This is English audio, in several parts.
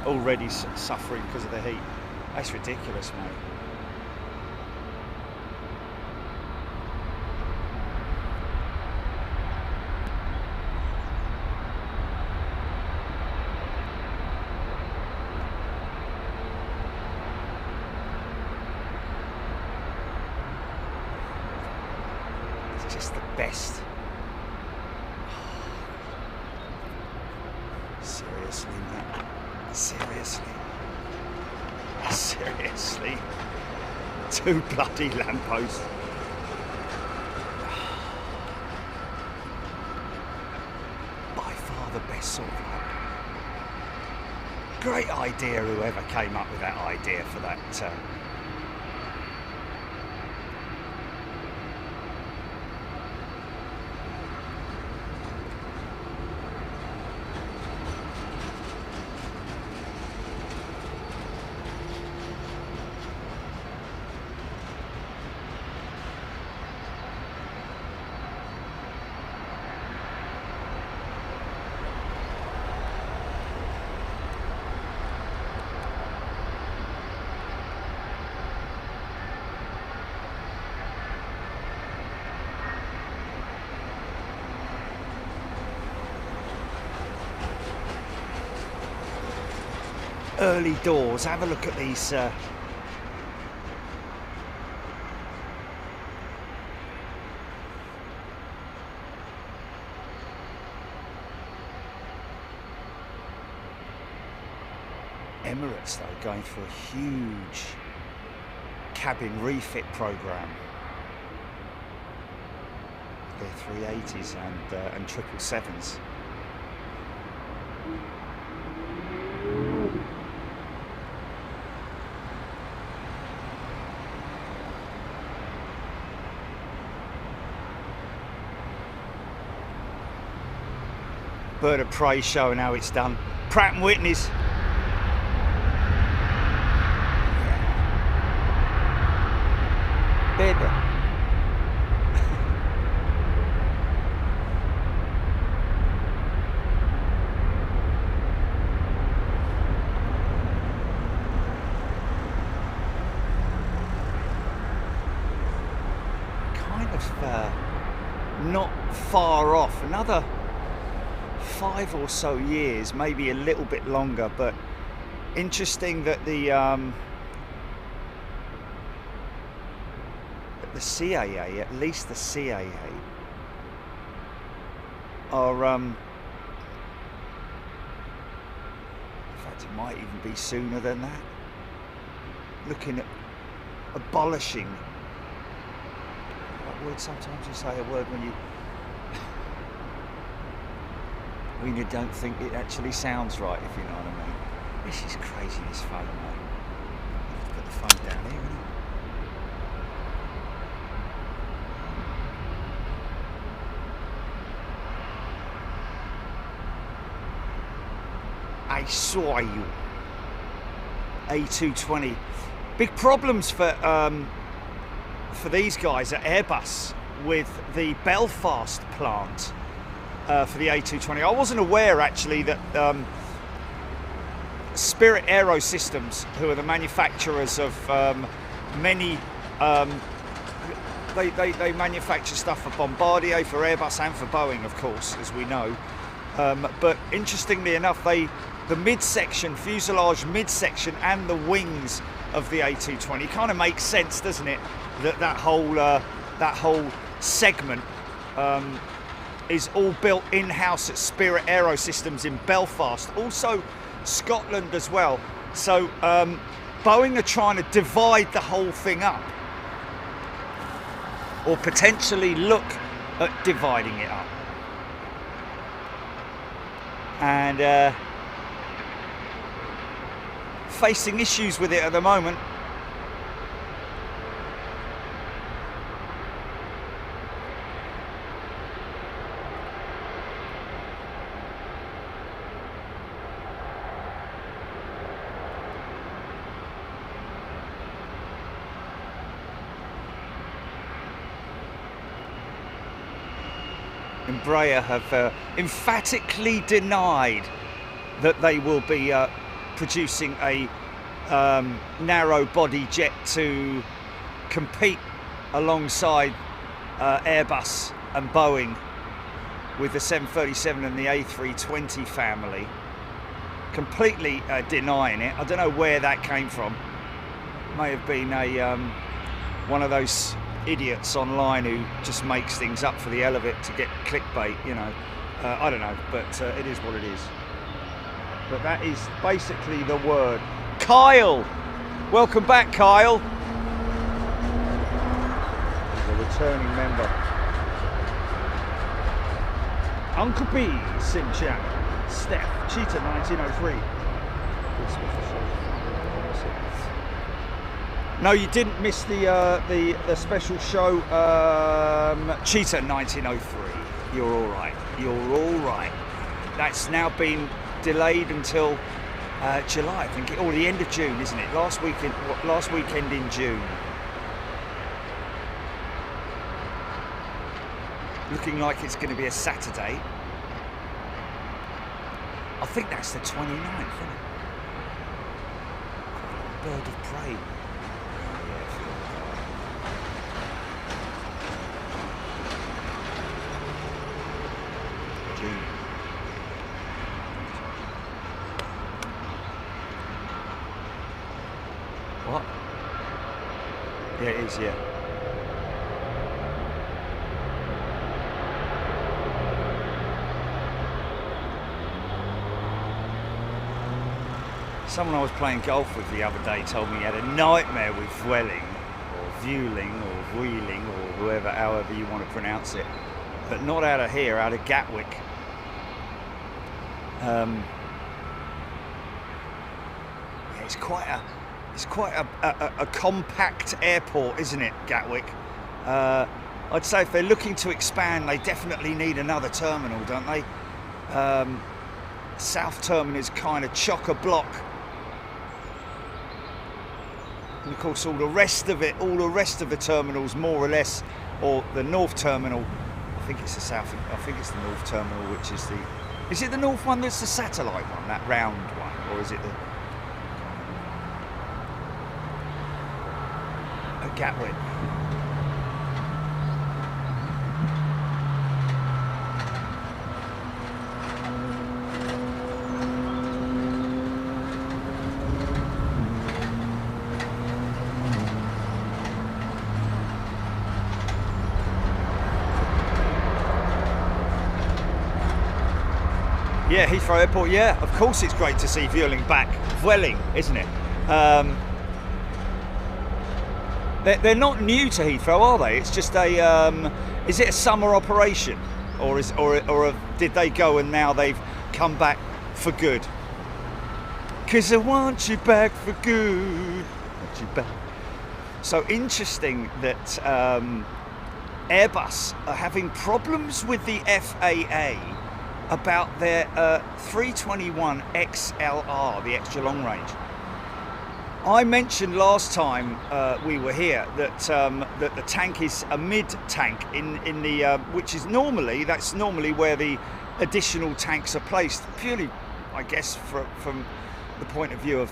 already suffering because of the heat. That's ridiculous, mate. It's just the best. Seriously, man. Seriously. Seriously. 2 bloody lampposts. By far the best sort of lamp. Great idea, whoever came up with that idea for that. Early doors. Have a look at these. Emirates, though, going for a huge cabin refit program. Their 380s and 777s. Bird of Prey showing how it's done. Pratt & Whitney's. Baby. Kind of not far off. Another 5 or so years, maybe a little bit longer, but interesting that the CAA, at least the CAA, are in fact it might even be sooner than that, looking at abolishing. That word, sometimes you say a word when you don't think it actually sounds right, if you know what I mean. This is crazy, this phone, mate. Put the phone down here, innit? I saw you. A220. Big problems for these guys at Airbus with the Belfast plant. For the A220. I wasn't aware actually that Spirit Aerosystems, who are the manufacturers of many, they manufacture stuff for Bombardier, for Airbus and for Boeing, of course, as we know. But interestingly enough, the midsection, fuselage midsection and the wings of the A220 kind of makes sense, doesn't it? That whole segment is all built in-house at Spirit Aerosystems in Belfast, also Scotland as well. So Boeing are trying to divide the whole thing up, or potentially look at dividing it up, and facing issues with it at the moment. Embraer have emphatically denied that they will be producing a narrow body jet to compete alongside Airbus and Boeing with the 737 and the A320 family, completely denying it. I don't know where that came from. May have been a one of those idiots online who just makes things up for the hell of it to get clickbait, you know. I don't know, but it is what it is. But that is basically the word. Kyle! Welcome back, Kyle. The returning member. Uncle B, Sim-Chan, Steph, Cheetah 1903. No, you didn't miss the special show, Cheetah 1903. You're all right. You're all right. That's now been delayed until July, I think, or the end of June, isn't it? Last weekend in June. Looking like it's going to be a Saturday. I think that's the 29th, isn't it? Bird of prey. June. What? Yeah, it is, yeah. Someone I was playing golf with the other day told me he had a nightmare with Vueling, or Vueling, or Wheeling, or whoever, however you want to pronounce it, but not out of here, out of Gatwick. Yeah, it's quite a compact airport, isn't it, Gatwick? I'd say if they're looking to expand, they definitely need another terminal, don't they? South Terminal is kind of chock-a-block. And of course all the rest of the terminals more or less, or the North Terminal, I think it's the North Terminal, which is is it the North one that's the satellite one, that round one, or is it at Gatwick? Yeah, Heathrow Airport, yeah, of course it's great to see Vueling back. Vueling, isn't it? They're not new to Heathrow, are they? It's just is it a summer operation? Or did they go and now they've come back for good? 'Cause I want you back for good. Want you back. So interesting that Airbus are having problems with the FAA about their 321 XLR, the extra long range. I mentioned last time we were here that the tank is a mid tank in the which is normally where the additional tanks are placed, purely, I guess, from the point of view of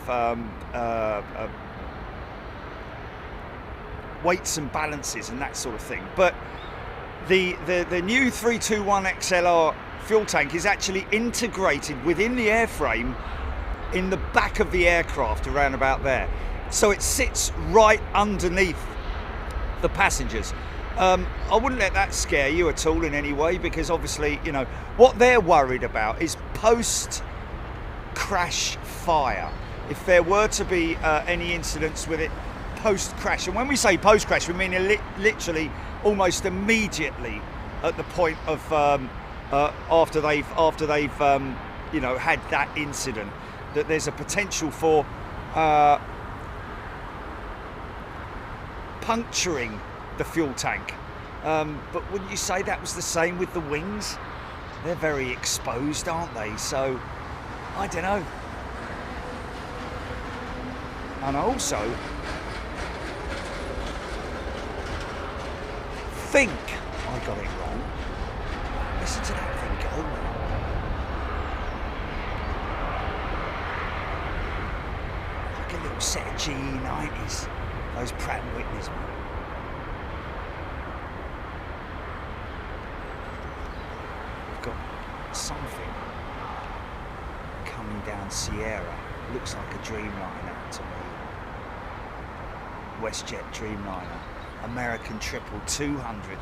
weights and balances and that sort of thing. But the new 321 XLR fuel tank is actually integrated within the airframe in the back of the aircraft, around about there. So it sits right underneath the passengers. I wouldn't let that scare you at all in any way, because obviously, you know, what they're worried about is post-crash fire. If there were to be any incidents with it post-crash, and when we say post-crash, we mean literally almost immediately at the point of after they've you know, had that incident, that there's a potential for puncturing the fuel tank. But wouldn't you say that was the same with the wings? They're very exposed, aren't they? So I don't know. And I also think I got it wrong. Listen to that thing go. set of GE90s. Those Pratt & Whitneys, man. We've got something coming down Sierra. Looks like a Dreamliner to me. WestJet Dreamliner. American 200.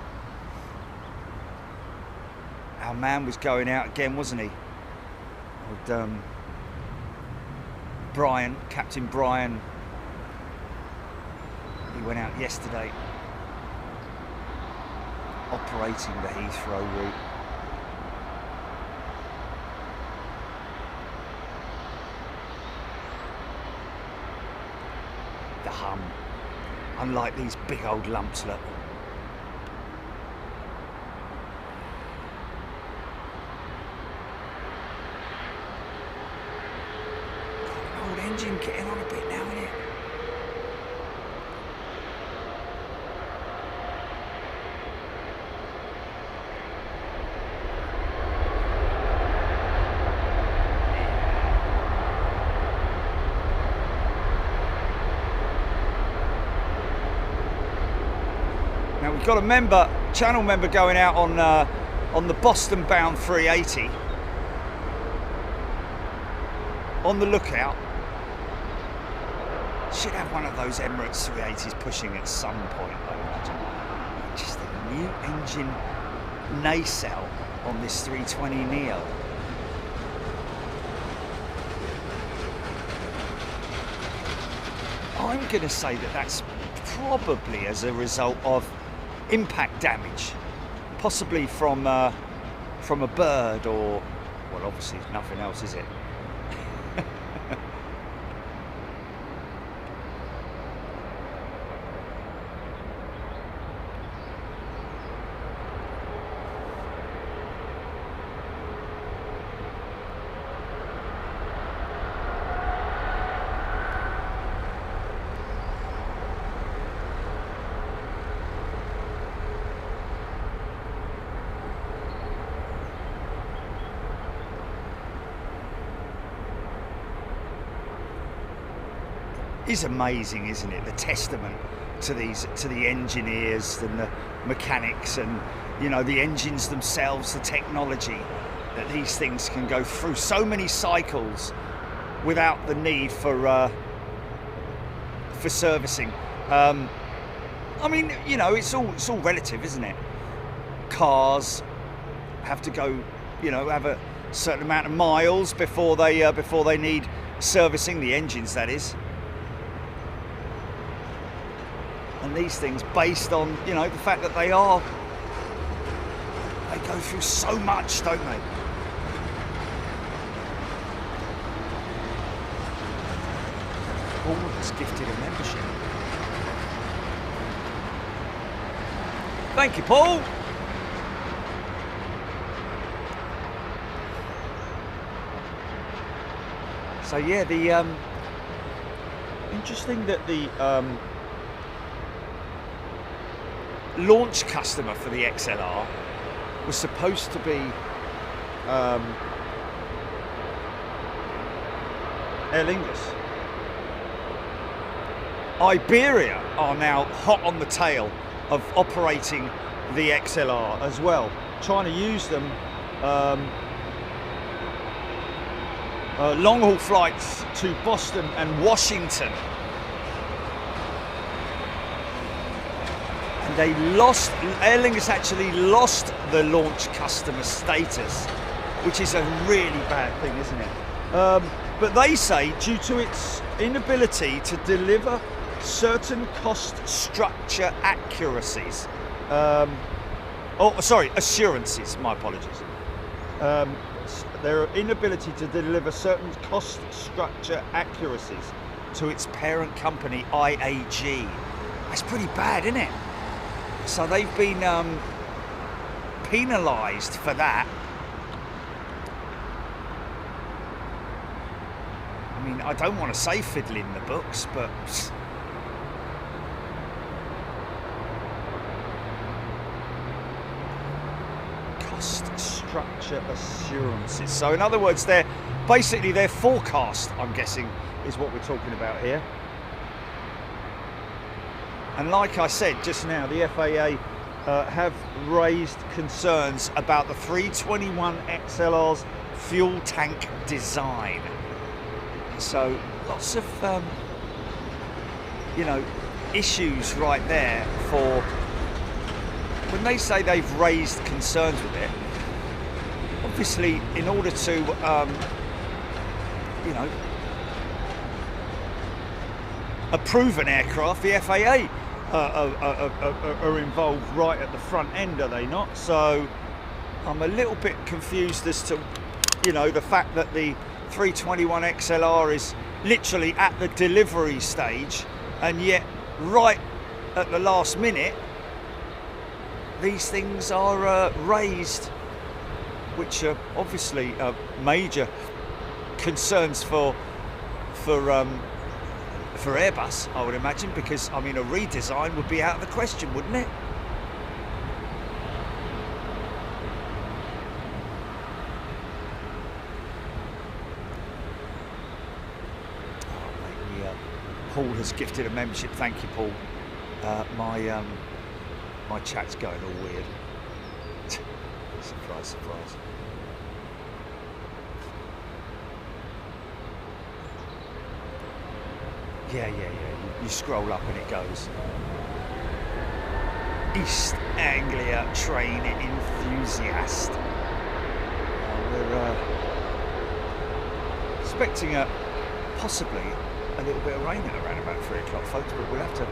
Our man was going out again, wasn't he? With, Brian, Captain Brian. He went out yesterday operating the Heathrow route. The hum, unlike these big old lumps, look. Got an old engine getting on a bit now, isn't it? Now we've got a channel member going out on the Boston-bound 380. On the lookout. Should have one of those Emirates 380s pushing at some point, I imagine. Just a new engine nacelle on this 320 Neo. I'm going to say that that's probably as a result of impact damage, possibly from a bird or, well, obviously nothing else, is it? Is amazing, isn't it? The testament to the engineers and the mechanics and, you know, the engines themselves, the technology that these things can go through so many cycles without the need for servicing. I mean, you know, it's all relative, isn't it? Cars have to go, you know, have a certain amount of miles before they need servicing. The engines, that is. And these things, based on, you know, the fact that they go through so much, don't they? Paul has gifted a membership. Thank you, Paul. So yeah, the interesting that the launch customer for the XLR was supposed to be Aer Lingus. Iberia are now hot on the tail of operating the XLR as well, trying to use them long haul flights to Boston and Washington. They lost, Aer Lingus actually lost the launch customer status, which is a really bad thing, isn't it? But they say due to its inability to deliver certain cost structure accuracies, assurances, my apologies. Their inability to deliver certain cost structure accuracies to its parent company, IAG. That's pretty bad, isn't it? So they've been penalised for that. I mean, I don't want to say fiddling the books, but cost structure assurances. So in other words, they're basically their forecast, I'm guessing, is what we're talking about here. And like I said just now, the FAA have raised concerns about the 321 XLR's fuel tank design. So lots of you know, issues right there for when they say they've raised concerns with it. Obviously, in order to you know, approve an aircraft, the FAA are involved right at the front end, are they not? So I'm a little bit confused as to, you know, the fact that the 321 XLR is literally at the delivery stage, and yet right at the last minute these things are raised, which are obviously major concerns for Airbus, I would imagine, because I mean a redesign would be out of the question, wouldn't it? Paul has gifted a membership. Thank you, Paul. My chat's going all weird. Surprise, surprise. Yeah. You scroll up and it goes. East Anglia train enthusiast. We're expecting possibly a little bit of rain at around about 3 o'clock, folks, but we'll have to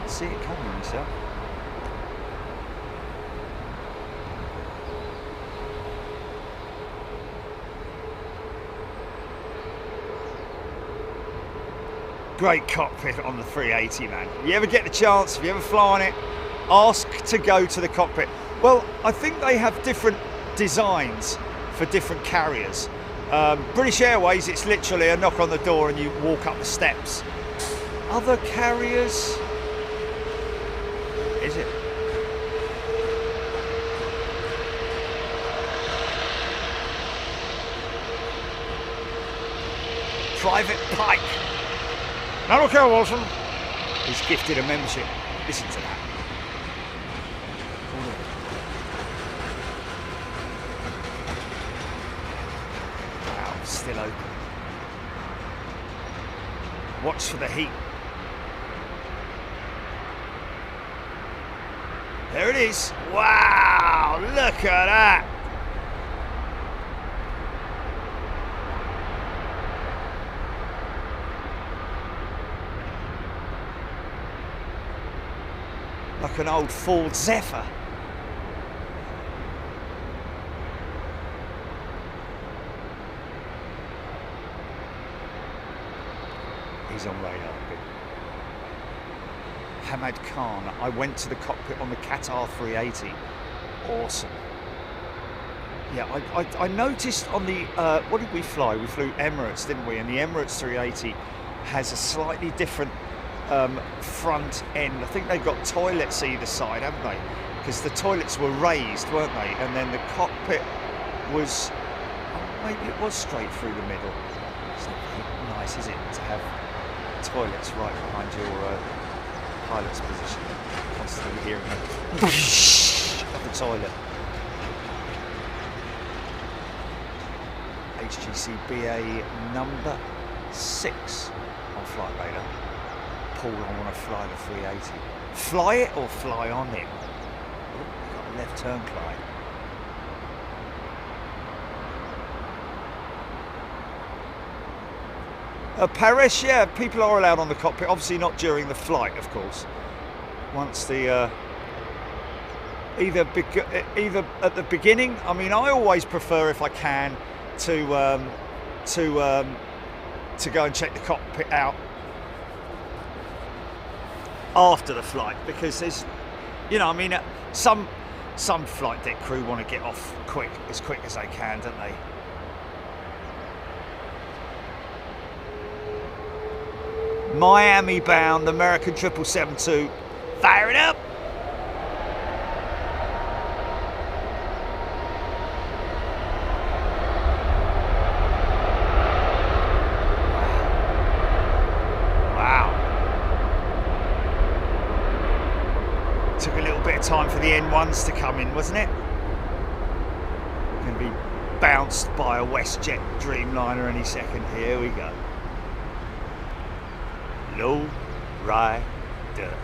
see it coming myself. Great cockpit on the 380, man. If you ever get the chance, if you ever fly on it, ask to go to the cockpit. Well, I think they have different designs for different carriers. British Airways, it's literally a knock on the door and you walk up the steps. Other carriers, is it? Private Pike. Now look here, Wilson. He's gifted a membership. Listen to that. Wow, still open. Watch for the heat. There it is. Wow, look at that. Like an old Ford Zephyr. He's on radar. Hamad Khan. I went to the cockpit on the Qatar 380. Awesome. Yeah, I noticed on the what did we fly? We flew Emirates, didn't we? And the Emirates 380 has a slightly different front end. I think they've got toilets either side, haven't they? Because the toilets were raised, weren't they? And then the cockpit was, maybe it was straight through the middle. It's not very nice, is it, to have toilets right behind your pilot's position? Constantly hearing the whoosh of the toilet. HGC BA number 6 on flight radar. Paul, I want to fly the 380. Fly it or fly on it? Oh, we've got a left turn climb. Paris, yeah, people are allowed on the cockpit. Obviously not during the flight, of course. Once the either at the beginning. I mean, I always prefer, if I can, to go and check the cockpit out after the flight, because there's, you know, I mean, some flight deck crew want to get off as quick as they can, don't they? Miami bound American 772. Fire it up! time for the N1s to come in, wasn't it? Going to be bounced by a WestJet Dreamliner any second. Here we go. Low rider.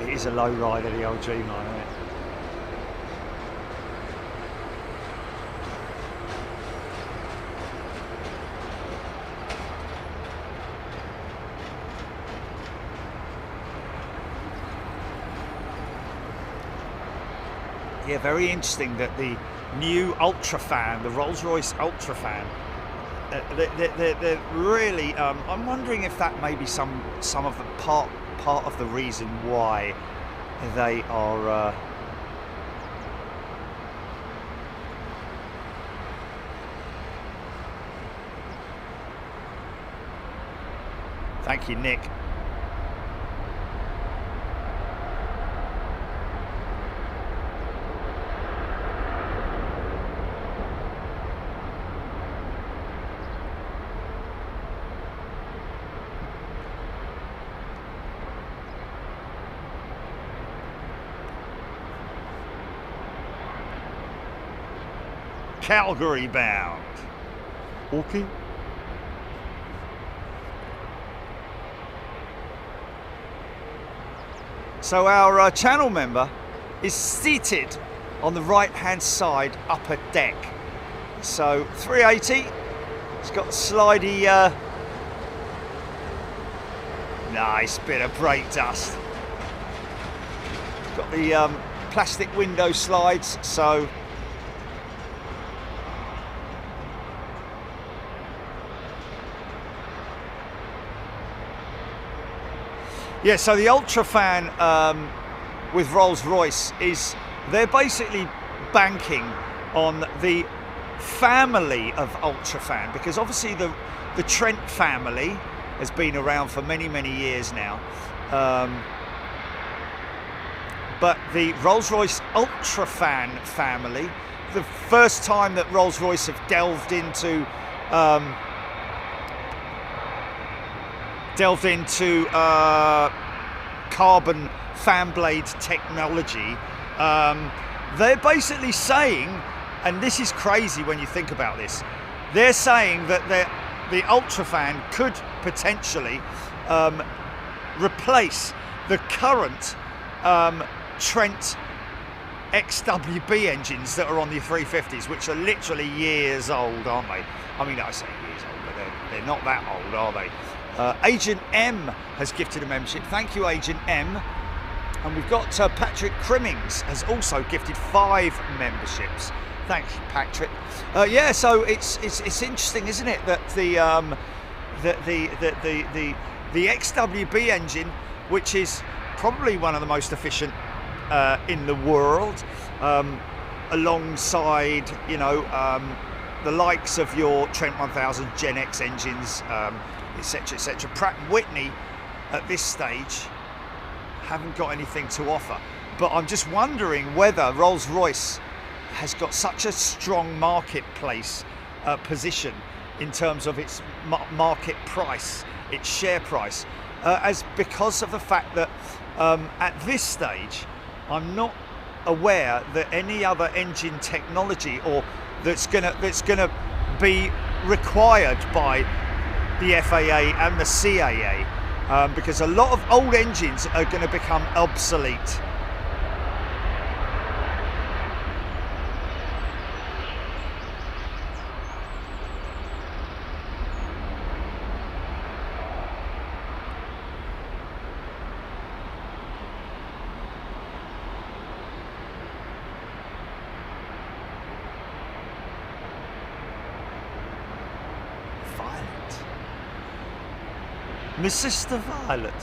It is a low rider, the old Dreamliner, isn't it? Yeah, very interesting that the new Ultrafan, the Rolls-Royce Ultrafan, they're really. I'm wondering if that may be some of the part of the reason why they are. Thank you, Nick. Calgary bound. Okay. So our channel member is seated on the right hand side upper deck. So 380, it's got slidey, nice bit of brake dust. Got the plastic window slides, so yeah, so the Ultrafan with Rolls-Royce they're basically banking on the family of Ultrafan, because obviously the Trent family has been around for many years now, but the Rolls-Royce Ultrafan family, the first time that Rolls-Royce have delved into carbon fan blade technology, they're basically saying, and this is crazy when you think about this, they're saying that the Ultrafan could potentially replace the current Trent XWB engines that are on the 350s, which are literally years old, aren't they? I mean, I say years old, but they're not that old, are they? Agent M has gifted a membership. Thank you, Agent M. And we've got Patrick Crimmings has also gifted 5 memberships. Thanks, Patrick. Yeah, so it's interesting, isn't it, that the XWB engine, which is probably one of the most efficient in the world, alongside the likes of your Trent 1000 Gen X engines, etc., etc. Pratt & Whitney at this stage haven't got anything to offer, but I'm just wondering whether Rolls-Royce has got such a strong marketplace position in terms of its market price, its share price, as because of the fact that at this stage I'm not aware that any other engine technology or that's gonna be required by the FAA and the CAA, because a lot of old engines are going to become obsolete. My sister Violet.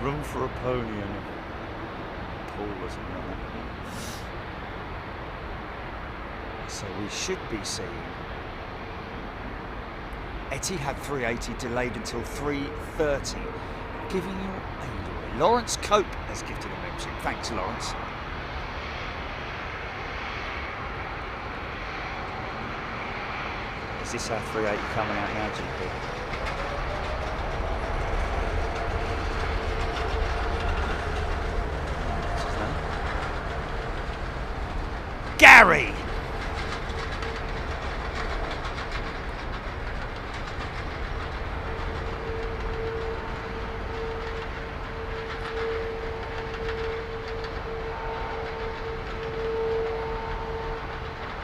Room for a pony and a pool or something like that. So we should be seeing Etihad 380 delayed until 3:30, giving you aid away. Lawrence Cope has gifted a membership. Thanks, Lawrence. Is this our 380 coming out now, GP? Gary!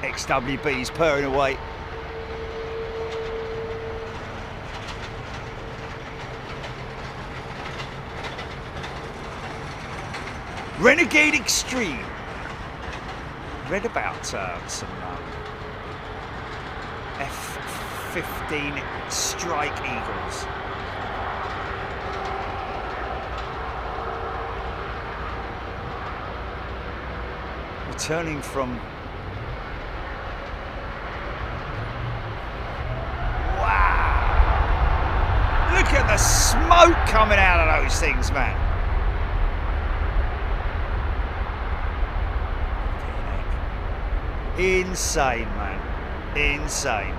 XWB's purring away. Renegade Extreme. Read about some F-15 Strike Eagles. Returning from... Wow! Look at the smoke coming out of those things, man. Insane, man. Insane.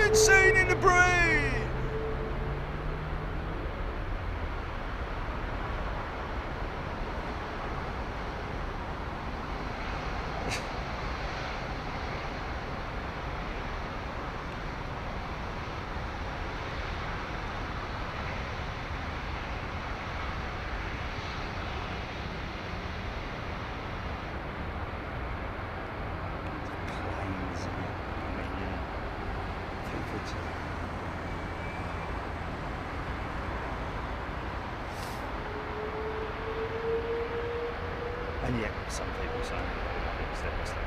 Insane in the brain! And yet, some people say it's their mistake.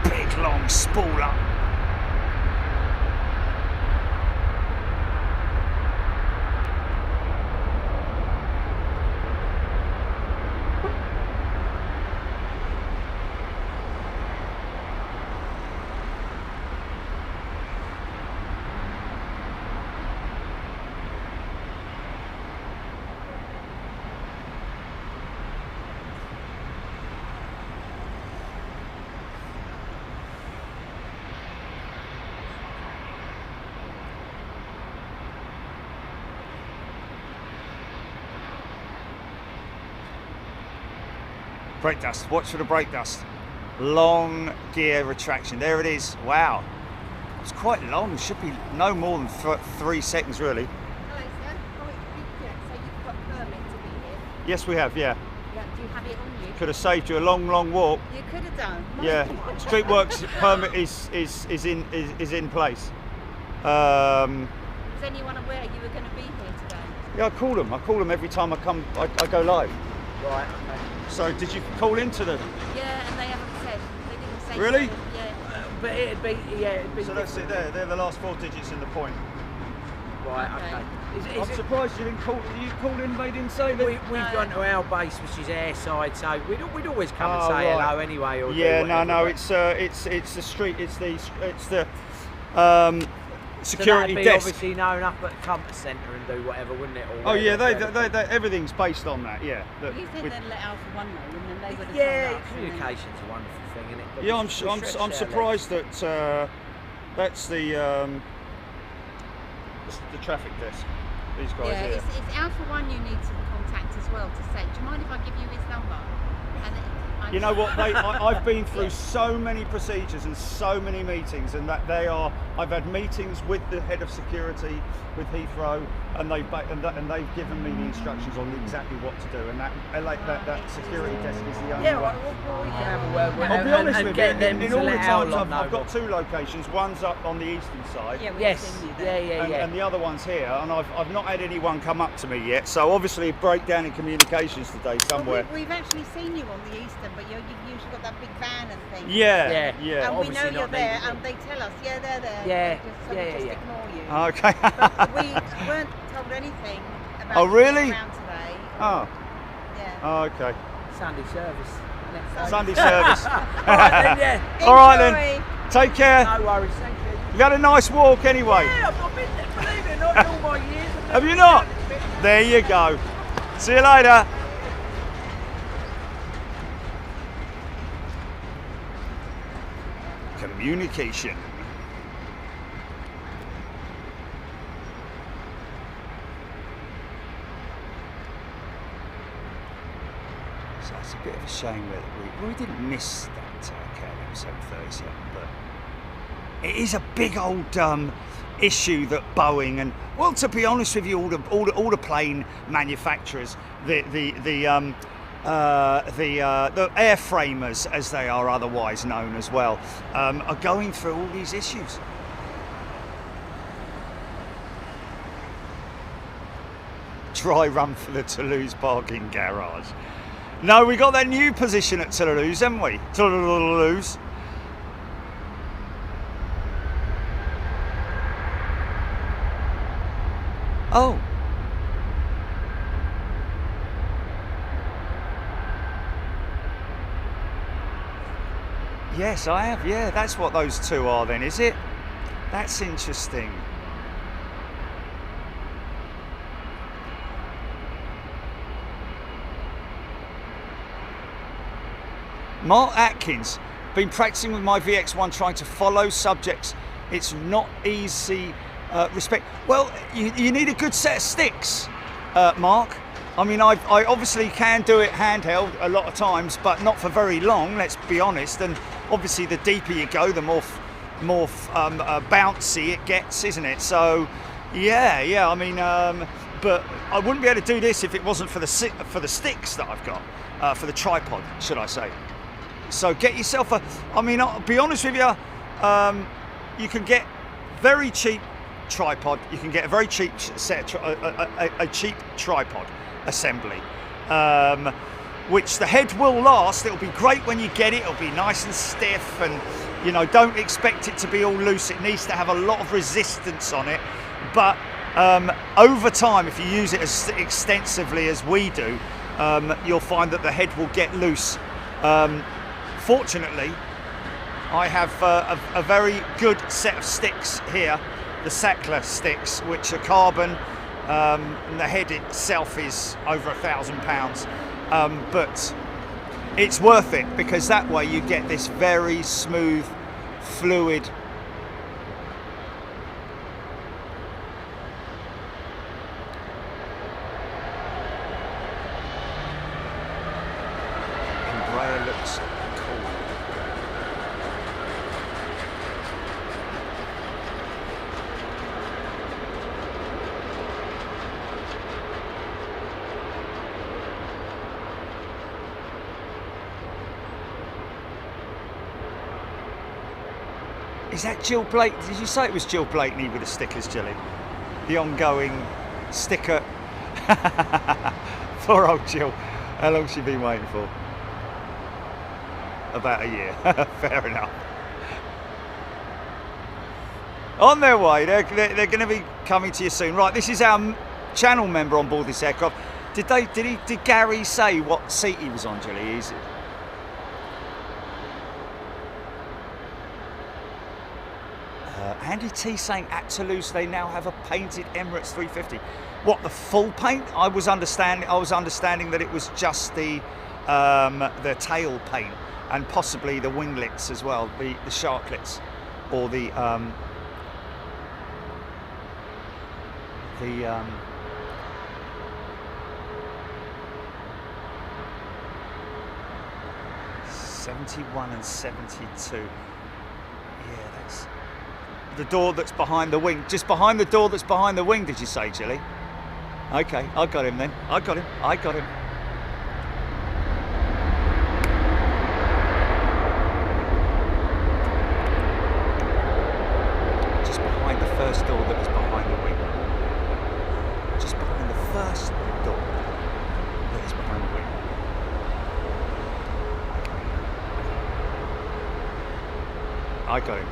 Big long spooler. Brake dust, watch for the brake dust. Long gear retraction, there it is. Wow, it's quite long, should be no more than 3 seconds really. Hello sir, so you've got a permit to be here? Yes we have, yeah. Yeah, do you have it on you? Could have saved you a long walk. You could have done. Yeah, street works permit is in place. Was anyone aware you were going to be here today? Yeah, I call them every time I come, I go live. Right, okay. So did you call into them? Yeah, and they haven't said. They didn't say. Really? Anything. Yeah. But it'd be, yeah, it'd be. So that's it there. They're the last 4 digits in the point. Right, Okay. okay. I'm surprised you didn't call. You called in. They didn't say that. We've gone to our base, which is airside, so we'd always come and Oh, say right. hello anyway. Or Yeah, do no, whatever, it's the street. It's the security so that'd be desk. obviously known up at Compass Centre and do whatever, wouldn't it? Or Oh yeah, whatever. they everything's based on that. Yeah. You said they'd let Alpha One know, and then they would have Yeah, told us, and then- communication's a wonderful thing, isn't it? But Yeah, we I'm stretch our surprised that that's the traffic desk. These guys Yeah, here. it's Alpha One you need to contact as well to say. Do you mind if I give you his number? And You know what? I've been through Yeah. so many procedures and so many meetings, and that I've had meetings with the head of security with Heathrow, and they've given me the instructions on exactly what to do, and that security desk is the only Yeah, one. well, we can have a word with I'll be honest and with you, get them in to all the let our times lot I've know got what- 2 locations, one's up on the eastern side, Yeah, we've Yes, seen you yeah, there. yeah. and the other one's here, and I've not had anyone come up to me yet, so obviously a breakdown in communications today somewhere. Well, we've actually seen you on the eastern, but you've usually got that big van and things. Yeah, Yeah. yeah. And we know obviously you're not there, needed. and they tell us, yeah, they're there. Yeah, So we yeah, just yeah. ignore you. Okay. But we weren't told anything about Oh, you really? being around today. Oh, Yeah. okay. Sunday service. Sunday service. All right then, yeah. All right then. Enjoy. Take care. No worries, thank you. You had a nice walk anyway. Yeah, I've been there, believe it or not, in all my years. Have you not? I've been There you go. See you later. Communication. So it's a bit of a shame that we didn't miss that KLM 737, but it is a big old issue that Boeing and, well, to be honest with you, all the plane manufacturers, the airframers, as they are otherwise known as well, are going through all these issues. Dry run for the Toulouse parking garage. No, we got that new position at Toulouse, haven't we? Toulouse. Oh. Yes, I have. Yeah, that's what those two are then, is it? That's interesting. Mark Atkins, been practicing with my VX1 trying to follow subjects. It's not easy. Respect. Well, you need a good set of sticks, Mark. I mean, I obviously can do it handheld a lot of times, but not for very long, let's be honest. And obviously the deeper you go, the more bouncy it gets, isn't it? So yeah, I mean, but I wouldn't be able to do this if it wasn't for the sticks that I've got, for the tripod, should I say. So get yourself I mean, I'll be honest with you, you can get very cheap tripod. You can get a very cheap set, a cheap tripod assembly, which the head will last. It'll be great when you get it. It'll be nice and stiff, and you know, don't expect it to be all loose. It needs to have a lot of resistance on it. But over time, if you use it as extensively as we do, you'll find that the head will get loose. Fortunately, I have a very good set of sticks here, the Sackler sticks, which are carbon, and the head itself is over £1,000, but it's worth it because that way you get this very smooth, fluid Embraer looks cool. Is that Jill Blake? Did you say it was Jill Blakeney with the stickers, Jilly? The ongoing sticker. Poor old Jill. How long's she been waiting for? About a year. Fair enough. On their way. They're going to be coming to you soon. Right, this is our channel member on board this aircraft. Did Gary say what seat he was on, Jilly? Is it? Andy T saying at Toulouse they now have a painted Emirates 350. What, the full paint? I was understanding that it was just the tail paint and possibly the winglets as well, the sharklets, or the 71 and 72. Yeah, that's the door that's behind the wing. Just behind the door that's behind the wing, did you say, Jilly? Okay, I got him then. I got him. Just behind the first door that was behind the wing. Just behind the first door that is behind the wing. I got him.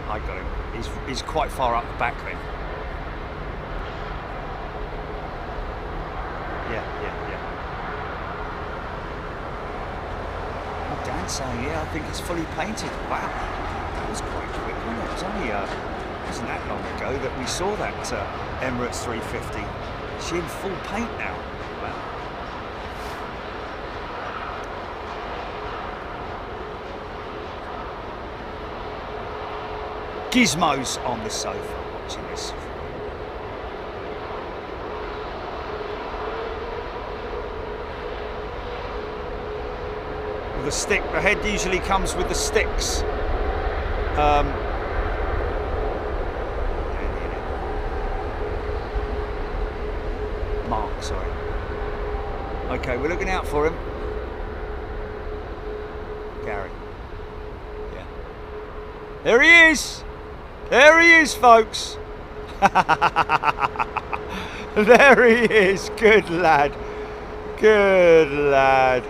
He's quite far up the back then. Yeah. Oh, Dan's saying, yeah, I think it's fully painted. Wow, that was quite quick, wasn't it? It was only, wasn't that long ago that we saw that Emirates 350. Is she in full paint now? Wow. Gizmo's on the sofa watching this. The stick, the head usually comes with the sticks. Mark, sorry. Okay, we're looking out for him. Gary. Yeah. There he is! There he is, folks! There he is! Good lad. Good lad.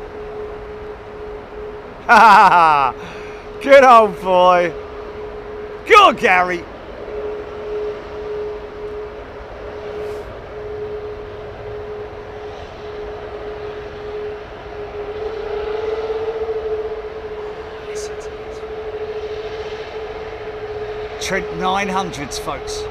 Ha! Good old boy. Go on, Gary. Trent 900s, folks.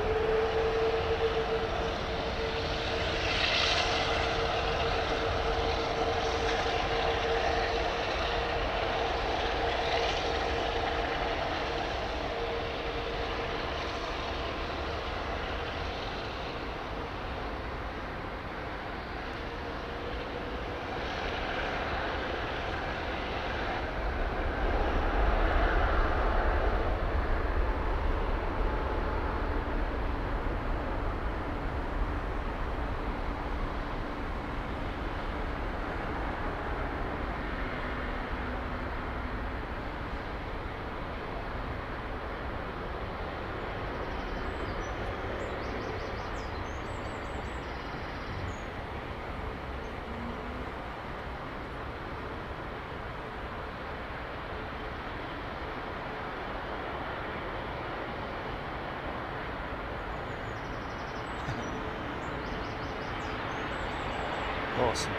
Awesome.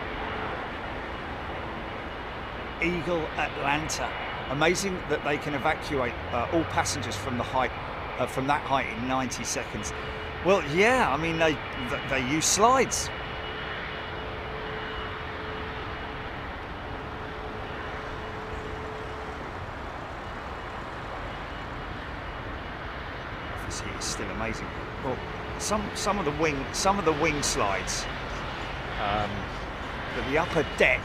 Eagle Atlanta. Amazing that they can evacuate all passengers from the height, from that height in 90 seconds. Well, yeah, I mean they use slides. Obviously, it's still amazing. Well, some of the wing slides. But the upper deck.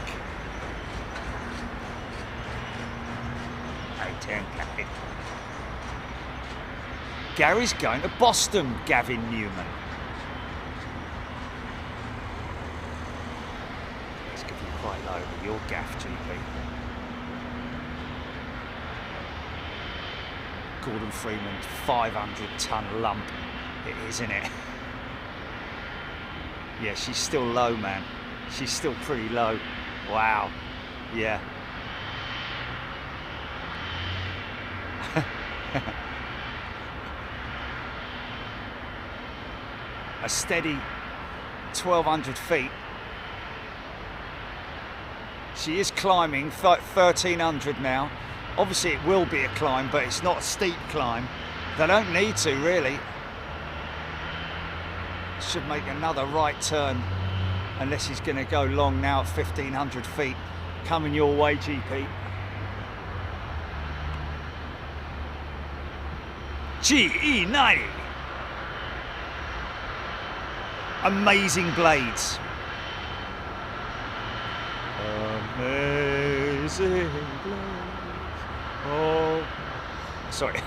A10 Captain. Gary's going to Boston, Gavin Newman. Let's give you quite low with your gaff, GP. Gordon Freeman, 500-ton lump. It is, isn't it? Yeah, she's still low, man. She's still pretty low. Wow. Yeah. A steady 1,200 feet. She is climbing 1,300 now. Obviously it will be a climb, but it's not a steep climb. They don't need to, really. Should make another right turn, unless he's going to go long now at 1,500 feet. Coming your way, GP. GE90. Amazing blades. Amazing blades. Oh, sorry.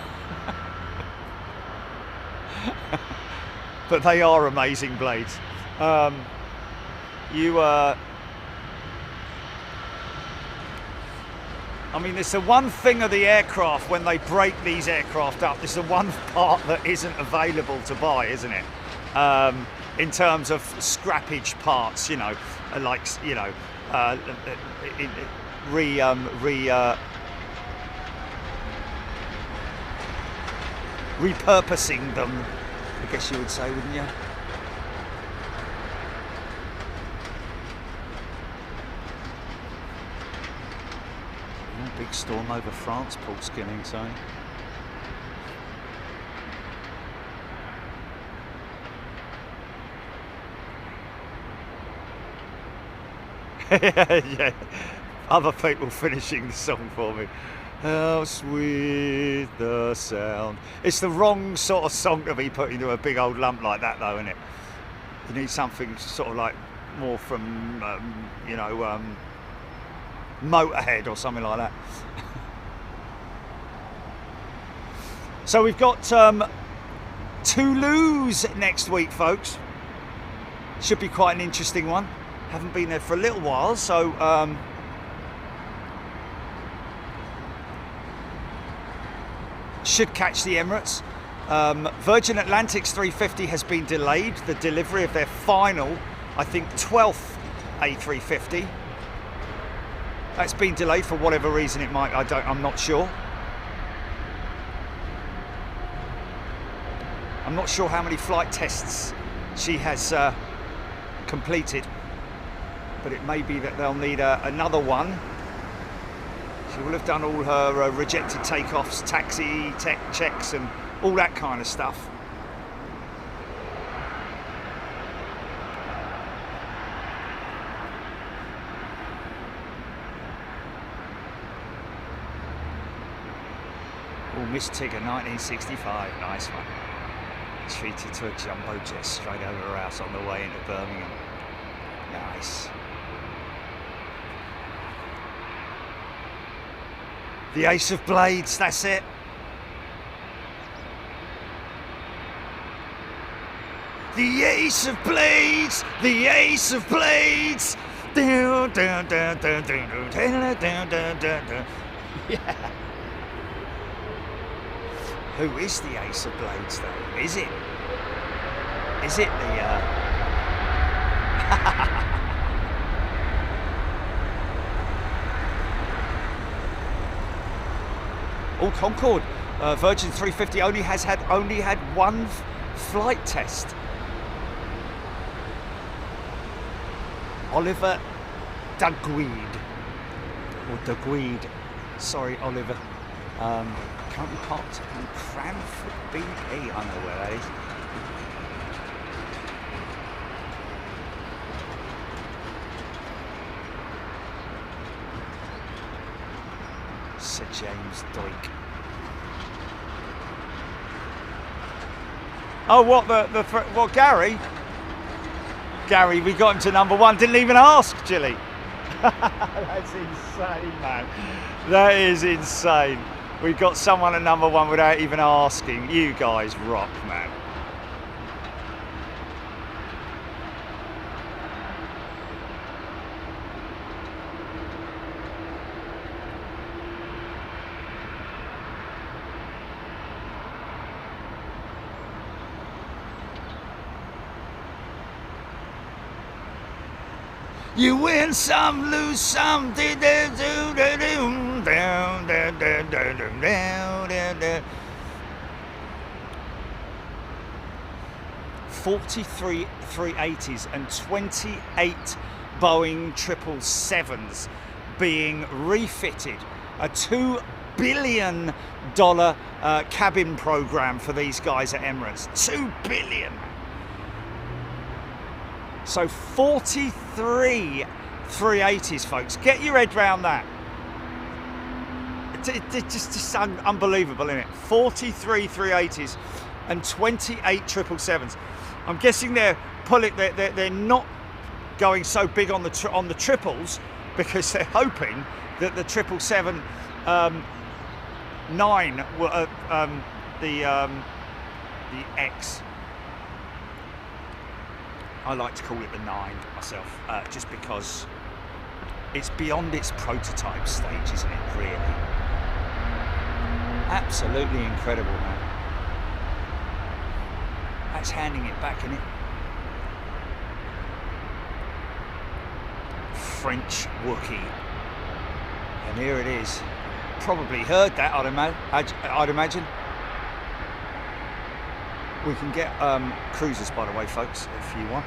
But they are amazing blades. I mean, it's the one thing of the aircraft when they break these aircraft up. It's the one part that isn't available to buy, isn't it? In terms of scrappage parts, you know, like repurposing them, I guess you would say, wouldn't you? Big storm over France, Paul Skilling saying. Yeah, other people finishing the song for me. How sweet the sound. It's the wrong sort of song to be put into a big old lump like that, though, isn't it? You need something sort of like more from, Motorhead or something like that. So we've got Toulouse next week, folks. Should be quite an interesting one. Haven't been there for a little while, so should catch the Emirates. Virgin Atlantic's 350 has been delayed. The delivery of their final, I think, 12th A350. That's been delayed for whatever reason it might. I'm not sure. I'm not sure how many flight tests she has completed, but it may be that they'll need another one. She will have done all her rejected takeoffs, taxi checks and all that kind of stuff. Oh, Miss Tigger, 1965, nice one. Treated to a jumbo jet straight over her house on the way into Birmingham. Nice. The Ace of Blades, that's it. The Ace of Blades, the Ace of Blades. Down, down, down, down, down, down, down, down, down. Yeah. Who is the Ace of Blades, though? Is it? Is it the? Oh, Concorde, Virgin 350 only had one flight test. Oliver Dugweed, or Dugweed. Sorry, Oliver. Currently parked in Cranford BP. I know where that is. Sir James Doig. Oh, what, Gary? Gary, we got him to number one. Didn't even ask, Jilly. That's insane, man. That is insane. We got someone at number one without even asking. You guys rock, man. You win some, lose some. 43 380s and 28 Boeing 777s being refitted. A $2 billion cabin program for these guys at Emirates. $2 billion. So 43 380s, folks. Get your head round that. It's just unbelievable, isn't it? 43 380s and 28 777s. I'm guessing they're not going so big on the triples because they're hoping that the 777 9 will the X. I like to call it the 9 myself, just because it's beyond its prototype stage, isn't it, really? Absolutely incredible, man. That's handing it back, isn't it? French Wookiee. And here it is. Probably heard that, I'd imagine. We can get cruisers, by the way, folks, if you want.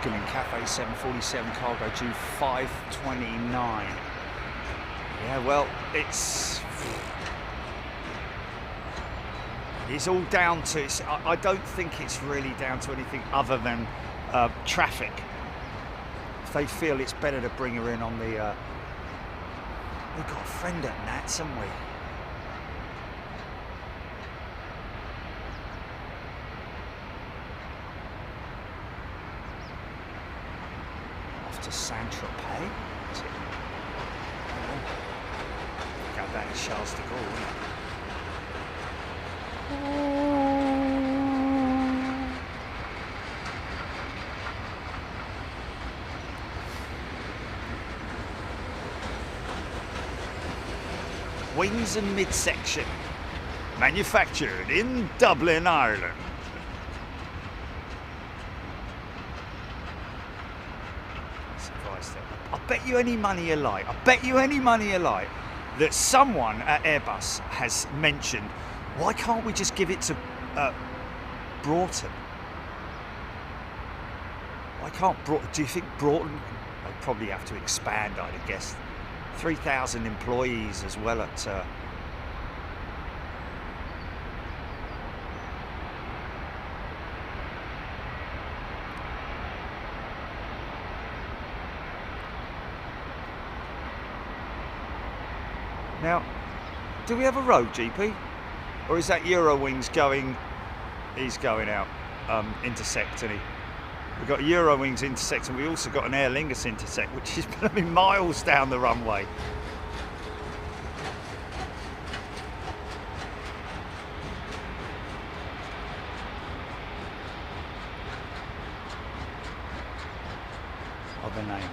Morgan and Cafe 747 cargo due 5:29. Yeah, well, it's all down to, I don't think it's really down to anything other than traffic. If they feel it's better to bring her in on the, we've got a friend at Nats, haven't we? Off to Saint-Tropez. Go back to Charles de Gaulle, isn't it? Wings and midsection, manufactured in Dublin, Ireland. I bet you any money you like, that someone at Airbus has mentioned, why can't we just give it to Broughton? Why can't Broughton? Do you think Broughton? They'd probably have to expand, I'd have guessed. 3,000 employees as well at. Now, do we have a road, GP? Or is that Eurowings going? He's going out, intersect, and we've got Eurowings intersect, and we also got an Aer Lingus intersect, which is miles down the runway. Other name.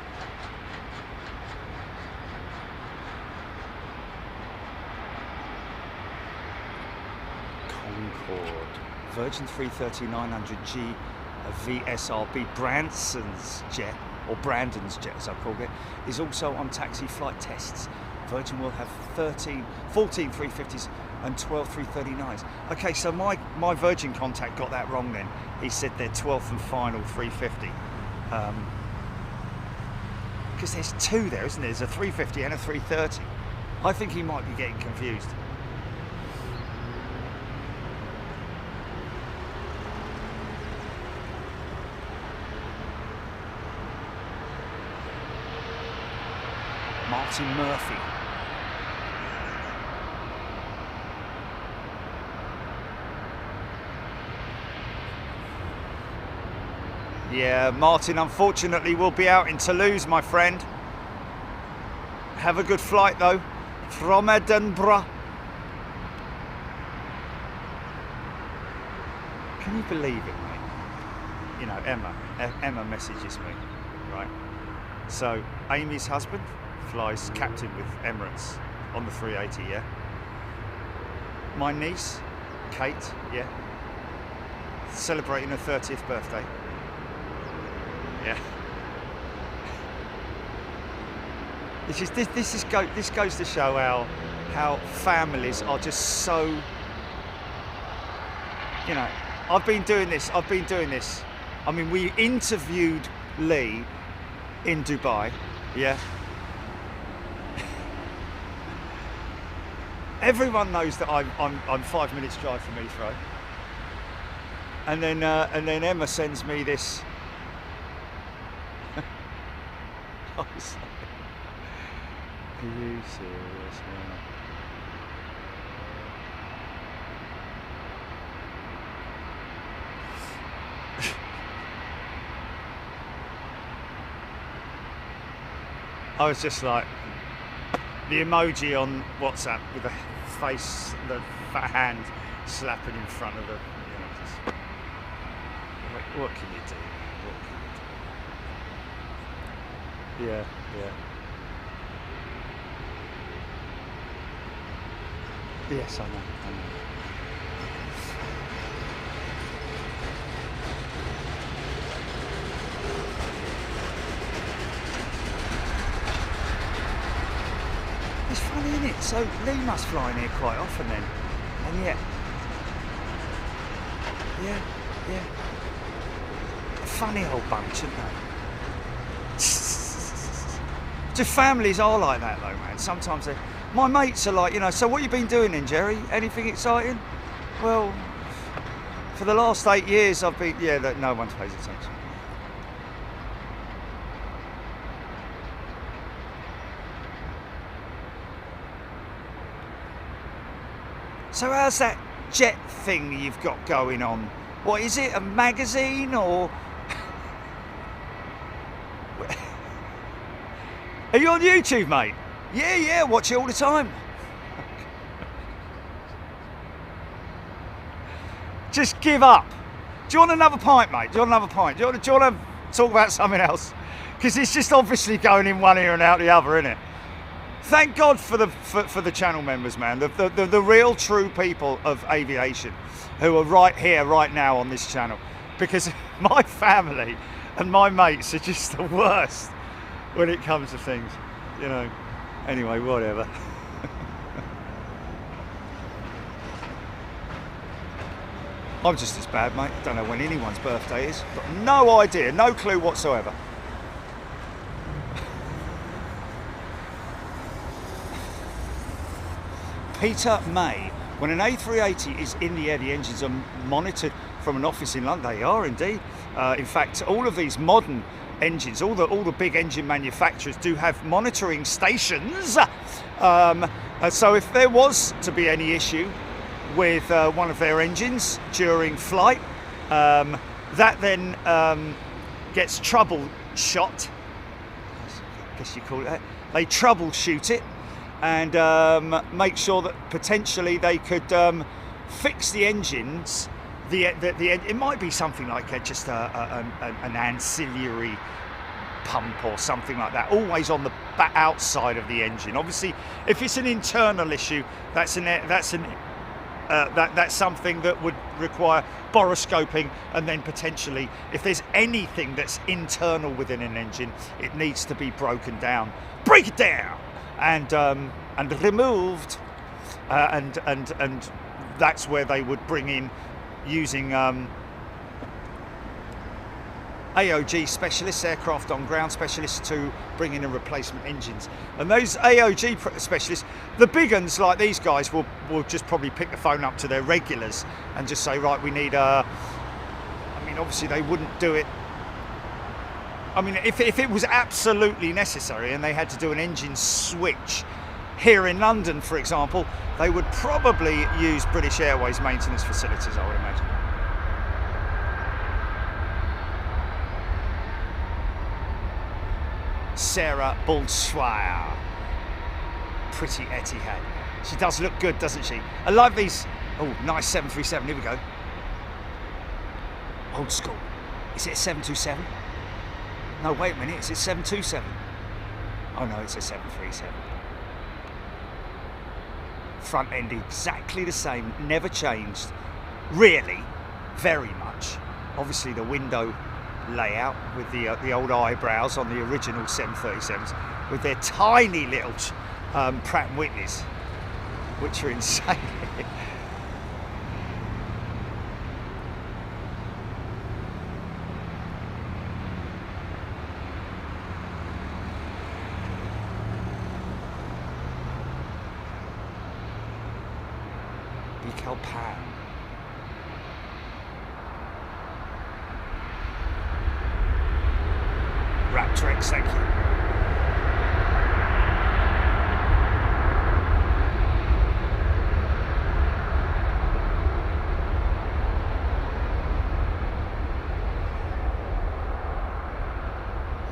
Concorde. Virgin 330-900G. A VSRB Branson's jet, or Brandon's jet as I call it, is also on taxi flight tests. Virgin will have 14 350s and 12 339s. Okay, so my Virgin contact got that wrong then. He said their 12th and final 350. Because there's two there, isn't there? There's a 350 and a 330. I think he might be getting confused. Martin Murphy. Yeah, Martin unfortunately will be out in Toulouse, my friend. Have a good flight though, from Edinburgh. Can you believe it, mate? You know, Emma messages me, right? So, Amy's husband flies captain with Emirates on the 380, yeah? My niece, Kate, yeah? Celebrating her 30th birthday. Yeah. This goes to show how families are just so, you know, I've been doing this. I mean, we interviewed Lee in Dubai, yeah? Everyone knows that I'm 5 minutes drive from Heathrow. And then Emma sends me this. I was like, are you serious, man? I was just like, the emoji on WhatsApp with the face, the fat hand slapping in front of the, you know, just, what can you do? Yeah. Yes, I know. It's funny, isn't it? So Lee must fly in here quite often then, and yet, yeah. funny old bunch, aren't they? Just families are like that though, man. Sometimes my mates are like, you know, so what you been doing then, Jerry? Anything exciting? Well, for the last 8 years I've been, yeah, that no one pays attention. So how's that jet thing you've got going on? What is it, a magazine or? Are you on YouTube, mate? Yeah, watch it all the time. Just give up. Do you want another pint, mate? Do you want another pint? Do you want to talk about something else? Because it's just obviously going in one ear and out the other, isn't it? Thank God for the channel members, man. The real true people of aviation who are right here, right now on this channel. Because my family and my mates are just the worst when it comes to things, you know. Anyway, whatever. I'm just as bad, mate. Don't know when anyone's birthday is. Got no idea, no clue whatsoever. Peter May. When an A380 is in the air, the engines are monitored from an office in London. They are indeed. In fact, all of these modern engines, all the big engine manufacturers do have monitoring stations. So if there was to be any issue with one of their engines during flight, that then gets troubleshot. I guess you call it that. They troubleshoot it and make sure that potentially they could fix the engines. It might be something like just an ancillary pump or something like that, always on the outside of the engine. Obviously, if it's an internal issue, that's something that would require boroscoping, and then potentially, if there's anything that's internal within an engine, it needs to be broken down. Break it down and removed, and that's where they would bring in using AOG specialists, aircraft on ground specialists, to bring in replacement engines. And those AOG specialists, the big ones like these guys, will just probably pick the phone up to their regulars and just say, right, we need I mean, obviously they wouldn't do it. I mean, if it was absolutely necessary and they had to do an engine switch here in London, for example, they would probably use British Airways maintenance facilities, I would imagine. Sarah Boltzweier. Pretty Etihad. She does look good, doesn't she? I like these. Oh, nice 737. Here we go. Old school. Is it a 727? No, wait a minute. Is it 727? Oh no, it's a 737. Front end exactly the same, never changed. Really, very much. Obviously, the window layout with the old eyebrows on the original 737s, with their tiny little Pratt & Whitneys, which are insane. Pan. Raptor X, thank you.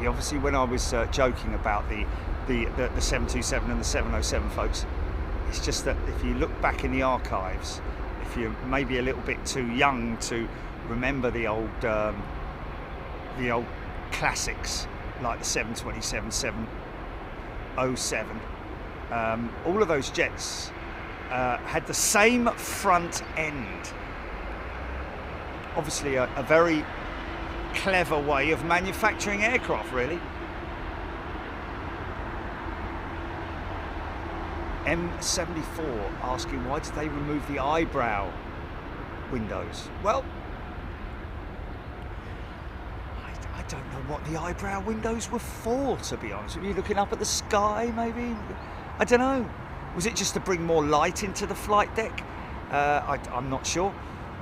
Obviously, when I was joking about the 727 and the 707, folks, it's just that if you look back in the archives, if you're maybe a little bit too young to remember the old classics like the 727, 707, all of those jets had the same front end. Obviously, a very clever way of manufacturing aircraft, really. M74 asking, why did they remove the eyebrow windows? Well, don't know what the eyebrow windows were for, to be honest with you. Looking up at the sky, maybe? I don't know. Was it just to bring more light into the flight deck? I'm not sure.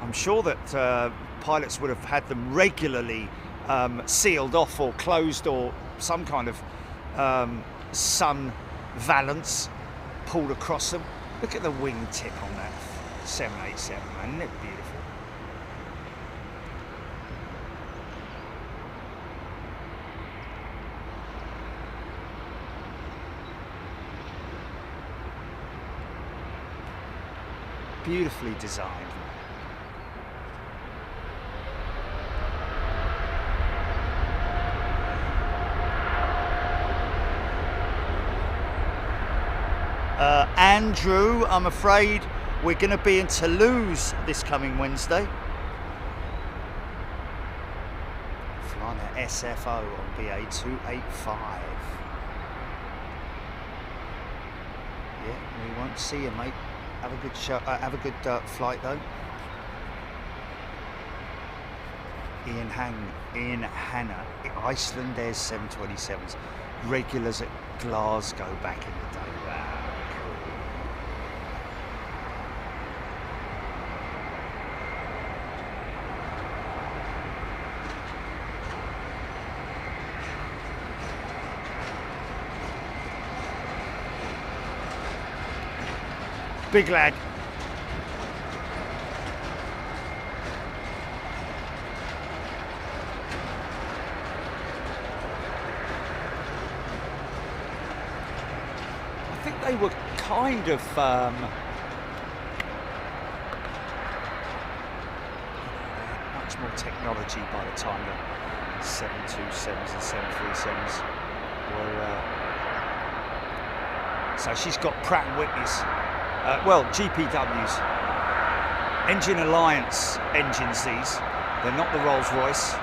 I'm sure that pilots would have had them regularly sealed off or closed, or some kind of sun valance pulled across them. Look at the wingtip on that 787, man. Isn't it beautiful? Beautifully designed. Andrew, I'm afraid we're going to be in Toulouse this coming Wednesday. Flying at SFO on BA 285. Yeah, we won't see you, mate. Have a good show. Have a good flight though. Ian Hanna, Iceland. There's 727s, regulars at Glasgow back in the day. Wow, cool. Big lad. I think they were kind of much more technology by the time the 727s and 737s were. So she's got Pratt & Whitney's, well, GPW's Engine Alliance engines. These, they're not the Rolls-Royce.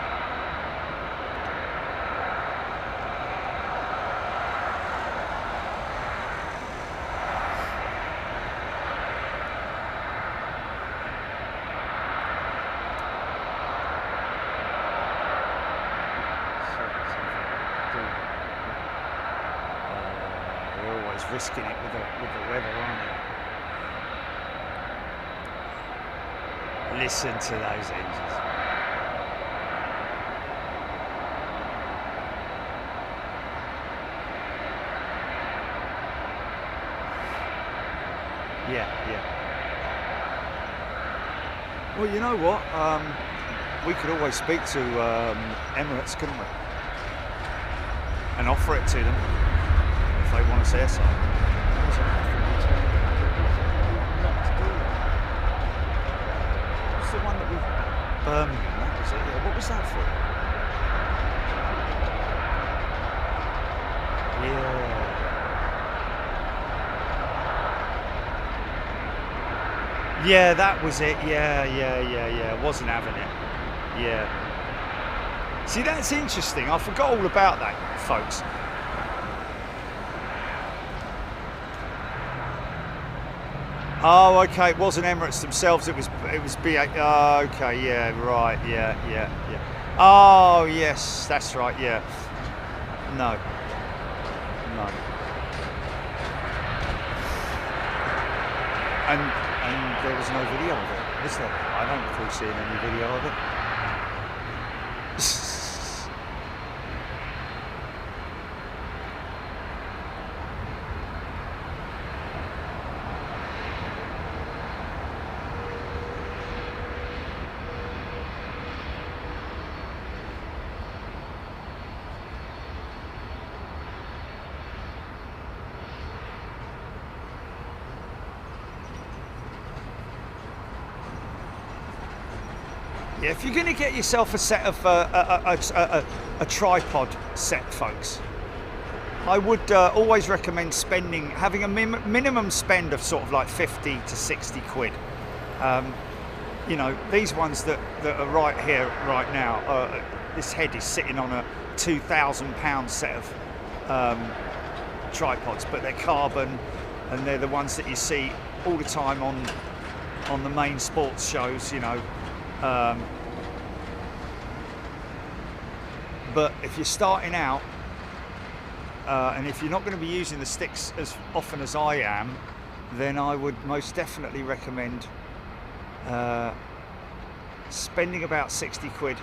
Risking it with the weather, aren't they? Listen to those engines. Yeah. Well, you know what? We could always speak to Emirates, couldn't we? And offer it to them. They want us airside. What's the one that we... Birmingham, that was it. Yeah, what was that for? Yeah. Yeah, that was it. Yeah. Wasn't having it. Yeah. See, that's interesting. I forgot all about that, folks. Oh, okay. It wasn't Emirates themselves. It was BA. Oh, okay. Yeah. Right. Yeah. Oh, yes. That's right. Yeah. No. And there was no video of it, is there? I don't recall seeing any video of it. Yeah, if you're going to get yourself a set of a tripod set, folks, I would always recommend having a minimum spend of sort of like 50 to 60 quid. You know, these ones that are right here, right now, this head is sitting on a £2,000 set of tripods, but they're carbon, and they're the ones that you see all the time on the main sports shows, you know. But if you're starting out, and if you're not going to be using the sticks as often as I am, then I would most definitely recommend spending about 60 quid.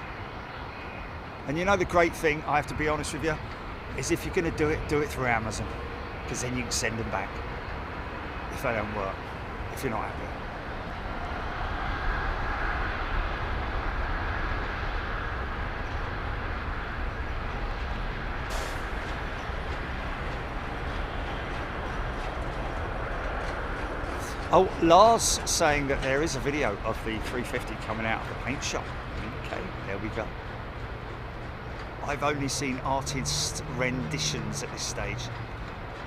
And you know the great thing, I have to be honest with you, is if you're going to do it through Amazon, because then you can send them back if they don't work, if you're not happy. Oh, Lars saying that there is a video of the 350 coming out of the paint shop. Okay, there we go. I've only seen artist renditions at this stage.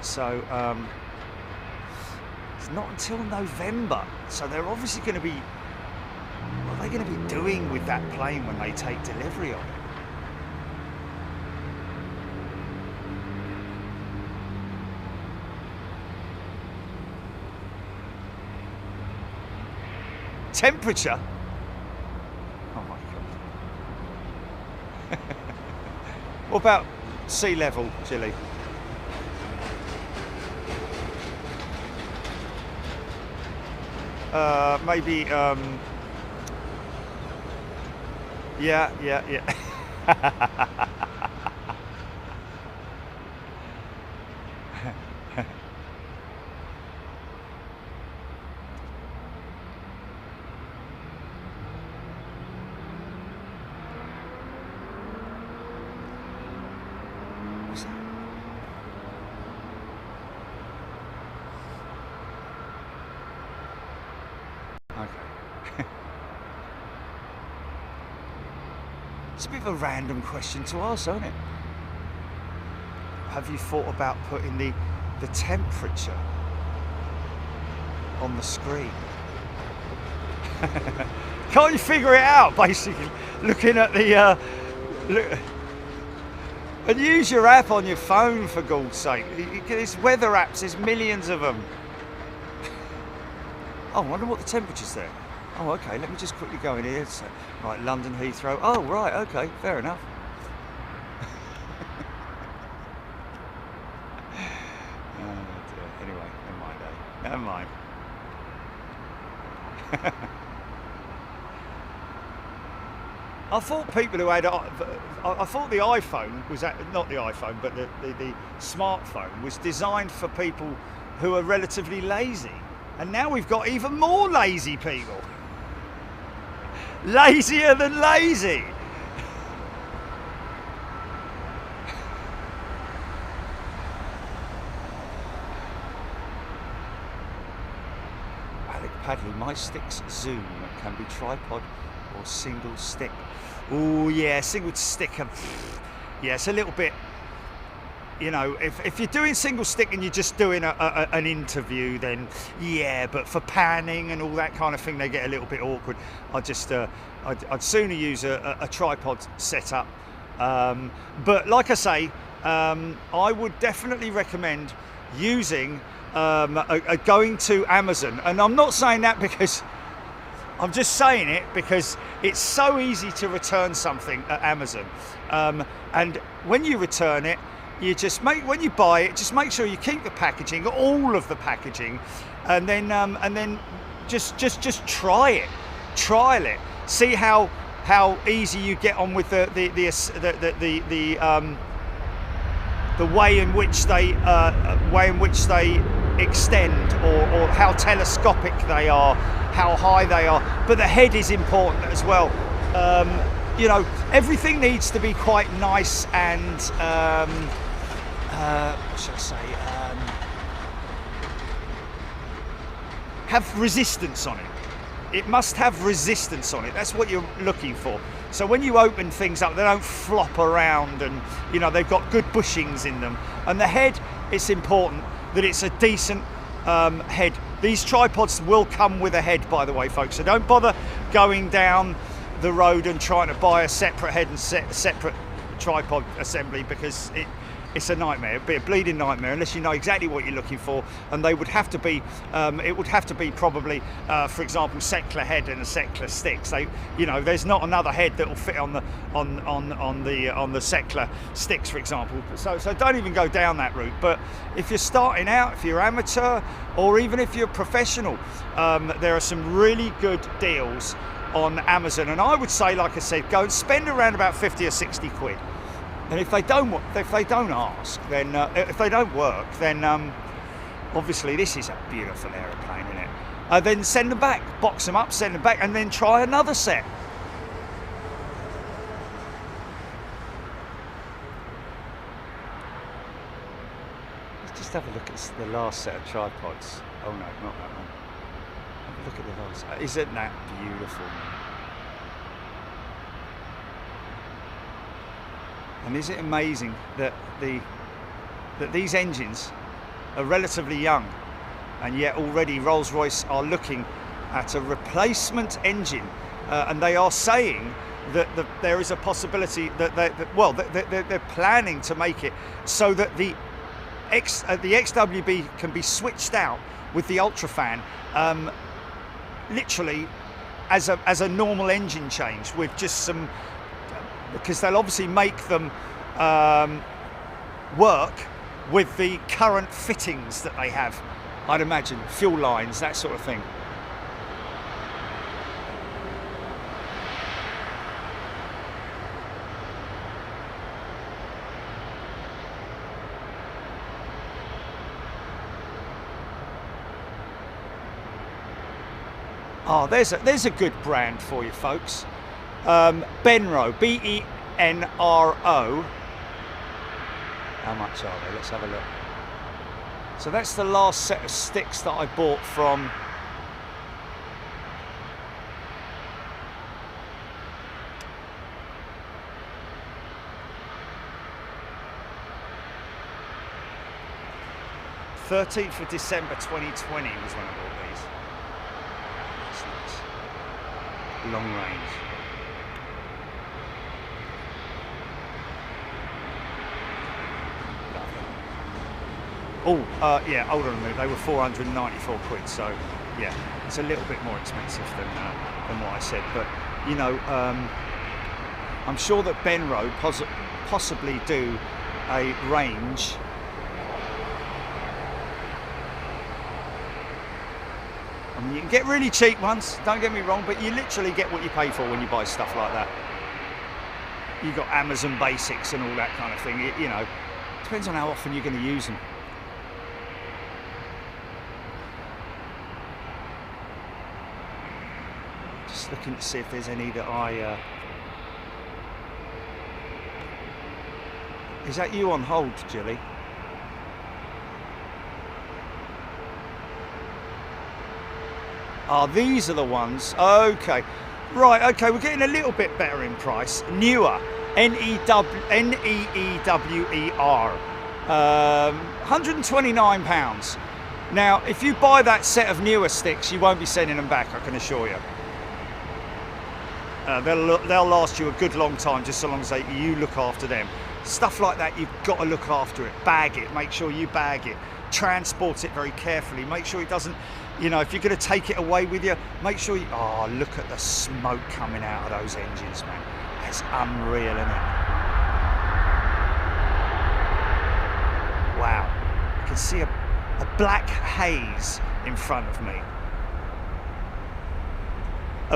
So, it's not until November. So they're obviously going to be, what are they going to be doing with that plane when they take delivery of it? Temperature? Oh my god. What about sea level, Gilly? Maybe, yeah. It's a bit of a random question to ask, isn't it? Have you thought about putting the temperature on the screen? Can't you figure it out, basically? Looking at the... and use your app on your phone, for God's sake. There's weather apps, there's millions of them. Oh, I wonder what the temperature's there. Oh, okay, let me just quickly go in here. So, right, London Heathrow. Oh, right, okay, fair enough. Oh, dear. Anyway, never mind, eh? Never mind. I thought people who had... I thought the iPhone was... Not the iPhone, but the smartphone was designed for people who are relatively lazy. And now we've got even more lazy people. Lazier than lazy. Alec Padley, my stick's Zoom can be tripod or single stick. Oh yeah, single stick. Yeah, it's a little bit, you know, if you're doing single stick and you're just doing an interview, then yeah, but for panning and all that kind of thing, they get a little bit awkward. I'd sooner use a tripod setup. But like I say, I would definitely recommend using, going to Amazon. And I'm not saying that because, I'm just saying it because it's so easy to return something at Amazon. And when you return it, you just when you buy it, just make sure you keep the packaging, all of the packaging, and then just try it, trial it, see how easy you get on with the way in which they extend, or how telescopic they are, how high they are. But the head is important as well. You know, everything needs to be quite nice and what should I say? Have resistance on it. It must have resistance on it. That's what you're looking for. So when you open things up, they don't flop around, and you know they've got good bushings in them. And the head, it's important that it's a decent head. These tripods will come with a head, by the way, folks. So don't bother going down the road and trying to buy a separate head and separate tripod assembly, because it's a nightmare. It'd be a bleeding nightmare unless you know exactly what you're looking for. And they would have to be, it would have to be probably, for example, Seckler head and a Seckler sticks. They, you know, there's not another head that will fit on the Seckler sticks, for example. So don't even go down that route. But if you're starting out, if you're amateur, or even if you're professional, there are some really good deals on Amazon. And I would say, like I said, go and spend around about 50 or 60 quid. And if they don't ask, then if they don't work, then obviously this is a beautiful aeroplane, isn't it? Then send them back, box them up, send them back, and then try another set. Let's just have a look at the last set of tripods. Oh no, not that one. Have a look at the last. Isn't that beautiful? And is it amazing that these engines are relatively young, and yet already Rolls-Royce are looking at a replacement engine, and they are saying that there is a possibility that they're planning to make it so that the XWB can be switched out with the Ultrafan, literally as a normal engine change with just some. Because they'll obviously make them work with the current fittings that they have, I'd imagine, fuel lines, that sort of thing. Oh, there's a good brand for you folks. Benro, B-E-N-R-O. How much are they? Let's have a look. So that's the last set of sticks that I bought from '13th of December 2020 was when I bought these. That's nice. Long range. Oh, yeah, hold on a minute. They were 494 quid, so yeah, it's a little bit more expensive than what I said. But you know, I'm sure that Benro possibly do a range. I mean, you can get really cheap ones. Don't get me wrong, but you literally get what you pay for when you buy stuff like that. You got Amazon Basics and all that kind of thing. You know, depends on how often you're going to use them. Looking to see if there's any that I is that you on hold, Jilly? Ah, these are the ones. Okay, right, okay, we're getting a little bit better in price. Newer, N-E-E-W-E-R, £129. Now if you buy that set of newer sticks, you won't be sending them back, I can assure you. They'll last you a good long time, just so long as you look after them. Stuff like that, you've got to look after it. Bag it, make sure you bag it. Transport it very carefully. Make sure it doesn't, you know, if you're going to take it away with you, make sure you, oh, look at the smoke coming out of those engines, man. That's unreal, isn't it? Wow. I can see a black haze in front of me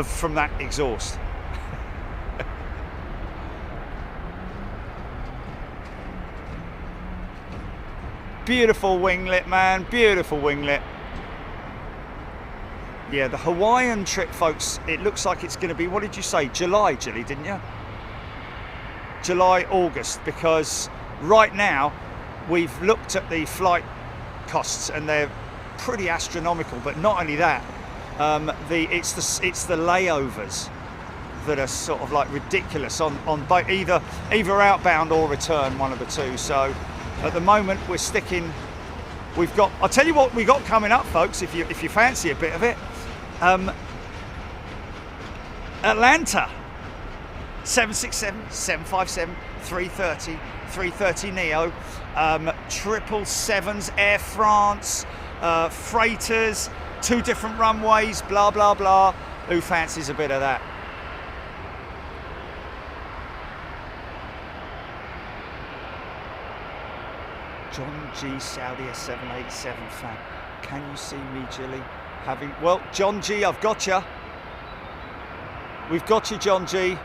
from that exhaust. Beautiful winglet, man, beautiful winglet. Yeah, the Hawaiian trip, folks, it looks like it's going to be, what did you say, July, Jilly, didn't you? July, August, because right now we've looked at the flight costs and they're pretty astronomical, but not only that, it's the layovers that are sort of like ridiculous on either outbound or return, one of the two. So at the moment we're sticking. We've got. I'll tell you what we got coming up, folks. If you fancy a bit of it, Atlanta, 767, 757, 330, 330 Neo. 777s, Air France, freighters, 2 different runways, blah, blah, blah. Who fancies a bit of that? John G. Saudi a 787 fan. Can you see me, Jilly? Well, John G, I've got you. We've got you, John G.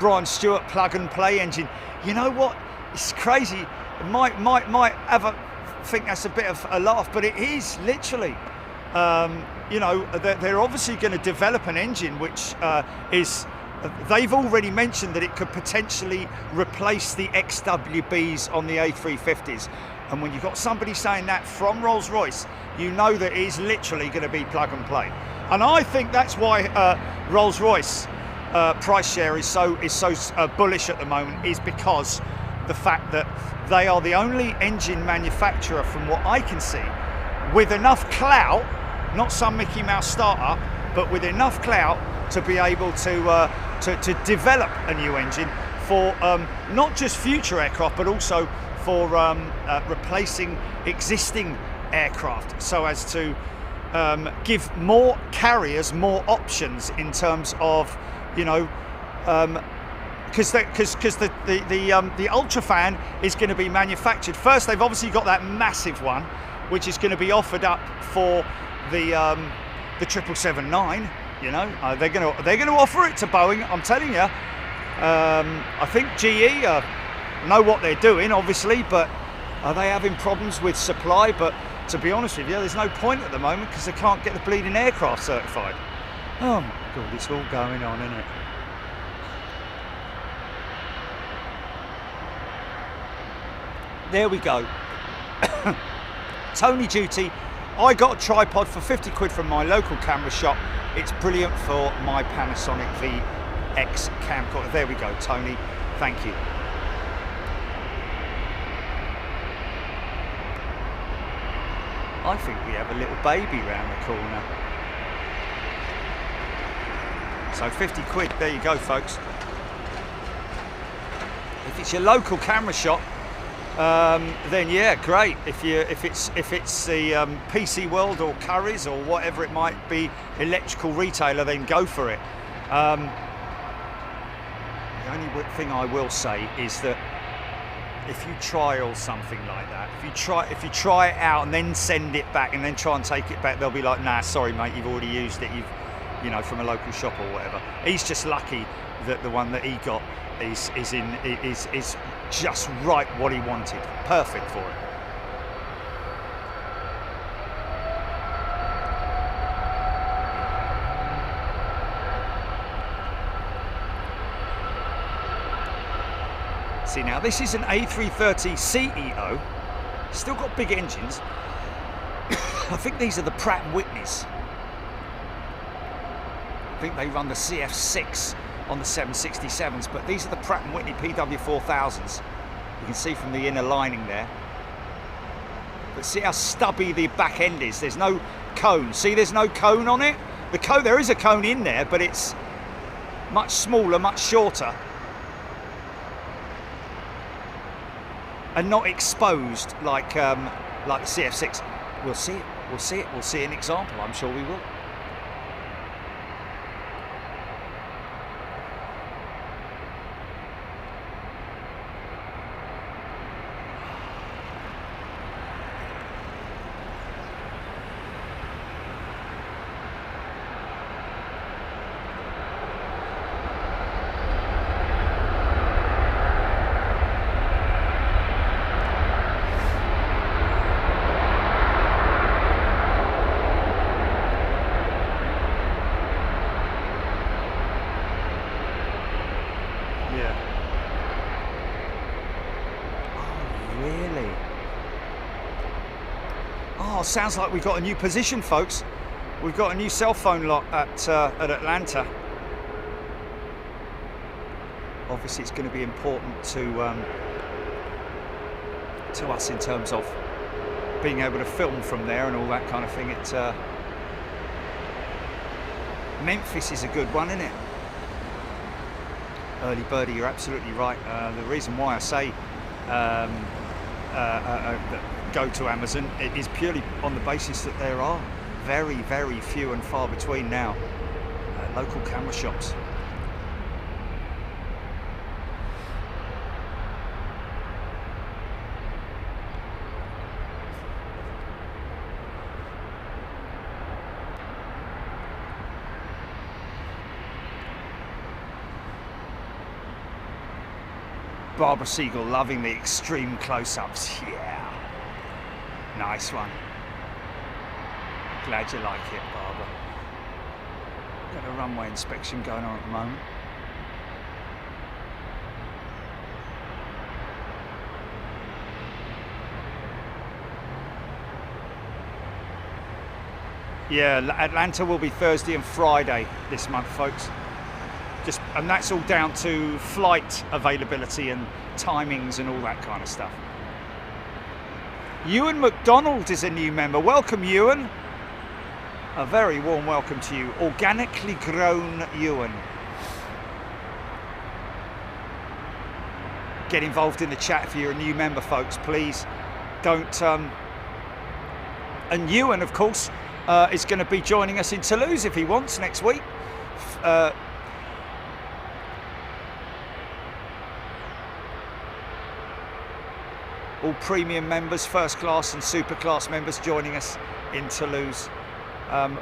Brian Stewart plug and play engine. You know what? It's crazy. Might have think that's a bit of a laugh, but it is literally. You know, they're obviously going to develop an engine which is. They've already mentioned that it could potentially replace the XWBs on the A350s. And when you've got somebody saying that from Rolls-Royce, you know that it is literally going to be plug and play. And I think that's why Rolls-Royce price share is so bullish at the moment, is because the fact that they are the only engine manufacturer, from what I can see, with enough clout, not some Mickey Mouse startup, but with enough clout to be able to develop a new engine for not just future aircraft, but also for replacing existing aircraft, so as to give more carriers more options in terms of, you know, because the Ultrafan is going to be manufactured first. They've obviously got that massive one, which is going to be offered up for the 777-9. You know, they're going to offer it to Boeing. I'm telling you. I think GE know what they're doing, obviously, but are they having problems with supply? But to be honest with you, there's no point at the moment because they can't get the bleeding aircraft certified. Oh my God, it's all going on, isn't it? There we go. Tony Duty. I got a tripod for 50 quid from my local camera shop. It's brilliant for my Panasonic VX camcorder. There we go, Tony. Thank you. I think we have a little baby round the corner. So 50 quid, there you go, folks. If it's your local camera shop, then yeah, great. If it's the PC World or Curry's or whatever it might be, electrical retailer, then go for it. The only thing I will say is that if you trial something like that, if you try it out and then send it back and then try and take it back, they'll be like, nah, sorry mate, you've already used it. You know, from a local shop or whatever. He's just lucky that the one that he got is just right what he wanted. Perfect for it. See, now this is an A330 CEO, still got big engines. I think these are the Pratt & Whitneys. I think they run the CF6 on the 767s, but these are the Pratt & Whitney PW4000s. You can see from the inner lining there. But see how stubby the back end is. There's no cone. See, there's no cone on it. There is a cone in there, but it's much smaller, much shorter, and not exposed like the CF6. We'll see it. We'll see it. We'll see an example. I'm sure we will. Sounds like we've got a new position, folks. We've got a new cell phone lot at Atlanta. Obviously, it's going to be important to us in terms of being able to film from there and all that kind of thing. Memphis is a good one, isn't it? Early birdie, you're absolutely right. The reason why I say that go to Amazon. It is purely on the basis that there are very, very few and far between now local camera shops. Barbara Siegel loving the extreme close-ups. Yeah, nice one. Glad you like it, Barbara. Got a runway inspection going on at the moment. Yeah, Atlanta will be Thursday and Friday this month, folks. And that's all down to flight availability and timings and all that kind of stuff. Ewan McDonald is a new member. Welcome, Ewan. A very warm welcome to you. Organically grown Ewan. Get involved in the chat if you're a new member, folks. Please don't. And Ewan, of course, is going to be joining us in Toulouse if he wants next week. All premium members, first class and super class members joining us in Toulouse.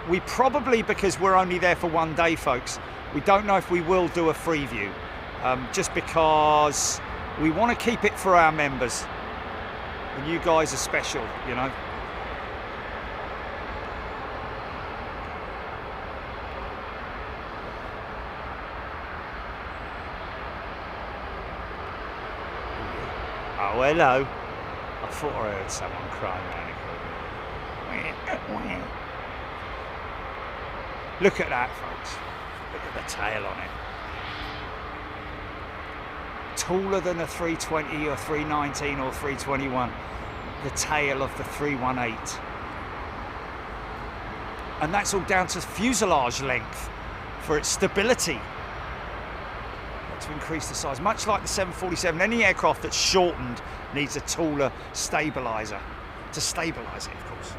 We probably, because we're only there for one day, folks, we don't know if we will do a free view, just because we want to keep it for our members. And you guys are special, you know. Oh, hello. I thought I heard someone crying around the corner. Look at that, folks. Look at the tail on it. Taller than a 320 or 319 or 321. The tail of the 318. And that's all down to fuselage length for its stability. To increase the size, much like the 747. Any aircraft that's shortened needs a taller stabilizer to stabilize it, of course.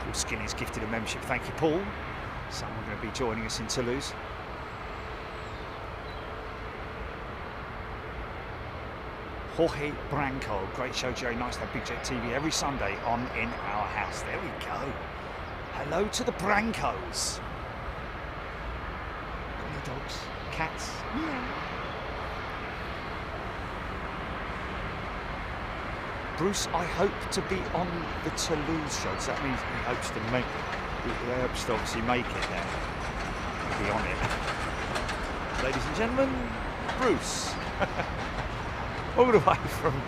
Paul Skinner's gifted a membership. Thank you, Paul. Someone going to be joining us in Toulouse. Jorge Branco, great show, Jerry. Nice to have Big Jet TV every Sunday on in our house. There we go. Hello to the Brancos. Dogs, cats. Yeah. Bruce, I hope to be on the Toulouse show. So that means he hopes to make. He hopes to obviously make it there. He'll be on it. Ladies and gentlemen, Bruce, all the way from.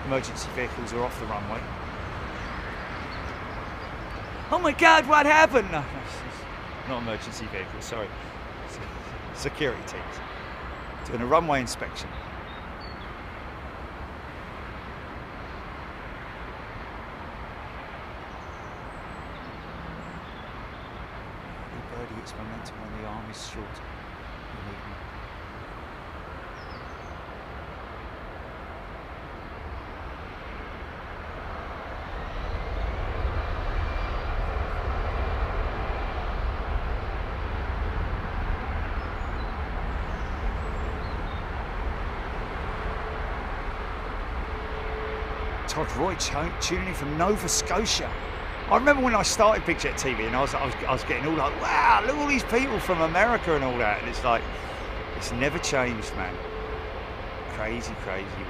Emergency vehicles are off the runway. Oh my God, what happened? No, not emergency vehicles, sorry. Security teams doing a runway inspection. The birdie gets momentum when the arm is short. Todd Roy tuning in from Nova Scotia. I remember when I started Big Jet TV and I was getting all like, wow, look at all these people from America and all that. And it's like, it's never changed, man. Crazy, crazy world.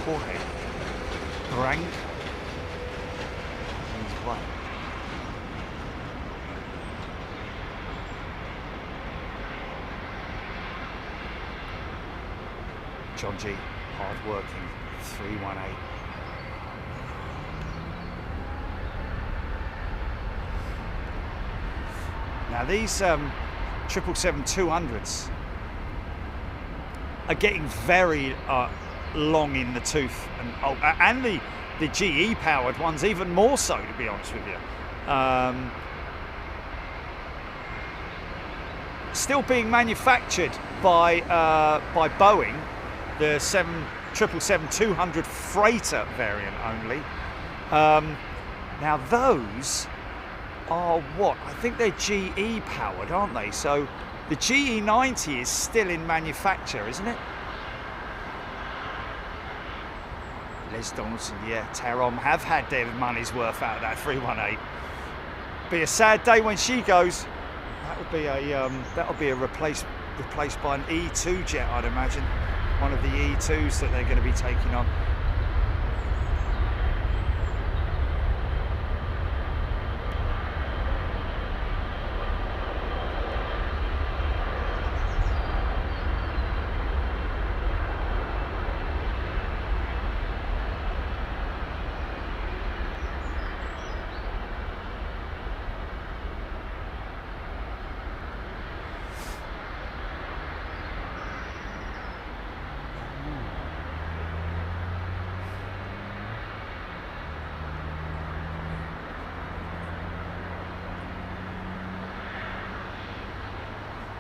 Jorge Brank. He's one. John G, hard-working, 318. Now these 777-200s are getting very long in the tooth, and the GE powered ones even more so, to be honest with you. Still being manufactured by Boeing, the 777-200 freighter variant only. Now those are what? I think they're GE powered, aren't they? So the GE90 is still in manufacture, isn't it? Les Donaldson, yeah, Tehran have had their money's worth out of that 318. Be a sad day when she goes. That'll be a replaced by an E2 jet, I'd imagine. One of the E2s that they're going to be taking on.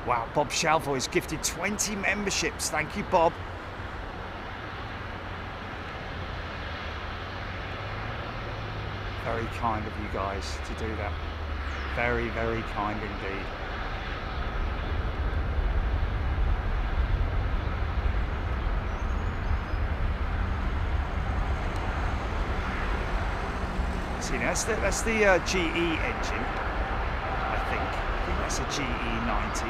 Wow, Bob Shalvoy has gifted 20 memberships. Thank you, Bob. Very kind of you guys to do that. Very, very kind indeed. See, that's the GE engine, I think. I think that's a GE90.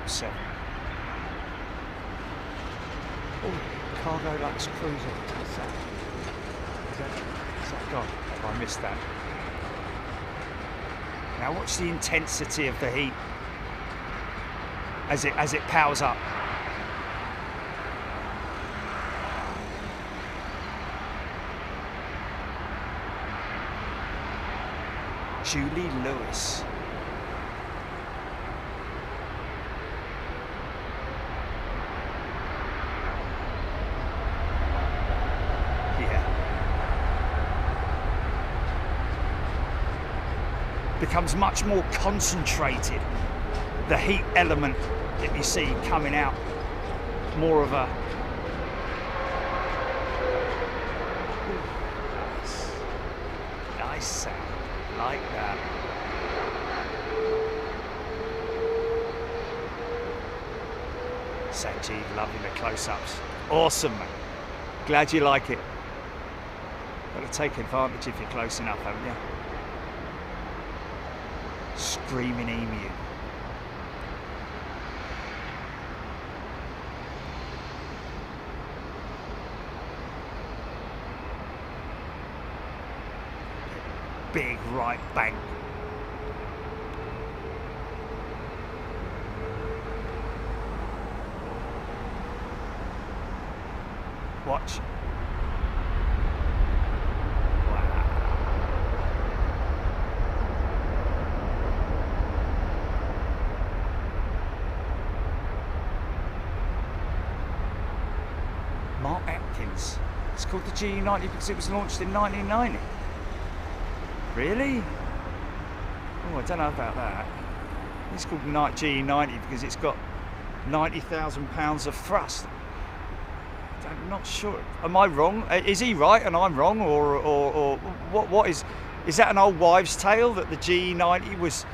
Seven. Oh, Cargo Lux Cruiser. What's that? Is that gone? Oh, I missed that. Now watch the intensity of the heat as it powers up. Julie Lewis. Becomes much more concentrated. The heat element that you see coming out, more of a nice sound like that. Sanjeev loving the close-ups. Awesome, man. Glad you like it. Got to take advantage if you're close enough, haven't you? Screaming emu. Big right bank. Watch. It's called the GE90 because it was launched in 1990. Really? Oh, I don't know about that. It's called GE90 because it's got 90,000 pounds of thrust. I'm not sure. Am I wrong? Is he right and I'm wrong, or what is that an old wives' tale that the GE90 was?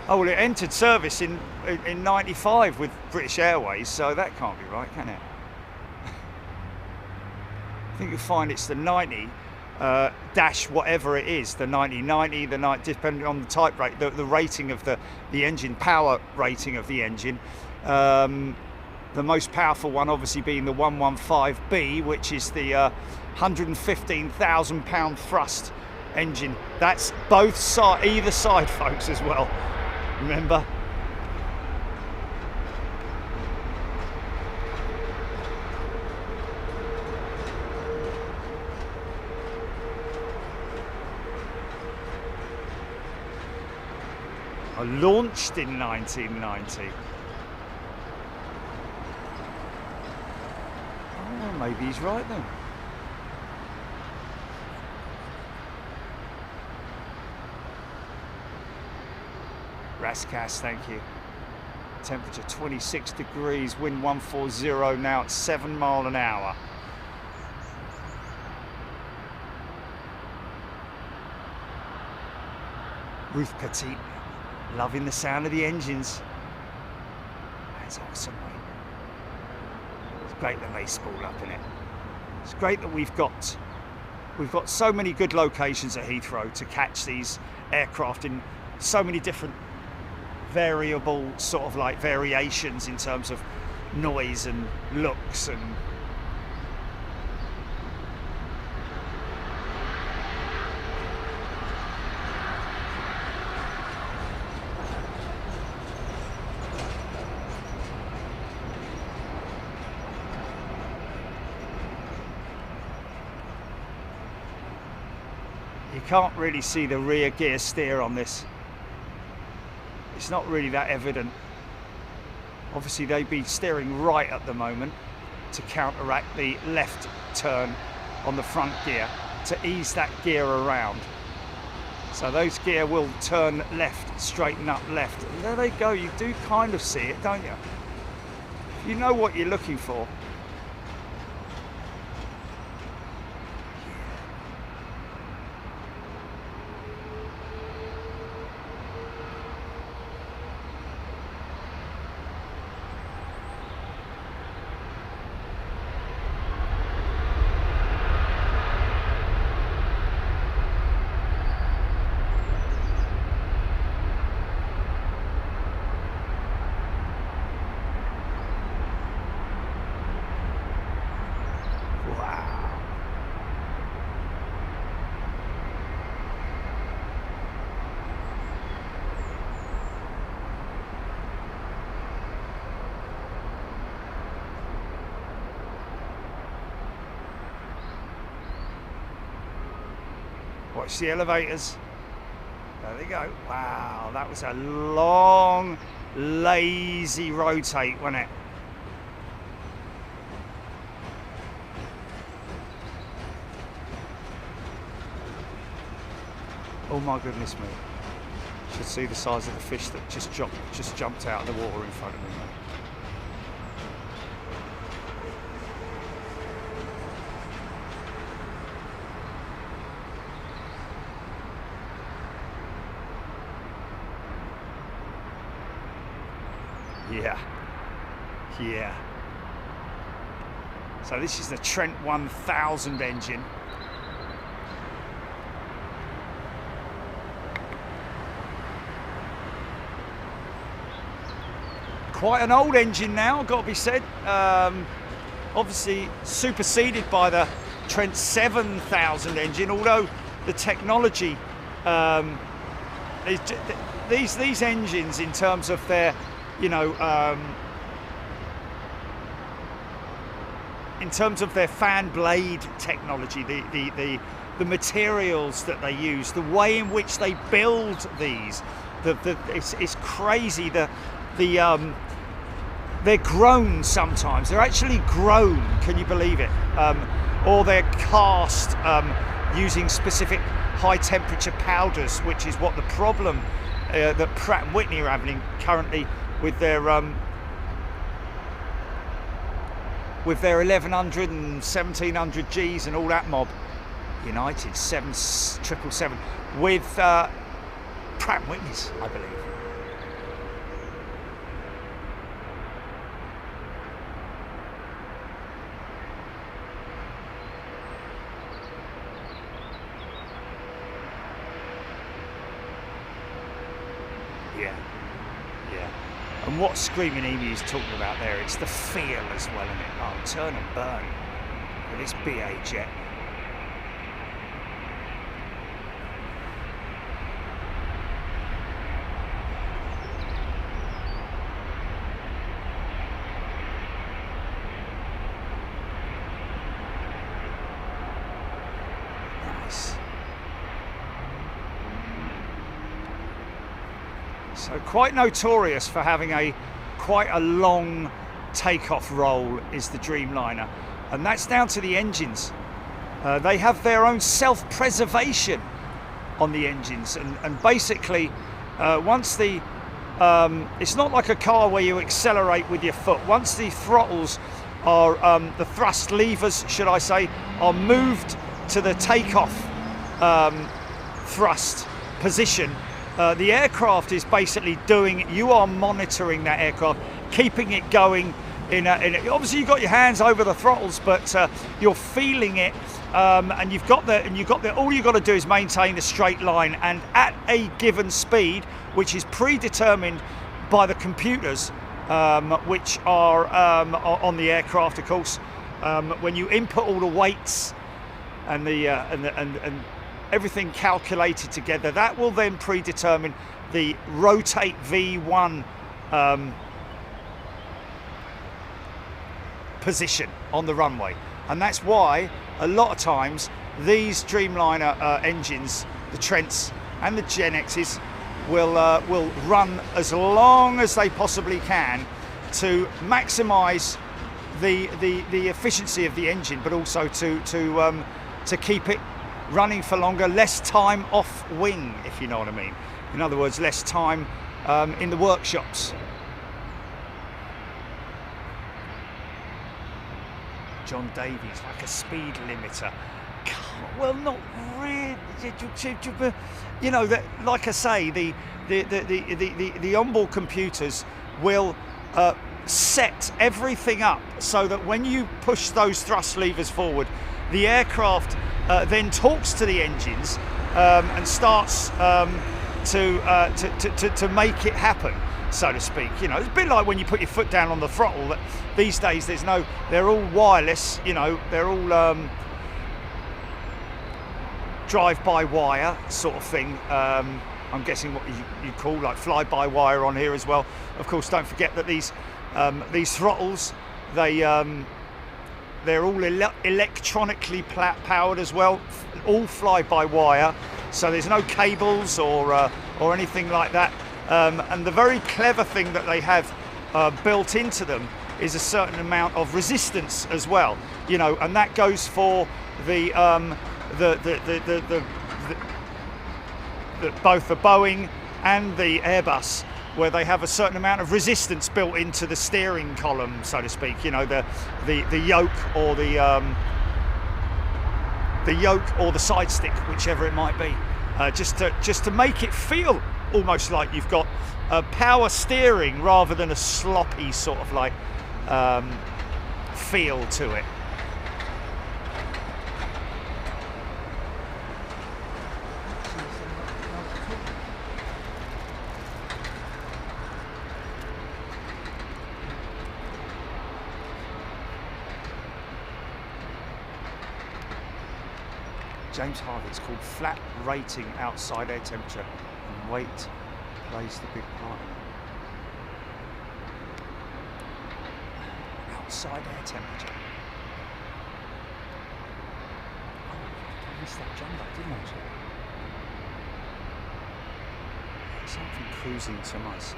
Oh, well, it entered service in 95 with British Airways, so that can't be right, can it? I think you'll find it's the 90 dash whatever it is, the 90, depending on the type rate, the rating of the engine, power rating of the engine. The most powerful one obviously being the 115B, which is the 115,000 pound thrust engine. That's both either side, folks, as well. Remember? launched in 1990. Oh, maybe he's right then. Raskas, thank you. Temperature 26 degrees, wind 140 now at 7 miles an hour. Ruth Petit, loving the sound of the engines. That's awesome, mate. It's great that they spool up in it. It's great that we've got so many good locations at Heathrow to catch these aircraft in so many different variable sort of like variations in terms of noise and looks and you can't really see the rear gear steer on this. It's not really that evident. Obviously they'd be steering right at the moment to counteract the left turn on the front gear to ease that gear around. So those gear will turn left, straighten up left. And there they go, you do kind of see it, don't you? You know what you're looking for. Watch the elevators. There they go. Wow, that was a long, lazy rotate, wasn't it? Oh my goodness me. Should see the size of the fish that just jumped out of the water in front of me. Yeah. So this is the Trent 1000 engine. Quite an old engine now, got to be said. Obviously superseded by the Trent 7000 engine, although the technology, these engines in terms of their, in terms of their fan blade technology, the materials that they use, the way in which they build these, it's crazy. They're grown sometimes. They're actually grown. Can you believe it? Or they're cast using specific high temperature powders, which is what the problem that Pratt & Whitney are having currently with their 1100 and 1700 Gs and all that mob. United 777 with Pratt & Whitney's, I believe. Yeah. And what Screaming Emu's talking about there, it's the feel as well, isn't it? Oh, turn and burn with this BA jet. So quite notorious for having quite a long takeoff roll is the Dreamliner, and that's down to the engines. They have their own self-preservation on the engines, and basically once the it's not like a car where you accelerate with your foot. Once the throttles are the thrust levers, should I say, are moved to the takeoff thrust position, the aircraft is basically you are monitoring that aircraft, keeping it going obviously you've got your hands over the throttles, but you're feeling it, and all you've got to do is maintain a straight line, and at a given speed, which is predetermined by the computers, which are on the aircraft, of course. When you input all the weights and and everything calculated together, that will then predetermine the rotate V1 position on the runway. And that's why a lot of times these Dreamliner engines, the Trents and the Gen X's, will run as long as they possibly can to maximise the efficiency of the engine, but also to keep it running for longer, less time off wing, if you know what I mean. In other words, less time in the workshops. John Davies, like a speed limiter. Well, not really. You know, that, like I say, the onboard computers will set everything up so that when you push those thrust levers forward, the aircraft then talks to the engines and starts to make it happen, so to speak. You know, it's a bit like when you put your foot down on the throttle. That these days they're all wireless. You know, they're all drive-by-wire sort of thing. I'm guessing what you call like fly-by-wire on here as well. Of course, don't forget that these throttles, they're all electronically powered as well, all fly-by-wire. So there's no cables or anything like that. And the very clever thing that they have built into them is a certain amount of resistance as well. You know, and that goes for both the Boeing and the Airbus, where they have a certain amount of resistance built into the steering column, so to speak. You know, the yoke or the yoke or the side stick, whichever it might be, just to make it feel almost like you've got power steering rather than a sloppy sort of like feel to it. James Harvey, it's called flat rating outside air temperature, and weight plays the big part. Outside air temperature. Oh, I missed that jumbo, didn't I? Something cruising to nice.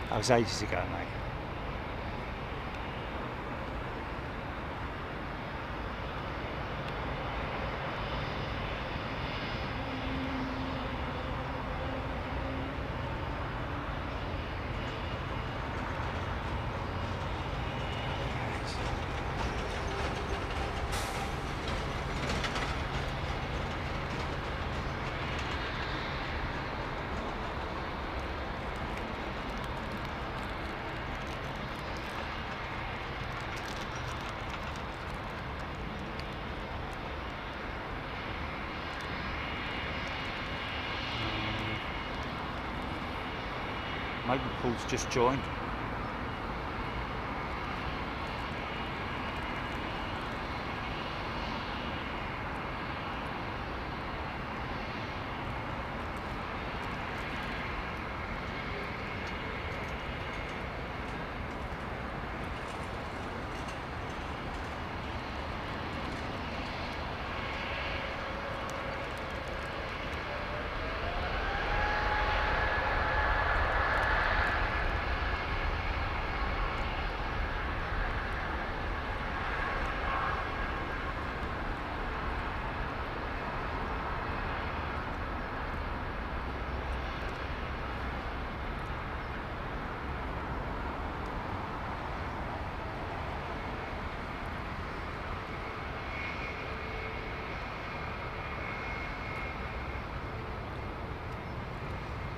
That was ages ago, mate. Maybe Paul's just joined.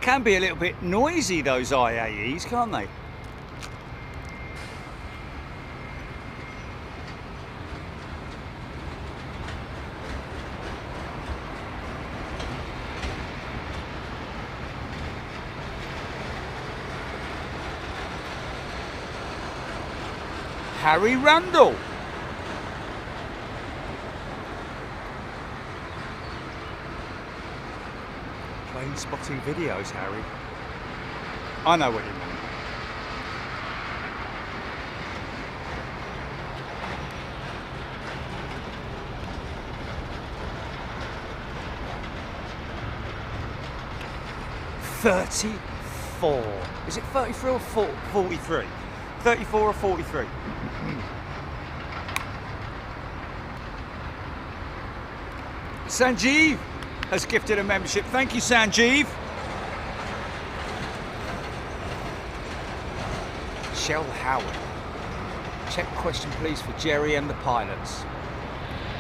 can be a little bit noisy, those IAEs, can't they? Harry Rundle. Plane spotting videos, Harry. I know what you mean. $34. Is it 33 or 43? 34 or 43? Sanjeev has gifted a membership. Thank you, Sanjeev. Shell Howard. Check question, please, for Jerry and the pilots.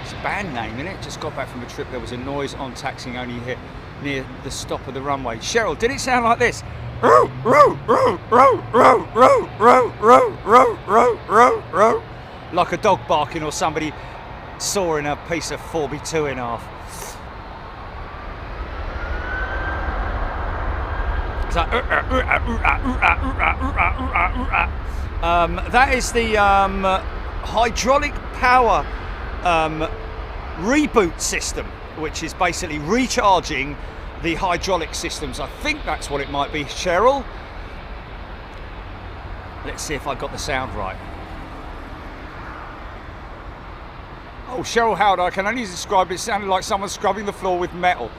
It's a band name, isn't it? Just got back from a trip. There was a noise on taxiing only hit near the stop of the runway. Cheryl, did it sound like this? Row, row, row, row, row, row, row, row, row, row, row, row. Like a dog barking or somebody sawing a piece of 4x2 in half. It's like, that is the hydraulic power reboot system, which is basically recharging the hydraulic systems. I think that's what it might be, Cheryl. Let's see if I got the sound right. Oh, Cheryl Howard, I can only describe it. It sounded like someone scrubbing the floor with metal.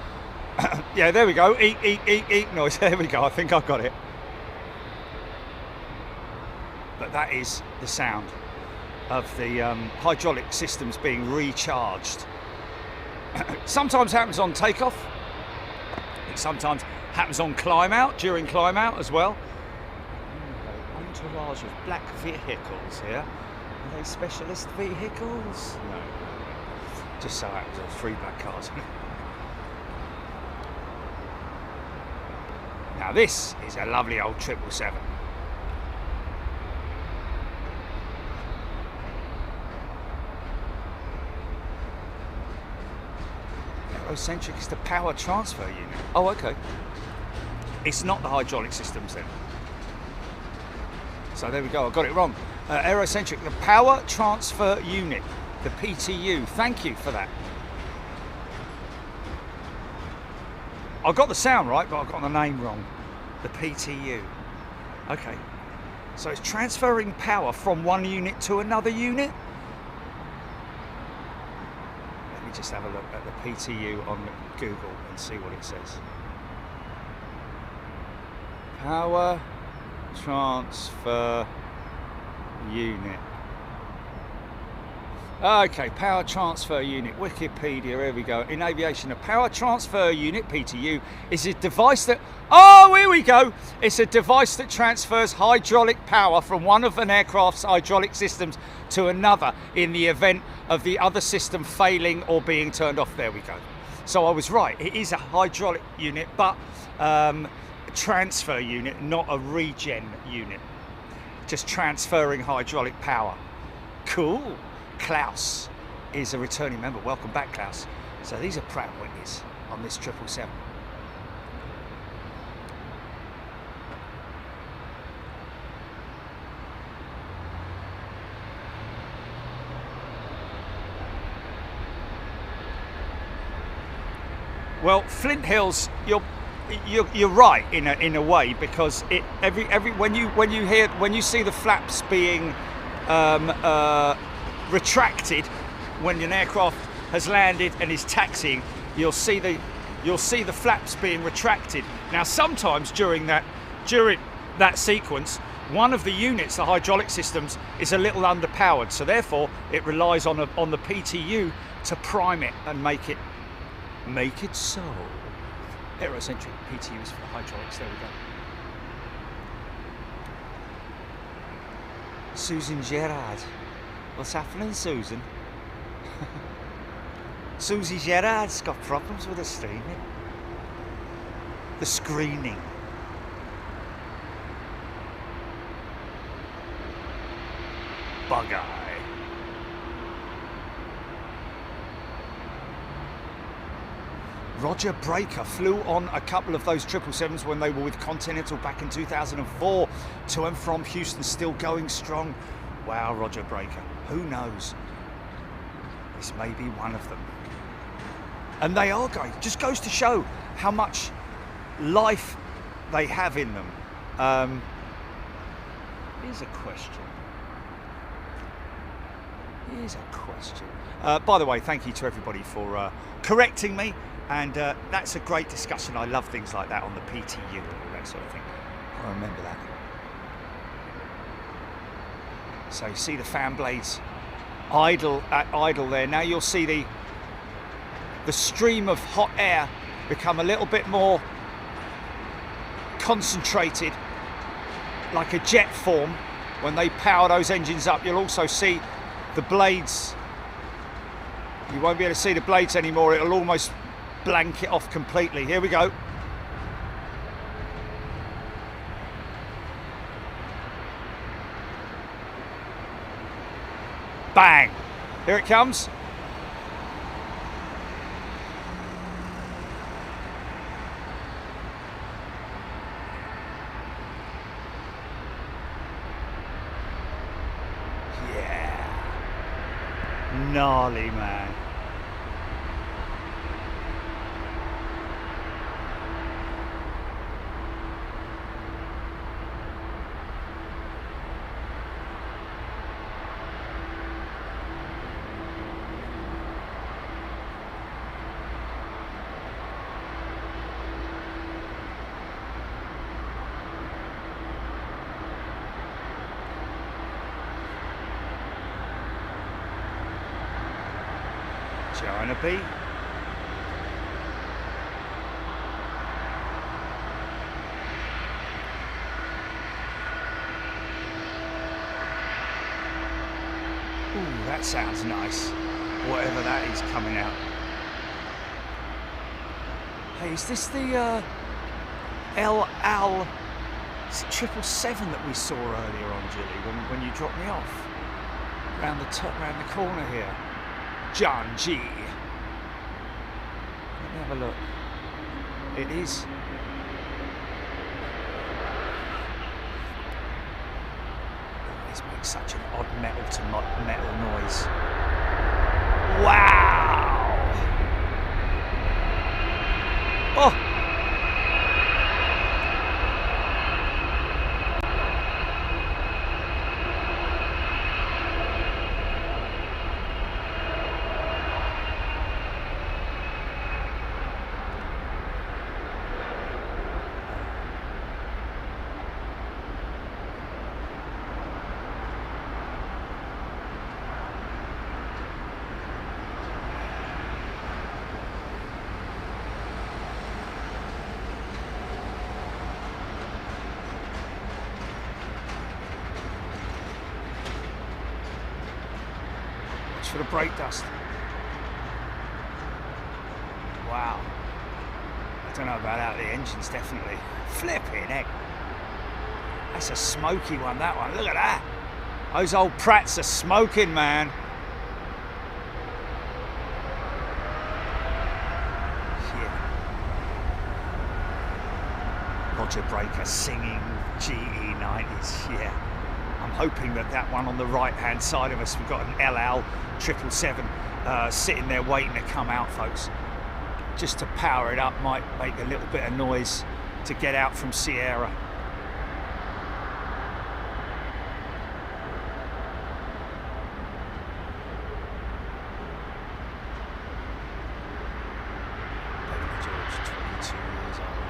Yeah, there we go. Eat, eat, eat, eat noise. There we go. I think I've got it. But that is the sound of the hydraulic systems being recharged. Sometimes happens on takeoff. It sometimes happens on climb out, during climb out as well. Entourage of black vehicles here. Are they specialist vehicles? No. Just so happens there's 3 black cars. Now this is a lovely old 777. Aerocentric is the power transfer unit. Oh, okay. It's not the hydraulic systems then. So there we go, I got it wrong. Aerocentric, the power transfer unit, the PTU. Thank you for that. I got the sound right, but I got the name wrong. The PTU. Okay. So it's transferring power from one unit to another unit. Let me just have a look at the PTU on Google and see what it says. Power transfer unit. Okay, power transfer unit, Wikipedia, here we go. In aviation, a power transfer unit, PTU, is a device that, oh, here we go. It's a device that transfers hydraulic power from one of an aircraft's hydraulic systems to another in the event of the other system failing or being turned off. There we go. So I was right, it is a hydraulic unit, but transfer unit, not a regen unit. Just transferring hydraulic power. Cool. Klaus is a returning member. Welcome back, Klaus. So these are Pratt & Whitneys on this 777. Well, Flint Hills, you're right in a way, because when you see the flaps being retracted when an aircraft has landed and is taxiing, you'll see the flaps being retracted. Now sometimes during that sequence, one of the units, the hydraulic systems, is a little underpowered, so therefore it relies on the PTU to prime it and make it so. Aerocentric PTUs for the hydraulics. There we go. Susan Gerard. What's happening, Susan? Susie Gerard's got problems with the streaming. The screening. bug-eye. Roger Breaker flew on a couple of those 777s when they were with Continental back in 2004, to and from Houston, still going strong. Wow, Roger Breaker, who knows? This may be one of them. And they are going, just goes to show how much life they have in them. Here's a question. By the way, thank you to everybody for correcting me. And that's a great discussion. I love things like that on the PTU and all that sort of thing. I remember that. So you see the fan blades idle there. Now you'll see the stream of hot air become a little bit more concentrated, like a jet form. When they power those engines up, you'll also see the blades. You won't be able to see the blades anymore. It'll almost blanket off completely. Here we go. Bang! Here it comes. Yeah. Gnarly, man. China B. Ooh, that sounds nice. Whatever that is coming out. Hey, is this the El Al 777 that we saw earlier on, Jilly, when you dropped me off? Round the corner here. John G. Let me have a look. It is. Always makes such an odd metal to metal noise. Wow! Oh! For the brake dust. Wow. I don't know about out the engines, definitely. Flipping heck. That's a smoky one, that one. Look at that. Those old Pratts are smoking, man. Yeah. Roger Breaker singing GE90s, yeah. I'm hoping that one on the right hand side of us, we've got an LL 777 sitting there waiting to come out, folks. Just to power it up, might make a little bit of noise to get out from Sierra. Baby George, 22 years old.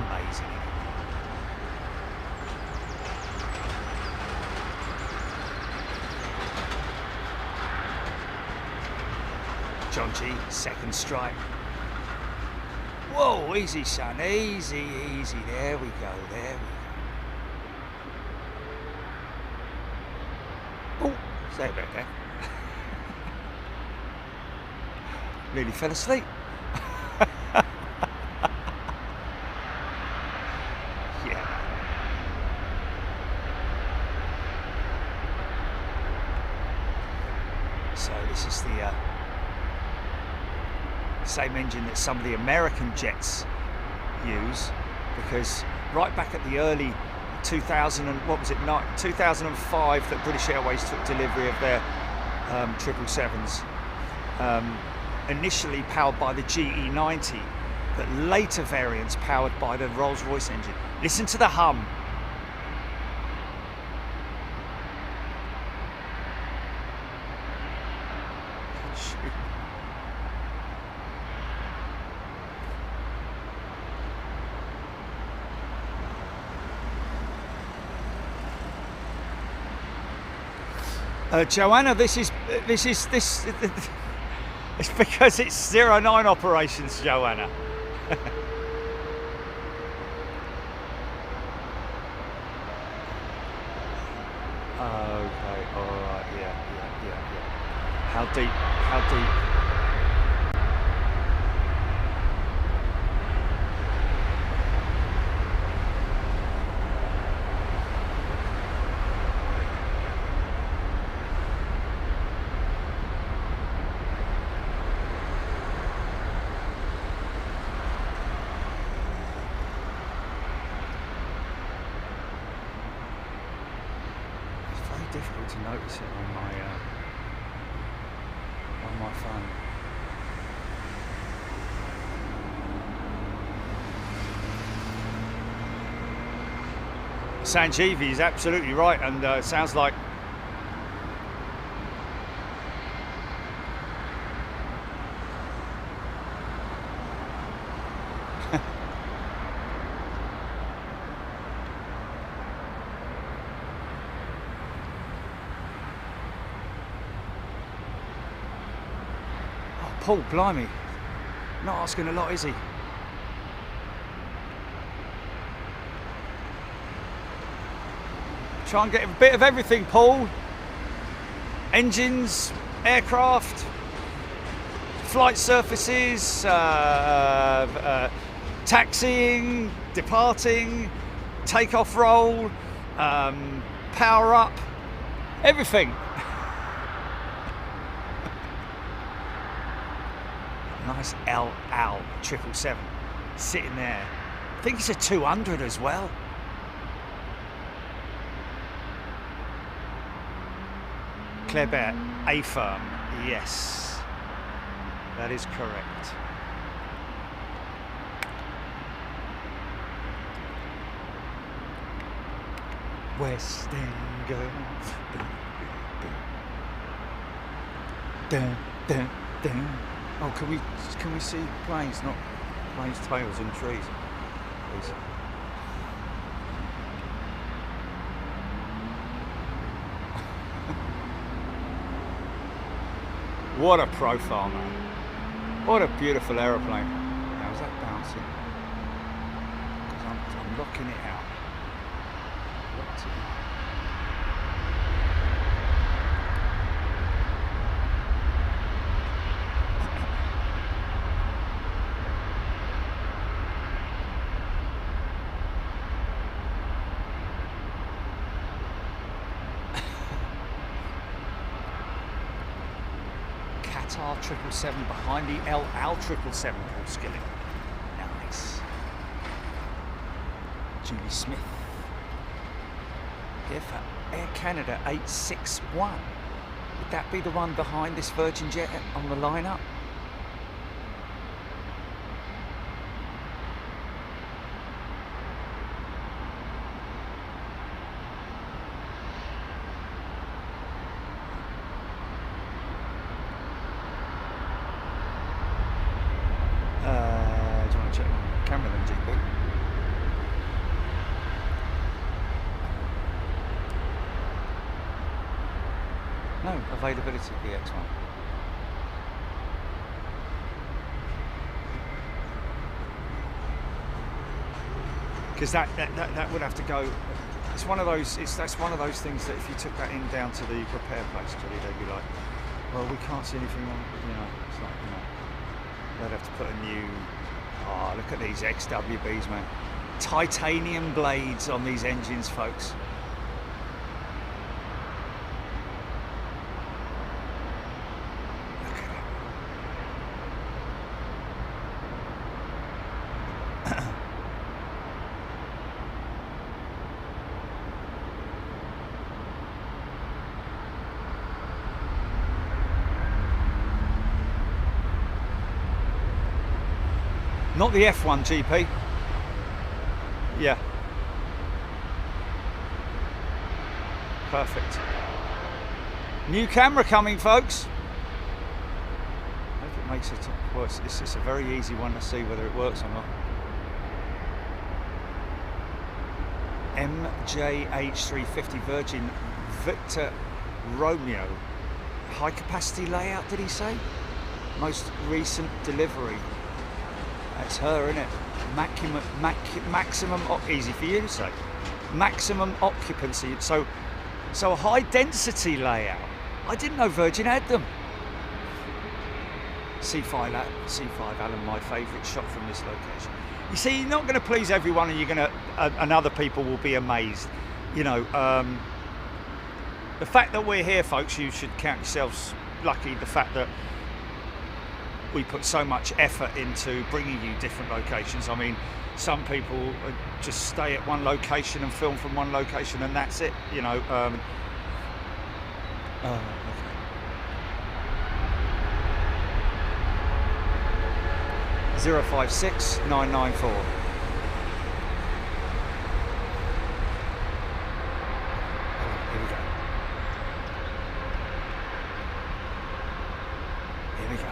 Amazing. John G, second strike. Whoa, easy, son, easy, easy. There we go, there we go. Oh, say about that. Nearly fell asleep. Yeah. This is the same engine that some of the American jets use, because right back at the early 2000 and what was it, 2005, that British Airways took delivery of their 777s, initially powered by the GE90, but later variants powered by the Rolls-Royce engine. Listen to the hum. Joanna, this. It's because it's 09 operations, Joanna. Okay, all right, yeah. How deep? Difficult to notice it on my phone. Sanjeevi is absolutely right, and it sounds like Paul, blimey, not asking a lot, is he? Try and get a bit of everything, Paul. Engines, aircraft, flight surfaces, taxiing, departing, takeoff roll, power up, everything. Nice El Al 777 sitting there. I think it's a 200 as well. Kleber A-firm, yes, that is correct. West End girls. Dun, dun, dun. Oh, can we see planes, not planes' tails in trees, please? What a profile, man! What a beautiful aeroplane. Now is that bouncing? Because I'm locking it out. Locked it out. Qatar 777 behind the El Al 777, Paul Skilling. Nice. Julie Smith. Here for Air Canada 861. Would that be the one behind this Virgin jet on the lineup? Do you want to check the camera then, GP? No, availability of the X1. Because that would have to go. It's one of those. That's one of those things that if you took that in down to the repair place, they'd be like, well, we can't see anything on. You know, it's like, you know, they'd have to put a new. Oh, look at these XWBs, man! Titanium blades on these engines, folks. Not the F1 GP. Yeah. Perfect. New camera coming, folks. I hope it makes it worse. It's just a very easy one to see whether it works or not. MJH350 Virgin Victor Romeo. High capacity layout, did he say? Most recent delivery. That's her, isn't it? Maximum, easy for you to say. Maximum occupancy. So a high density layout. I didn't know Virgin had them. C5 Alan, my favourite shot from this location. You see, you're not going to please everyone, and and other people will be amazed. You know, the fact that we're here, folks, you should count yourselves lucky. The fact that we put so much effort into bringing you different locations. I mean, some people just stay at one location and film from one location, and that's it. You know. Okay. 056994. Here we go. Here we go.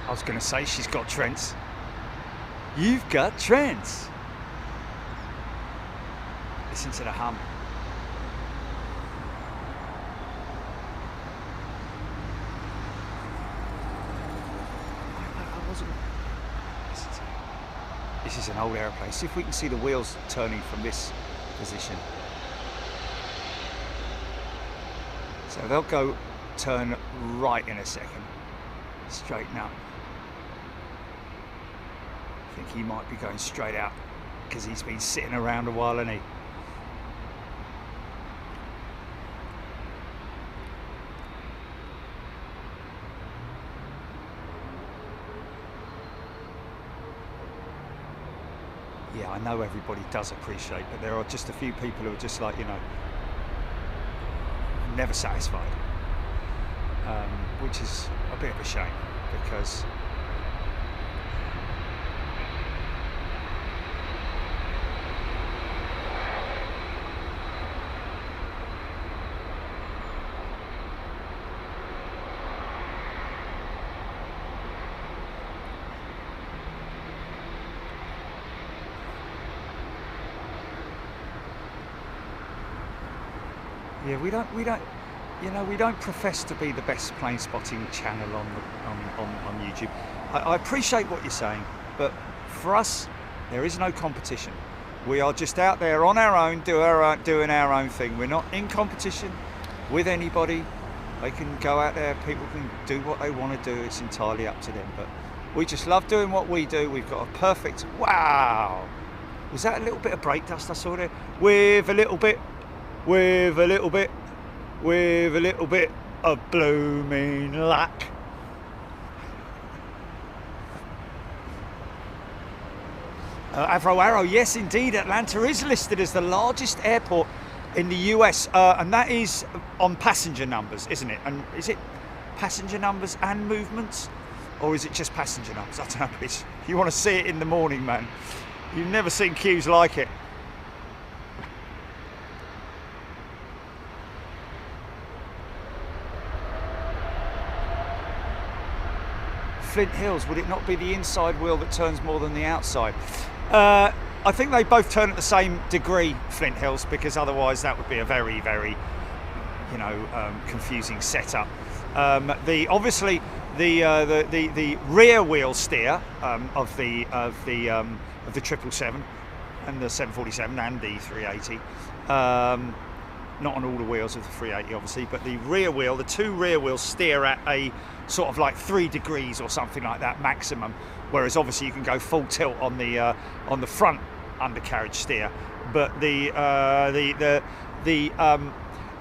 I was going to say she's got Trents. You've got Trents. Listen to the hum. I wasn't. Listen to it. This is an old aeroplane. See if we can see the wheels turning from this position. So they'll go turn right in a second. Straighten up. I think he might be going straight out because he's been sitting around a while, hasn't he? Yeah, I know everybody does appreciate, but there are just a few people who are just like, you know, never satisfied, which is a bit of a shame because yeah, we don't, you know, we don't profess to be the best plane spotting channel on YouTube. I appreciate what you're saying, but for us, there is no competition. We are just out there on our own, doing our own thing. We're not in competition with anybody. They can go out there, people can do what they want to do. It's entirely up to them. But we just love doing what we do. We've got a perfect, wow. Was that a little bit of brake dust I saw there? With a little bit of blooming luck. Avro, yes indeed, Atlanta is listed as the largest airport in the US, and that is on passenger numbers, isn't it? And is it passenger numbers and movements, or is it just passenger numbers? I don't know. You want to see it in the morning, man. You've never seen queues like it. Flint Hills, would it not be the inside wheel that turns more than the outside? I think they both turn at the same degree, Flint Hills, because otherwise that would be a very, very, you know, confusing setup. Obviously the rear wheel steer of the 777 and the 747 and the 380. Not on all the wheels of the 380 obviously, but the rear wheel, the two rear wheels steer at a sort of like 3 degrees or something like that maximum, whereas obviously you can go full tilt on the front undercarriage steer. But the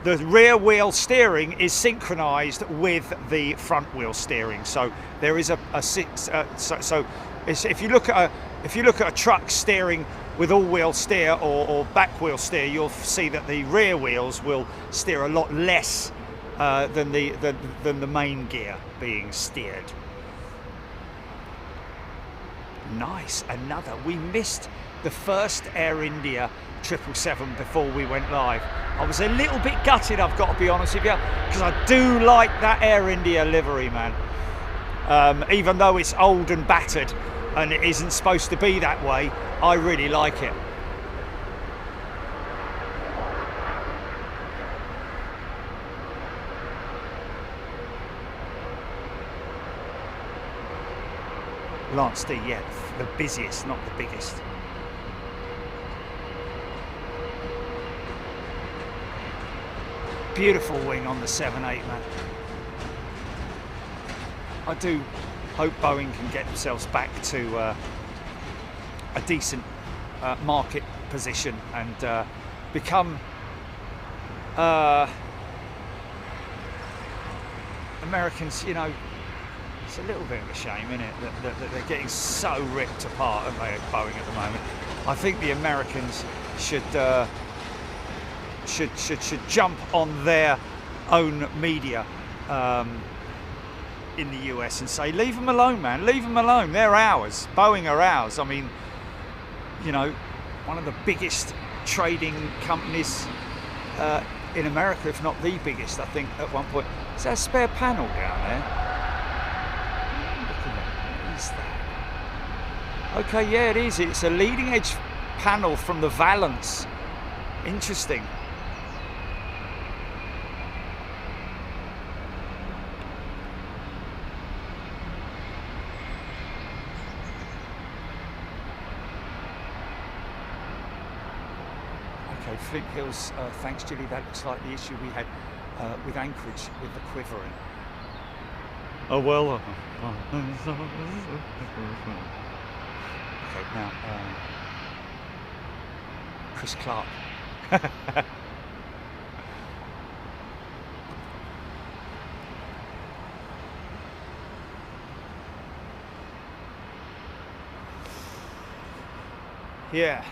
the rear wheel steering is synchronized with the front wheel steering. So there is if you look at a truck steering with all-wheel steer or back-wheel steer, you'll see that the rear wheels will steer a lot less than the main gear being steered. Nice, another. We missed the first Air India 777 before we went live. I was a little bit gutted, I've got to be honest with you, because I do like that Air India livery, man. Even though it's old and battered and it isn't supposed to be that way, I really like it. Lance D, yeah, the busiest, not the biggest. Beautiful wing on the 7.8, man. I do hope Boeing can get themselves back to a decent market position and become Americans, you know. It's a little bit of a shame, isn't it, that they're getting so ripped apart, aren't they, at Boeing at the moment. I think the Americans should jump on their own media in the US and say, leave them alone, man, leave them alone. They're ours. Boeing are ours. I mean, you know, one of the biggest trading companies in America, if not the biggest, I think, at one point. Is there a spare panel down there? Okay, yeah, it is. It's a leading edge panel from the Valence. Interesting. Okay, Flint Hills, thanks Julie, that looks like the issue we had with Anchorage with the quivering. Oh well. Okay, now, Chris Clark. Yeah.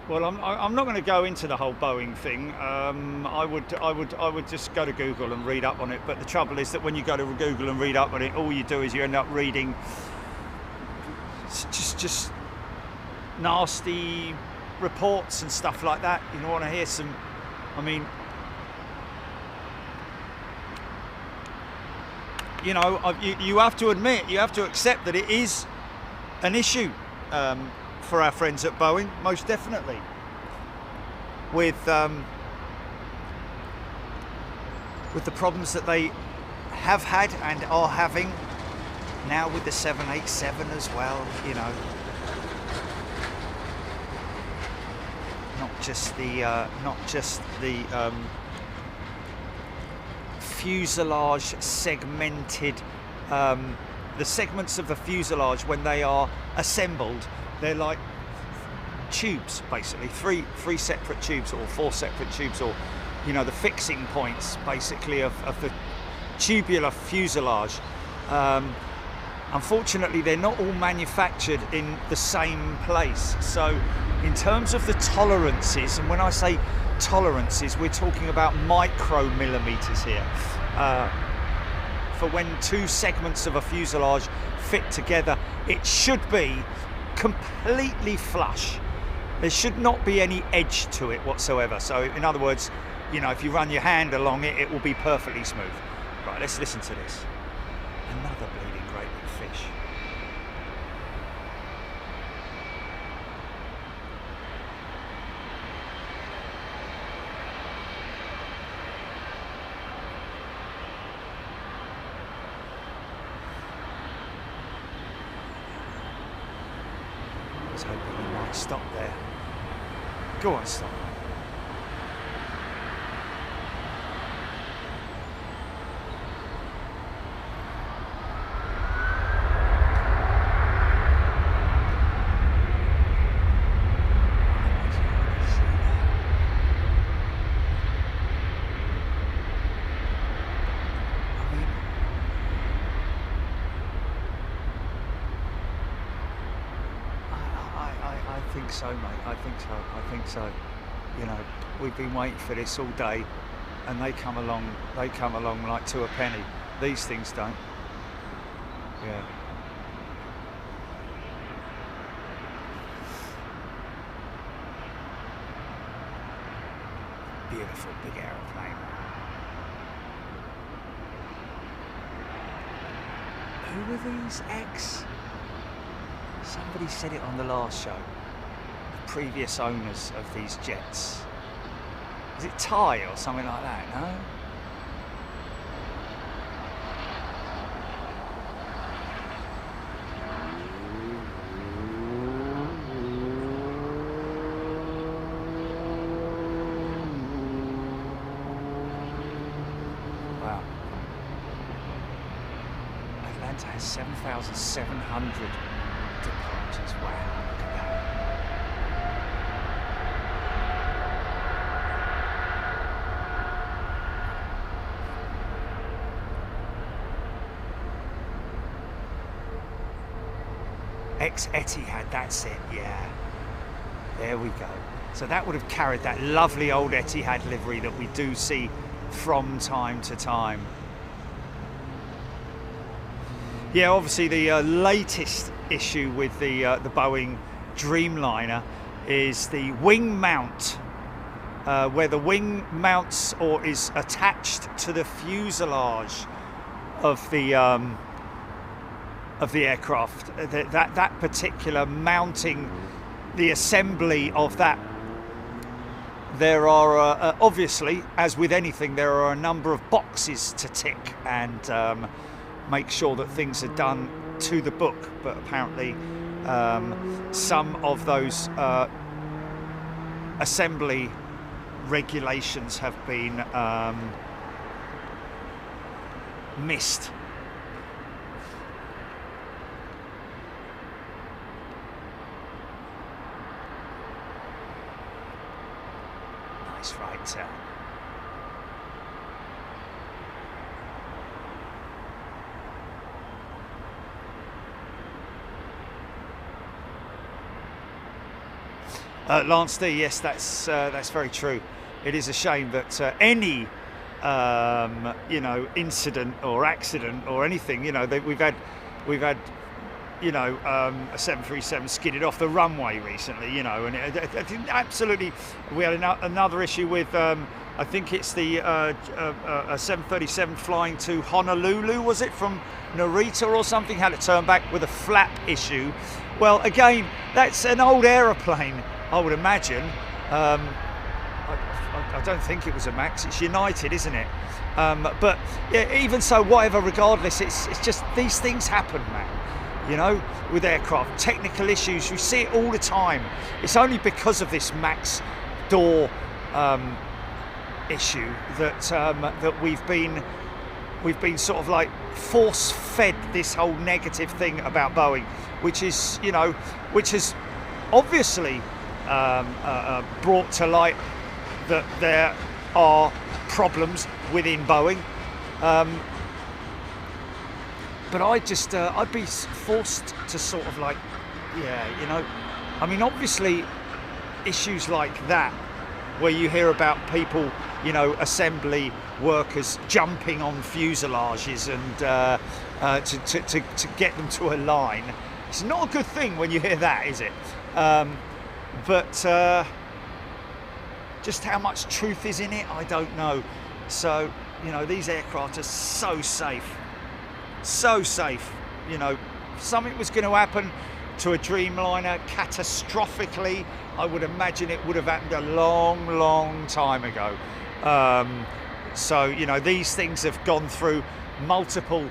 Well, I'm not going to go into the whole Boeing thing. I would just go to Google and read up on it. But the trouble is that when you go to Google and read up on it, all you do is you end up reading just nasty reports and stuff like that. You don't want to hear some. I mean, you know, you have to admit, you have to accept that it is an issue. For our friends at Boeing, most definitely, with the problems that they have had and are having now with the 787 as well. You know, not just the fuselage segmented, the segments of the fuselage when they are assembled. They're like tubes, basically, three separate tubes or four separate tubes, or, you know, the fixing points, basically, of the tubular fuselage. Unfortunately, they're not all manufactured in the same place. So, in terms of the tolerances, and when I say tolerances, we're talking about micromillimeters here. For when two segments of a fuselage fit together, it should be completely flush. There should not be any edge to it whatsoever. So in other words, you know, if you run your hand along it, it will be perfectly smooth. Right, let's listen to this. Another bleeding great big fish. I was hoping he might stop there. Go on, stop. think so, mate. I think so. You know, we've been waiting for this all day, and they come along like to a penny. These things don't. Yeah. Beautiful big aeroplane. Who are these somebody said it on the last show, the previous owners of these jets. Is it Thai or something like that, no? Wow. Atlanta has 7,700 departures. Wow, look at that. Ex-Etihad, that's it, yeah. There we go. So that would have carried that lovely old Etihad livery that we do see from time to time. Yeah, obviously the latest issue with the Boeing Dreamliner is the wing mount, where the wing mounts or is attached to the fuselage of the aircraft. That particular mounting, the assembly of that. There are obviously, as with anything, there are a number of boxes to tick and make sure that things are done to the book, but apparently some of those assembly regulations have been missed. Nice right turn. Lance D, yes, that's very true. It is a shame that any incident or accident or anything, we've had a 737 skidded off the runway recently, and it absolutely. We had another issue with I think it's the a 737 flying to Honolulu, was it, from Narita or something, had to turn back with a flap issue. Well, again, that's an old aeroplane, I would imagine. I don't think it was a Max, it's United, isn't it? But yeah, even so, whatever, regardless, it's just these things happen, man. With aircraft, technical issues, you see it all the time. It's only because of this Max door issue that we've been sort of like force-fed this whole negative thing about Boeing, which has obviously brought to light that there are problems within Boeing. But I'd be forced to sort of like, obviously issues like that, where you hear about people, assembly workers jumping on fuselages and to get them to a line. It's not a good thing when you hear that, is it? But just how much truth is in it, I don't know. So, these aircraft are so safe. So safe. Something was going to happen to a Dreamliner catastrophically, I would imagine it would have happened a long time ago. So these things have gone through multiple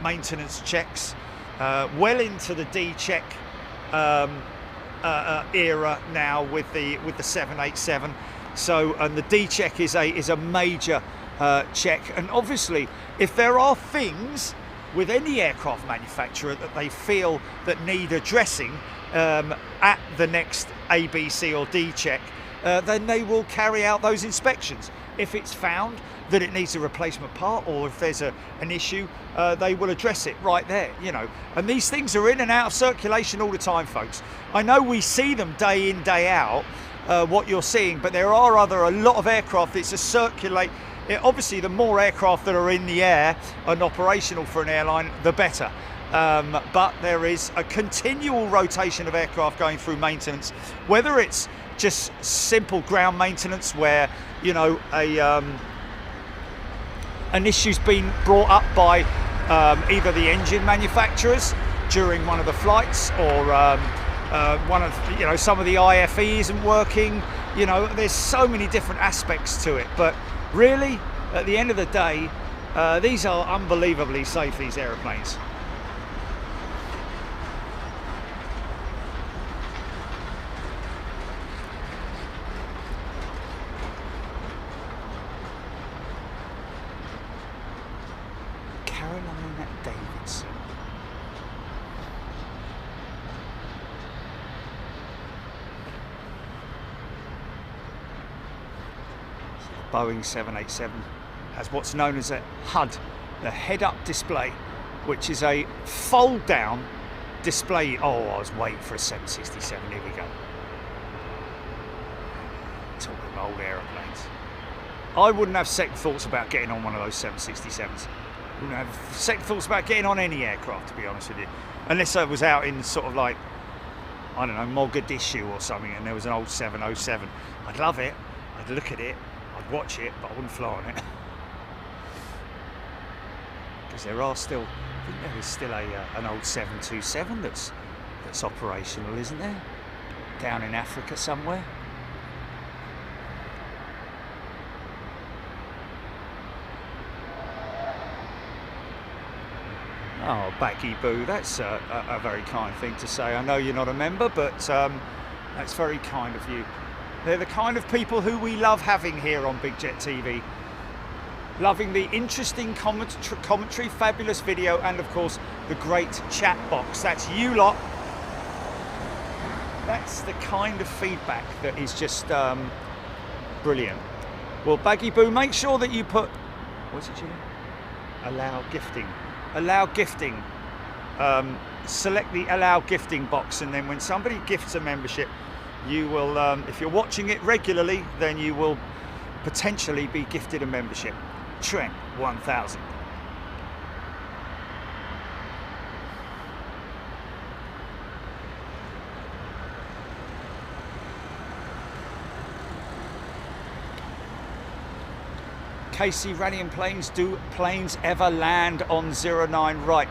maintenance checks, well into the D check era now with the 787. So, and the D check is a major check, and obviously if there are things with any aircraft manufacturer that they feel that need addressing at the next A, B, C or D check, then they will carry out those inspections. if it's found that it needs a replacement part, or if there's an issue, they will address it right there, you know. And these things are in and out of circulation all the time, folks. I know we see them day in, day out, what you're seeing, but there are a lot of aircraft. It's a circulate. Obviously, the more aircraft that are in the air and operational for an airline, the better. But there is a continual rotation of aircraft going through maintenance, whether it's just simple ground maintenance where, you know, an issue's been brought up by either the engine manufacturers during one of the flights, or some of the IFE isn't working. You know, there's so many different aspects to it, but really, at the end of the day, these are unbelievably safe, these aeroplanes. Boeing 787 has what's known as a HUD, the head-up display, which is a fold-down display. Oh, I was waiting for a 767. Here we go. Talking about old aeroplanes. I wouldn't have second thoughts about getting on one of those 767s. Wouldn't have second thoughts about getting on any aircraft, to be honest with you, unless I was out in sort of like, I don't know, Mogadishu or something, and there was an old 707. I'd love it. I'd look at it. I'd watch it, but I wouldn't fly on it. Because there are still, I think there is still an old 727 that's operational, isn't there? Down in Africa somewhere. Oh, Baggy Boo, that's a very kind thing to say. I know you're not a member, but that's very kind of you. They're the kind of people who we love having here on Big Jet TV. Loving the interesting commentary, fabulous video, and of course the great chat box. That's you lot. That's the kind of feedback that is just brilliant. Well, Baggy Boo, make sure that you put, what's it, Julie? Allow gifting. Allow gifting. Select the allow gifting box, and then when somebody gifts a membership, you will, if you're watching it regularly, then you will potentially be gifted a membership. Trent 1000. KC Rallying Planes, do planes ever land on 09? Right.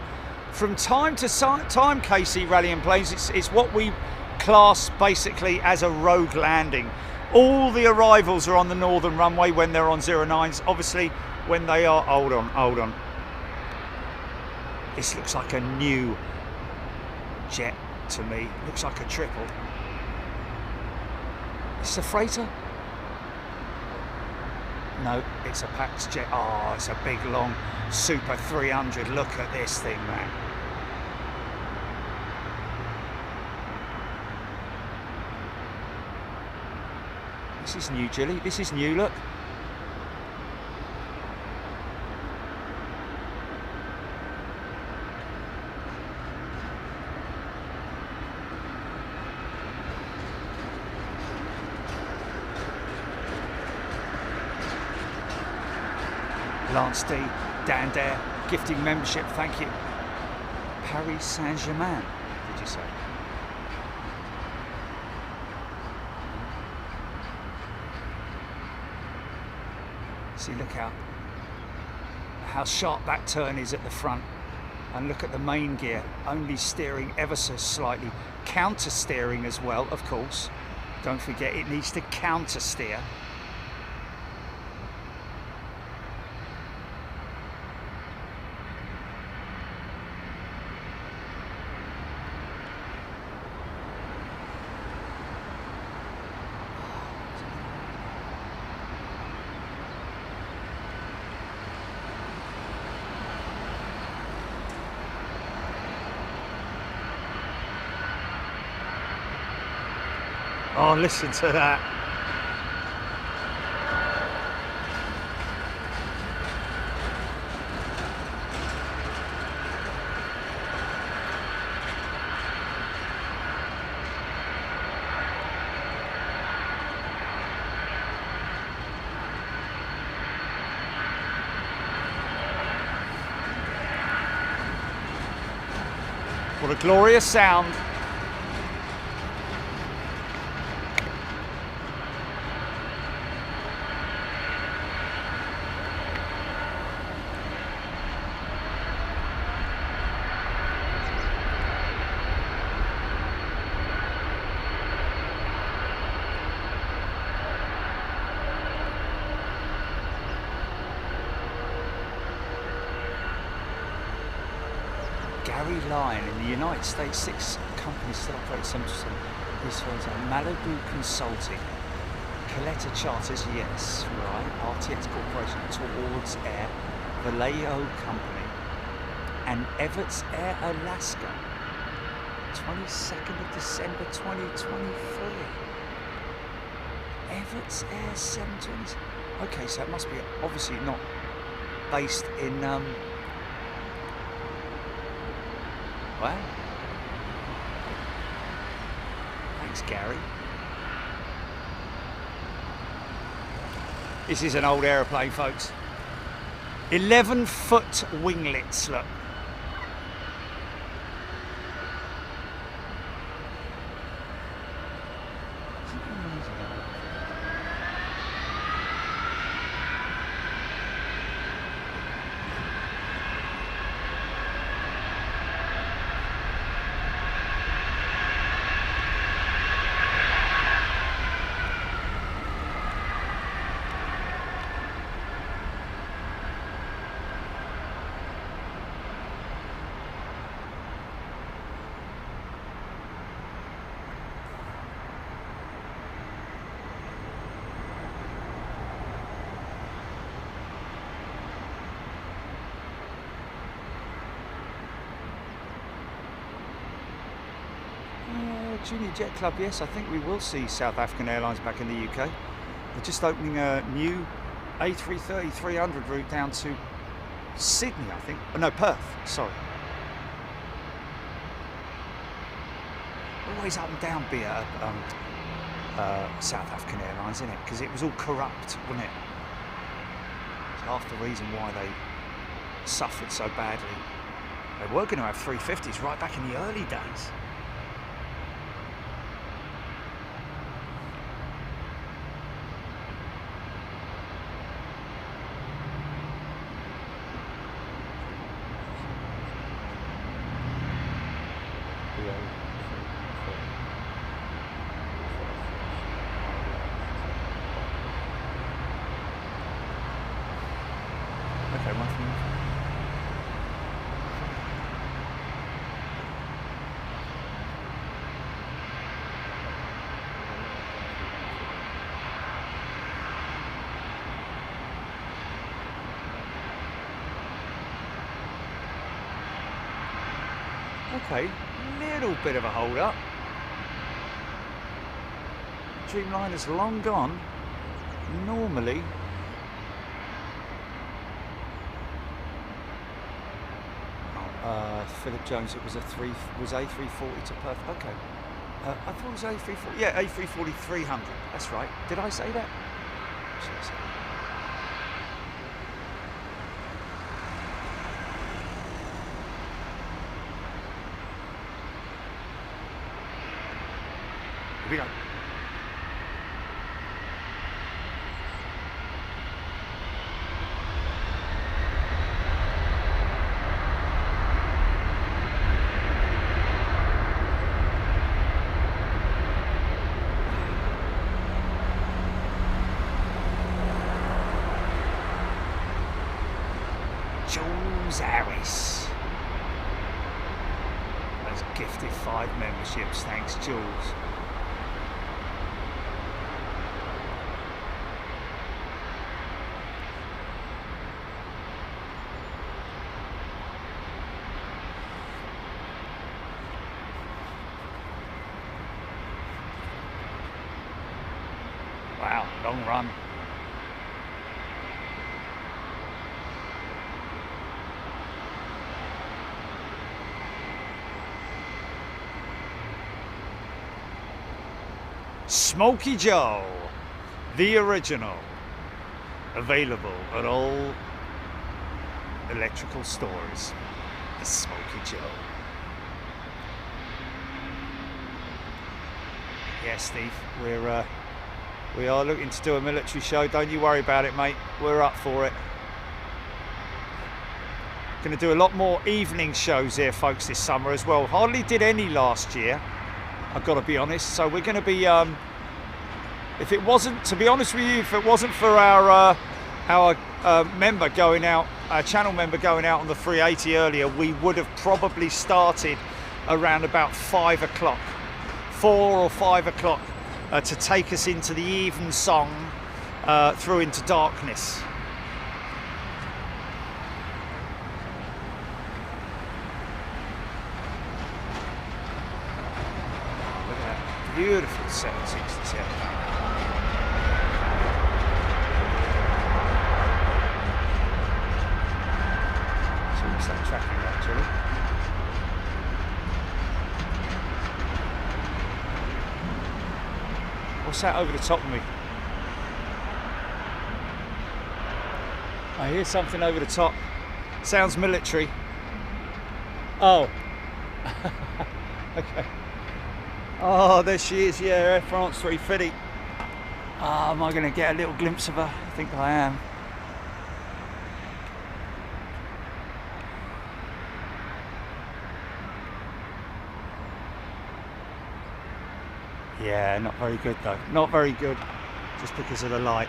From time to time, KC Rallying Planes, it's what we class basically as a rogue landing. All the arrivals are on the northern runway when they're on 09s. Obviously, when they are, hold on. This looks like a new jet to me. Looks like a triple. Is this a freighter? No, it's a Pax jet. Oh, it's a big, long Super 300. Look at this thing, man. This is new, Jilly. This is new, look. Lance D, Dan Dare, gifting membership, thank you. Paris Saint-Germain, did you say? See, look how sharp that turn is at the front. And look at the main gear, only steering ever so slightly. Counter steering as well, of course. Don't forget, it needs to counter steer. Oh, listen to that. What a glorious sound. Gary Lyon in the United States, 6 companies still operate some these firms are Malibu Consulting, Coletta Charters, yes, right, RTX Corporation, Towards Air, Vallejo Company, and Everts Air Alaska, 22nd of December 2023. Everts Air 720. Okay, so it must be obviously not based in wow. Thanks, Gary. This is an old aeroplane, folks. 11-foot winglets, look. Junior Jet Club, yes, I think we will see South African Airlines back in the UK. They're just opening a new A330-300 route down to Sydney, I think. Oh, no, Perth, sorry. Always up and down South African Airlines, isn't it? Because it was all corrupt, wasn't it? It's half the reason why they suffered so badly. They were going to have 350s right back in the early days. Okay, one from okay, little bit of a hold up. Dreamliner's long gone. Normally Philip Jones, it was A340 to Perth. Okay, I thought it was A340. Yeah, A340 300. That's right. Did I say that? Should I say that? Here we go. Jules Harris has gifted 5 memberships. Thanks, Jules. Wow, long run. Smoky Joe, the original, available at all electrical stores. The Smoky Joe. Yeah, Steve, we are looking to do a military show. Don't you worry about it, mate. We're up for it. Going to do a lot more evening shows here, folks, this summer as well. Hardly did any last year, I've got to be honest. So we're going to be, if it wasn't, to be honest with you, if it wasn't for our member going out, our channel member going out on the 380 earlier, we would have probably started around about 5 o'clock, 4 or 5 o'clock, to take us into the even song through into darkness. Look at that beautiful 767. So what's that tracking actually? What's that over the top of me? I hear something over the top. Sounds military. Oh. Okay. Oh, there she is. Yeah, Air France 350. Am I going to get a little glimpse of her? I think I am. Yeah, not very good though. Not very good, just because of the light.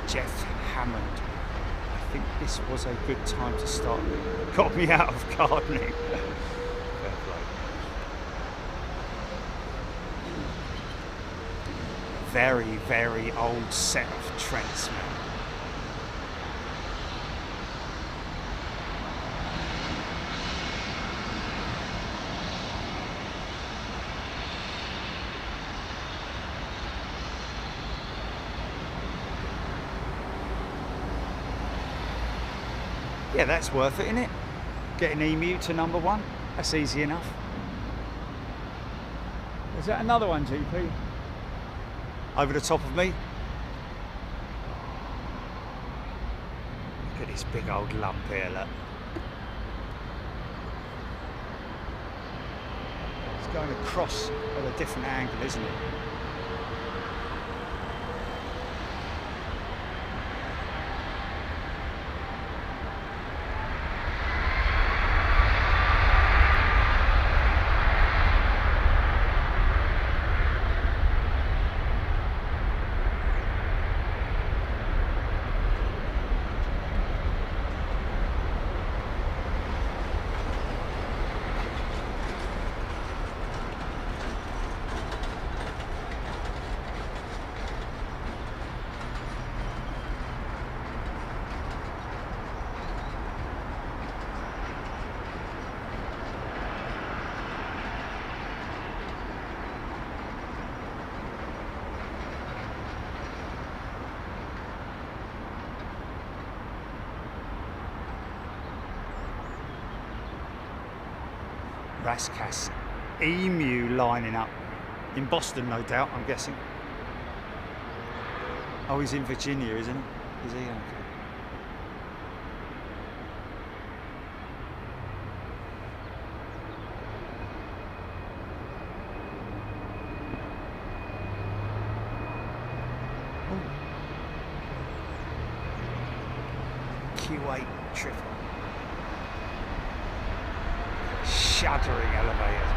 Jeff Hammond. I think this was a good time to start. Got me out of gardening. Fair play. Very, very old set of Trents, man. Yeah, that's worth it, isn't it? Getting Emu to number 1. That's easy enough. Is that another one, GP? Over the top of me? Look at this big old lump here, look. It's going across at a different angle, isn't it? Raskas Emu lining up in Boston, no doubt, I'm guessing. Oh, he's in Virginia, isn't he? Is he? Okay. Q8 triple. Shuddering elevators.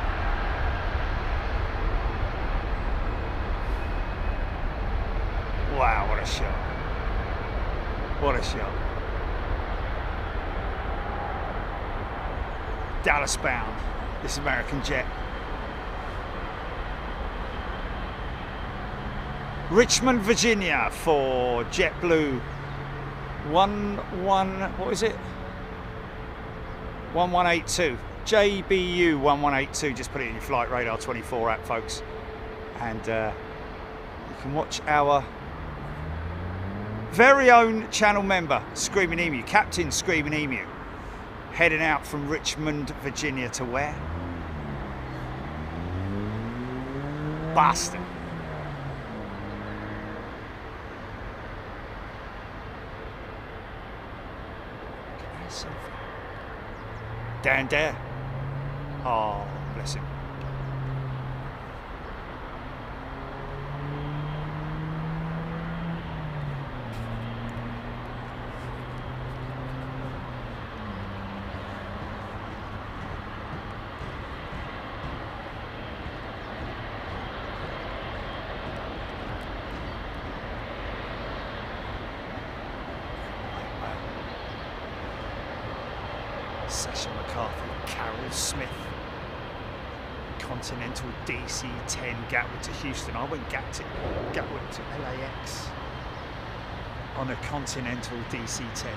Wow, what a shot. What a shot. Dallas bound, this American jet. Richmond, Virginia for JetBlue. What is it? 1182. JBU 1182. Just put it in your Flight Radar 24 app, folks. And you can watch our very own channel member, Screaming Emu, Captain Screaming Emu, heading out from Richmond, Virginia to where? Boston. Down there. Oh, bless him. Sasha McCarthy, Carol Smith, Continental DC-10, Gatwick to Houston. I went Gatwick to LAX on a Continental DC-10.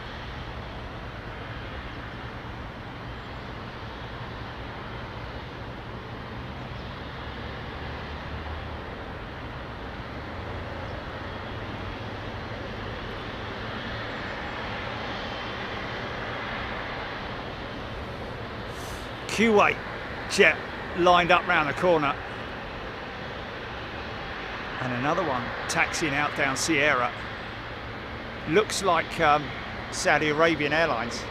Kuwait jet lined up round the corner, and another one taxiing out down Sierra. Looks like Saudi Arabian Airlines.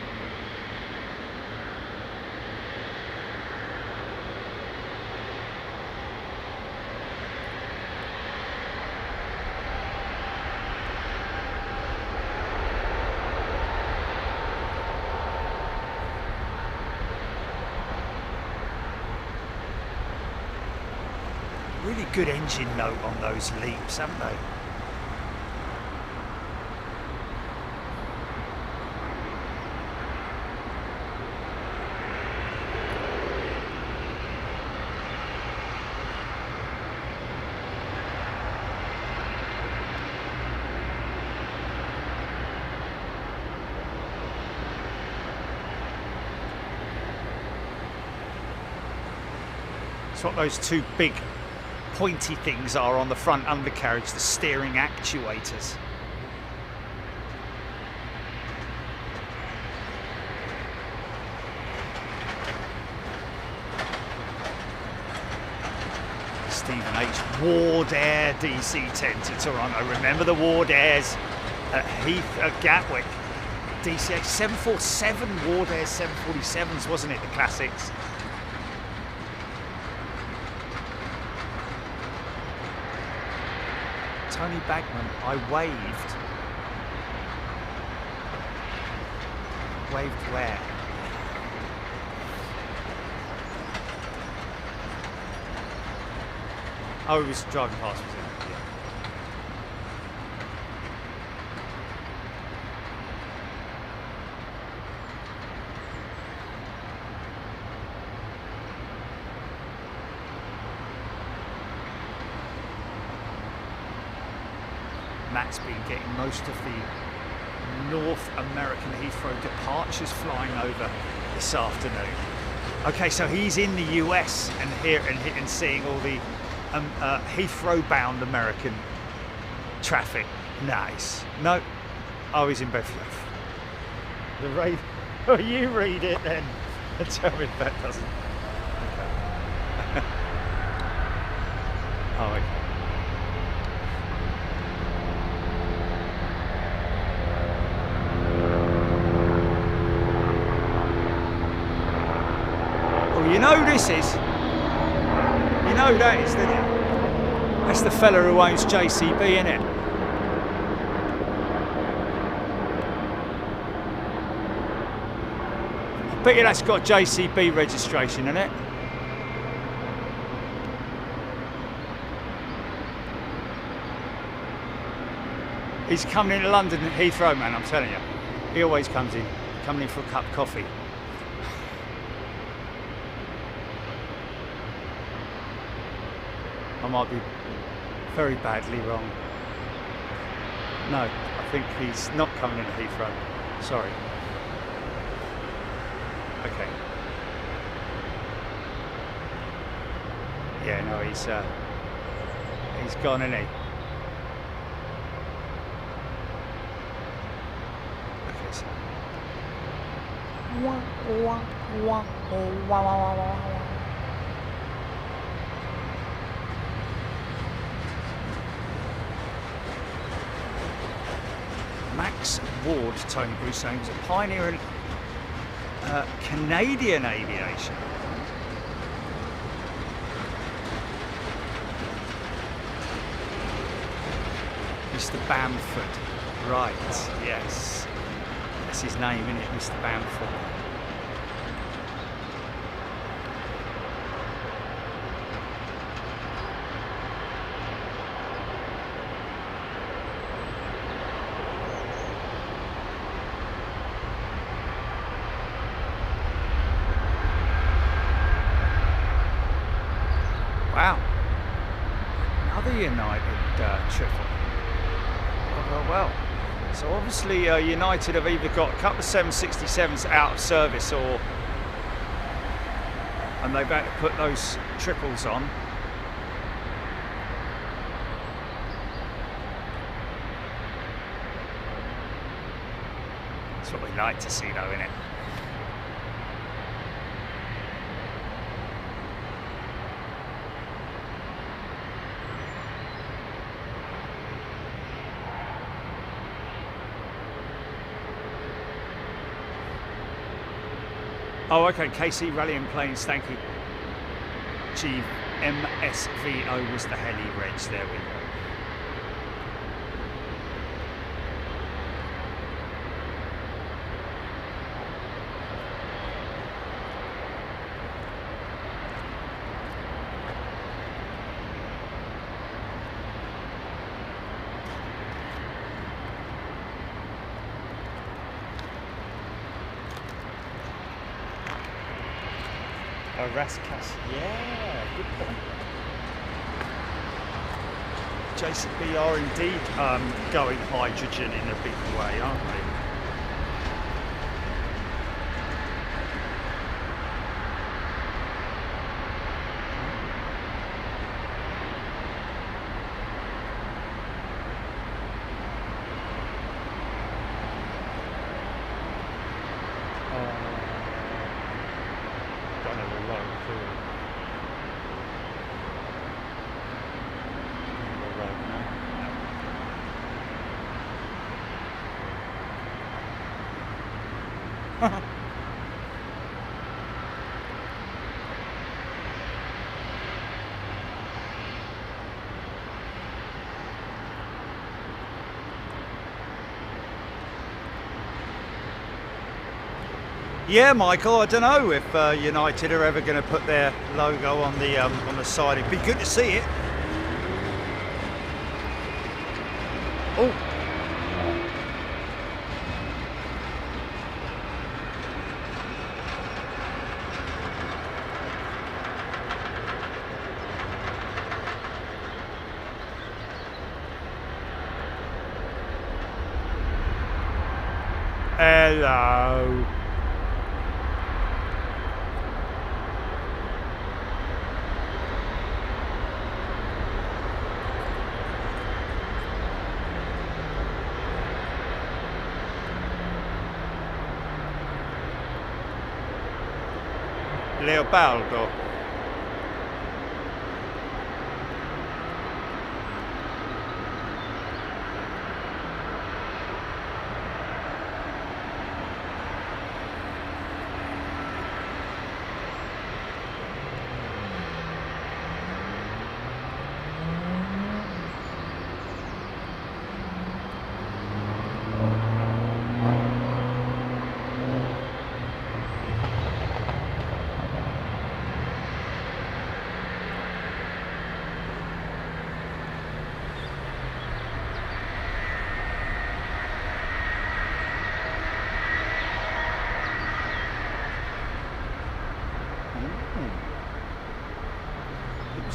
Really good engine note on those leaps, haven't they? It's what those two big pointy things are on the front undercarriage, the steering actuators. Stephen H. Ward Air DC-10 to Toronto. Remember the Ward Airs at Gatwick. DC-8 747 Ward Air 747s, wasn't it? The classics. Tony Bagman, I waved. Waved where? Oh, he was driving past, was it? Yeah. Matt's been getting most of the North American Heathrow departures flying over this afternoon. Okay, so he's in the US and here and seeing all the Heathrow-bound American traffic. Nice. No, oh, he's in Bedford. The raid. Oh, you read it then and tell me if that doesn't. Okay. Oh, okay. You know who this is? You know who that is, don't you? That's the fella who owns JCB, innit? I bet you that's got JCB registration, innit? He's coming into London at Heathrow, man, I'm telling you. He always comes in, coming in for a cup of coffee. I might be very badly wrong. No, I think he's not coming into Heathrow. Sorry. Okay. Yeah, no, he's gone, isn't he? is. Max Ward, Tony Bruce, saying he was a pioneer in Canadian aviation. Mr. Bamford, right, yes. That's his name, isn't it, Mr. Bamford? Wow, another United triple. Well. So obviously United have either got a couple of 767s out of service and they've had to put those triples on. That's what we like to see though, innit? Oh, okay, KC Rallying Planes, thank you. GMSVO was the heli reg, there we go. Rascas, yeah, good point. JCB are indeed going hydrogen in a big way, aren't they? Yeah, Michael, I don't know if United are ever going to put their logo on the side. It'd be good to see it. Oh. Hello. Leopardo.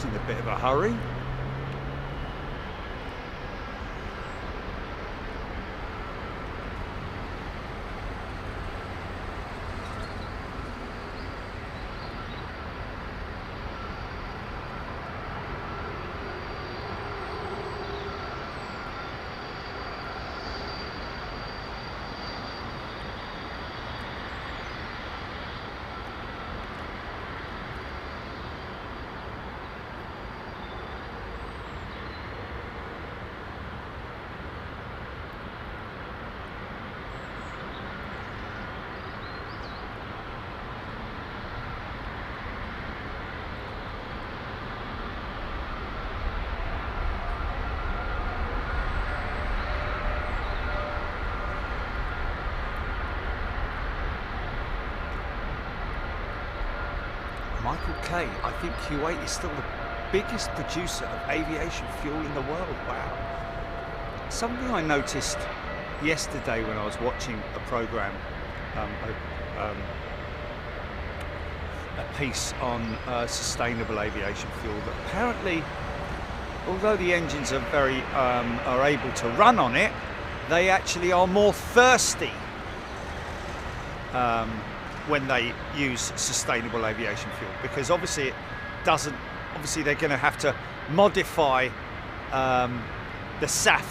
In a bit of a hurry. Circle K. I think Kuwait is still the biggest producer of aviation fuel in the world. Wow. Something I noticed yesterday when I was watching a program, a piece on sustainable aviation fuel, that apparently, although the engines are are able to run on it, they actually are more thirsty when they use sustainable aviation fuel, because obviously they're going to have to modify the SAF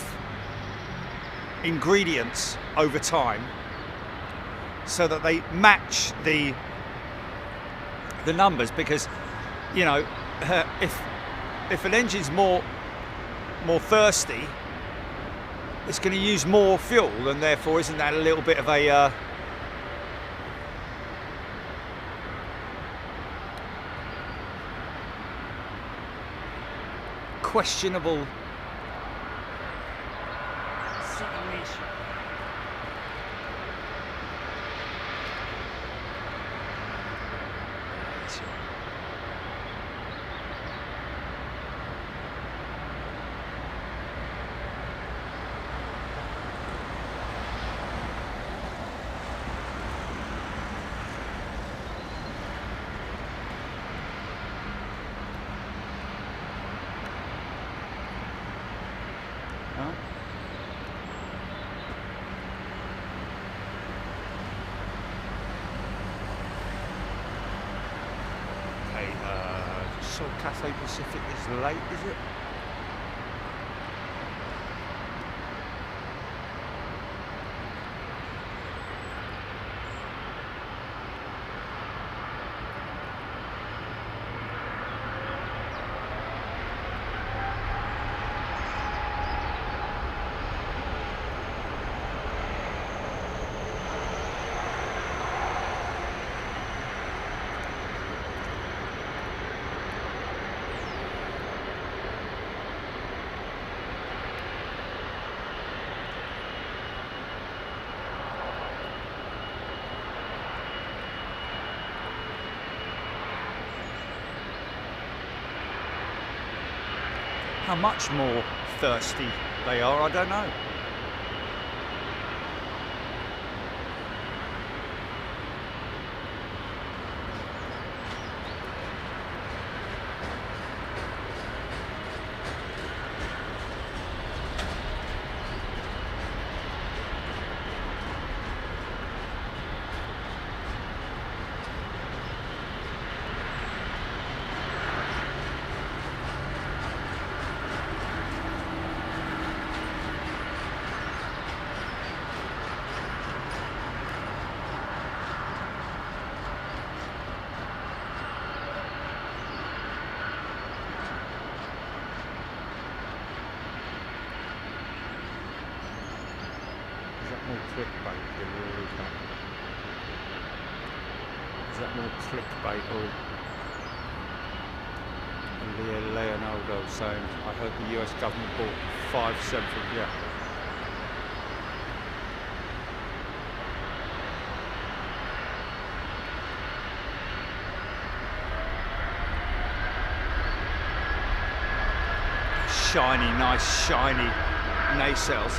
ingredients over time so that they match the numbers, because if an engine's more thirsty, it's going to use more fuel, and therefore isn't that a little bit of a questionable situation? So Cathay Pacific is late, is it? How much more thirsty they are, I don't know. More clickbait than really that? Is that more clickbait, or Leonardo saying, I heard the US government bought 5 separate, yeah. Shiny, nice, shiny nacelles.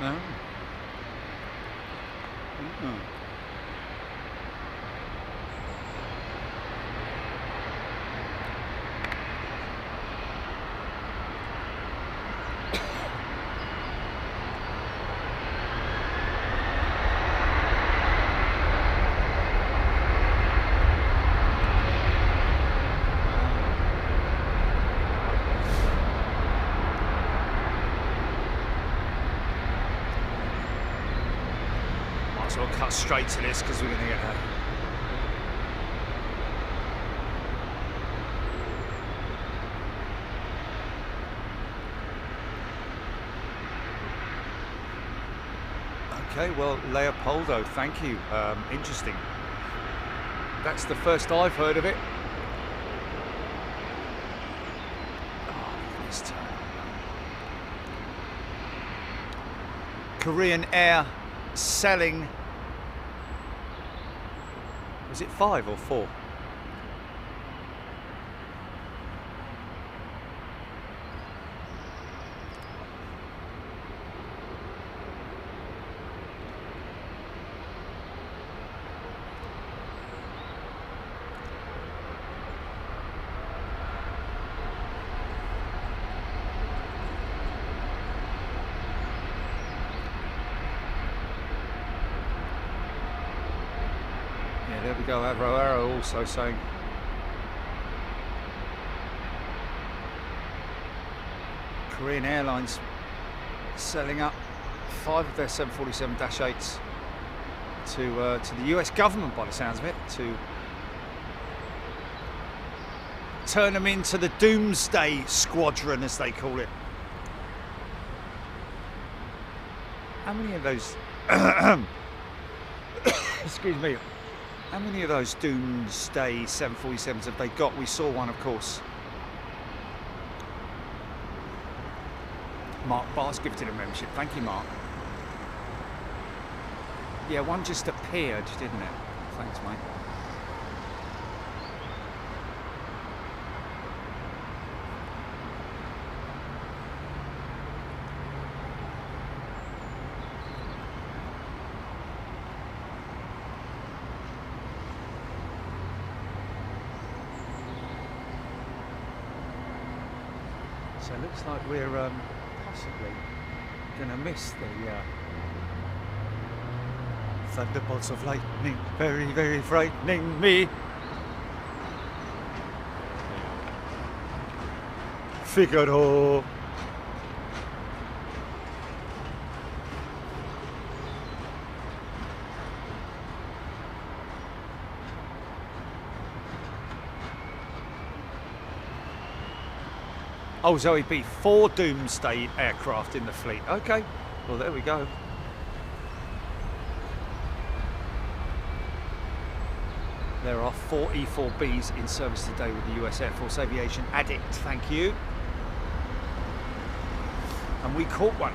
No. cut straight to this because we're going to get a... Okay, well, Leopoldo, thank you. Interesting. That's the first I've heard of it. Oh, look at this turn. Korean Air selling, was it 5 or 4? There we go, Arrow also saying Korean Airlines selling up 5 of their 747-8s to the US government by the sounds of it, to turn them into the Doomsday Squadron, as they call it. How many of those excuse me, how many of those Doomsday 747s have they got? We saw one, of course. Mark Bar's gifted a membership. Thank you, Mark. Yeah, one just appeared, didn't it? Thanks, mate. So it looks like we're possibly going to miss the thunderbolts of lightning. Very, very frightening me. Figaro. Oh, so it'd be 4 Doomsday aircraft in the fleet. Okay, well there we go. There are 4 E4Bs in service today with the US Air Force Aviation Addict. Thank you. And we caught one.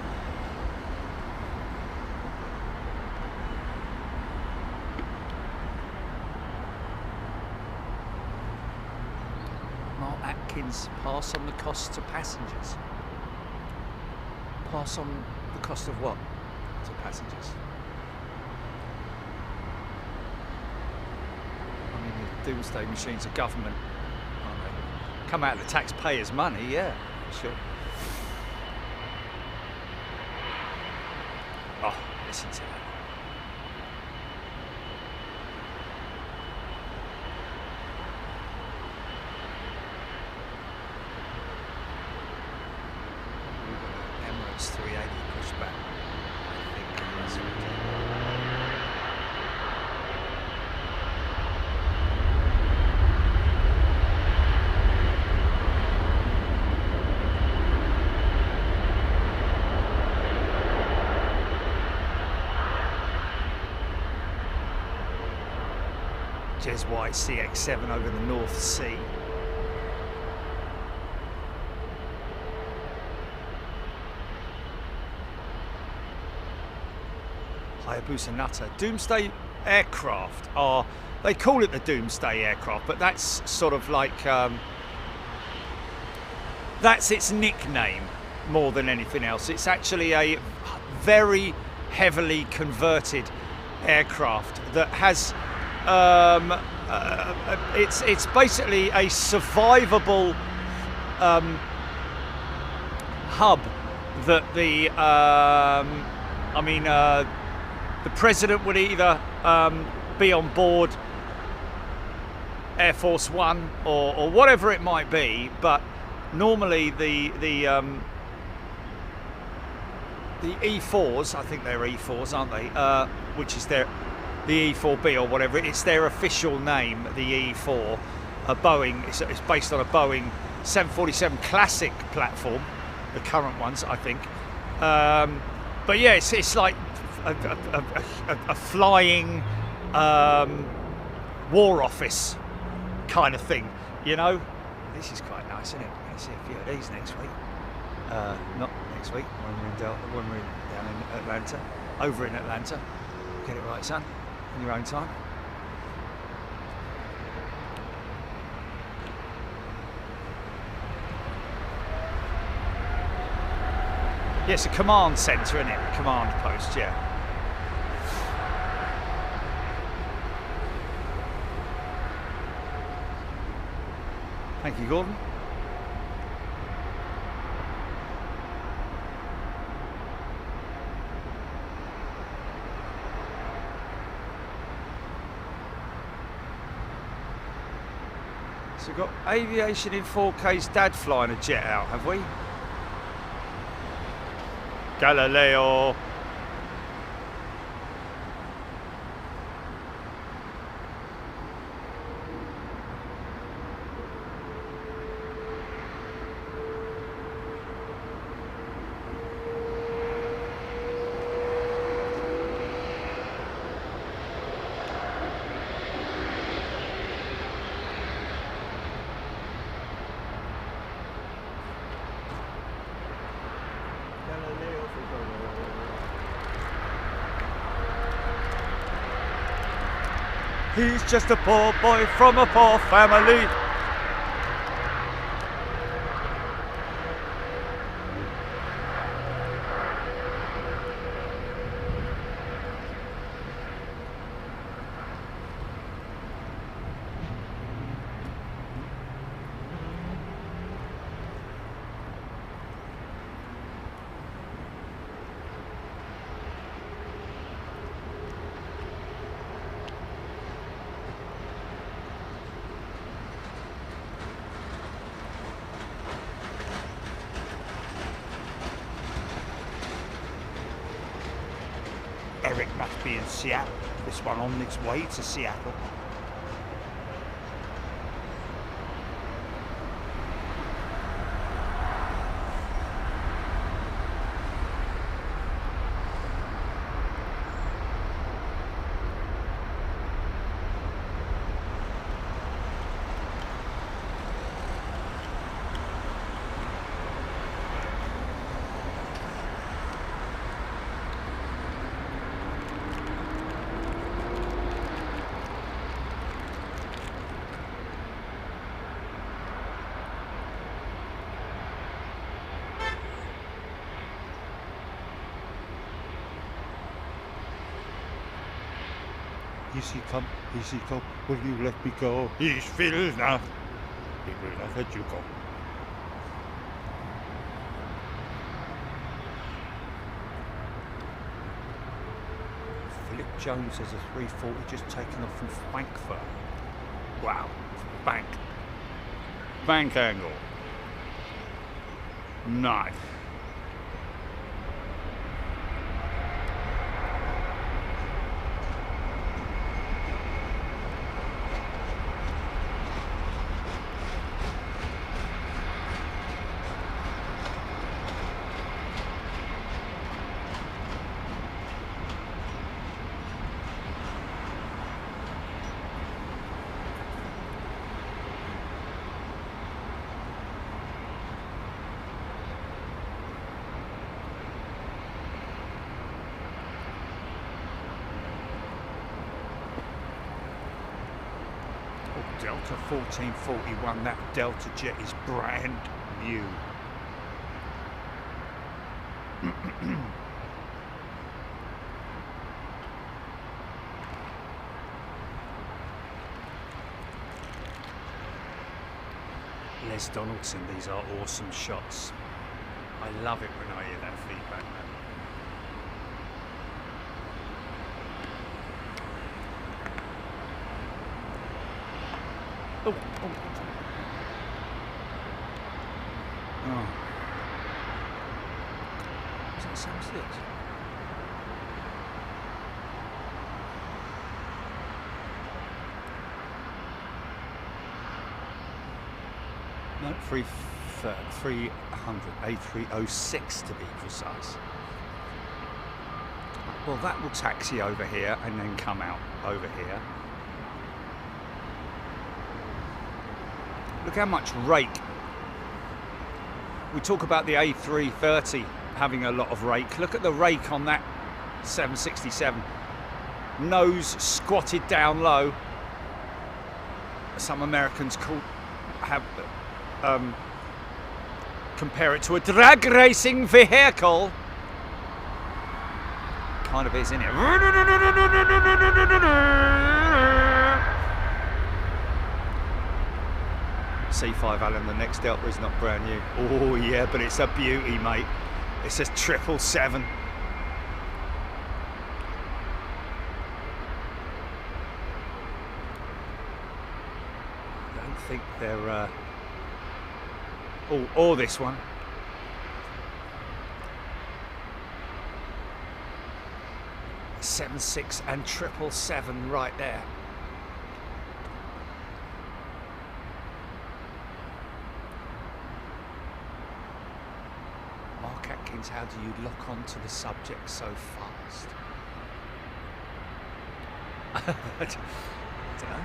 Pass on the cost to passengers. Pass on the cost of what to passengers? I mean, the Doomsday machines are government, aren't they? Come out of the taxpayers' money, yeah, sure. Oh, listen to that. Emirates 380 pushback. I think that's what Jez White CX-7 over the North Sea. Hayabusa Nutter. Doomsday aircraft are, they call it the Doomsday aircraft, but that's sort of like, that's its nickname more than anything else. It's actually a very heavily converted aircraft that has, it's basically a survivable hub that the, the president would either be on board Air Force One or whatever it might be, but normally the E4s, I think they're E4s, aren't they? Which is their the E4B or whatever. It's their official name, the E4. A Boeing. It's based on a Boeing 747 Classic platform, the current ones, I think. But yeah, it's like a flying war office kind of thing, you know. This is quite nice, isn't it? We're going to see a few of these next week. Not next week, when we're down in Atlanta, over in Atlanta. Get it right, son, in your own time. Yeah, it's a command centre, isn't it? Command post, yeah. Thank you, Gordon. So we've got Aviation in 4K's dad flying a jet out, have we? Galileo. He's just a poor boy from a poor family. Eric must be in Seattle. This one on its way to Seattle. Easy come, will you let me go? Ich will not let you go. Philip Jones has a 340 just taken off from Frankfurt. Wow, bank angle. Nice. Delta 1441, that Delta jet is brand new. Les Donaldson, these are awesome shots. I love it when I hear that feedback, man. Oh. Is that 76? No, 300, A306 to be precise. Well, that will taxi over here and then come out over here. Look how much rake. We talk about the A330 having a lot of rake. Look at the rake on that 767. Nose squatted down low. Some Americans compare it to a drag racing vehicle. Kind of is, isn't it? C5 Alan, the next Delta is not brand new. Oh yeah, but it's a beauty, mate. It's a 777. I don't think they're or this one. .76 and 777 right there. Mark Atkins, how do you lock onto the subject so fast? I don't know.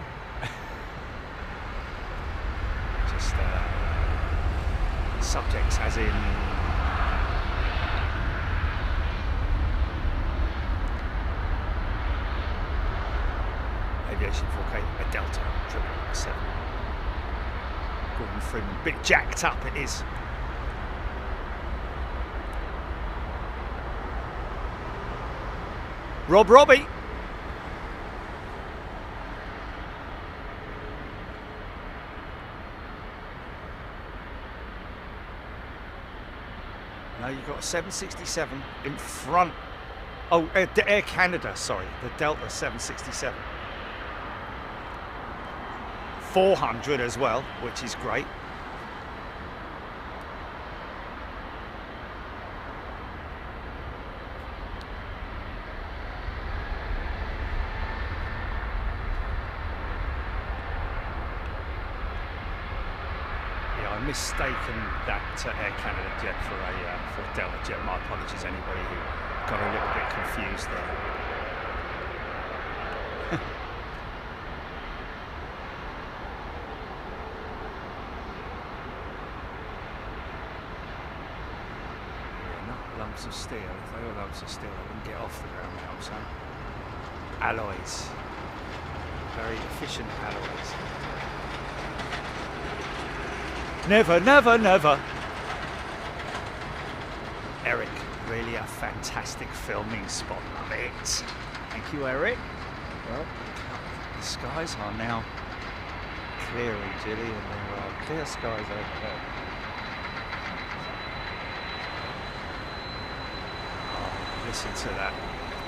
Just subjects as in Aviation 4K, a Delta 777. Gordon Freeman, bit jacked up it is. Robbie. Now you've got a 767 in front. Oh, Air Canada, sorry, the Delta 767. 400 as well, which is great. Yeah, I've mistaken that Air Canada jet for a Delta jet. My apologies, anybody who got a little bit confused there. Lumps of steel. If they were lumps of steel, I wouldn't get off the ground now, so. Alloys. Very efficient alloys. Never, never, never. Eric, really a fantastic filming spot. Love it. Thank you, Eric. Well, the skies are now clearing, Jilly, and there are clear skies over there. Listen to that,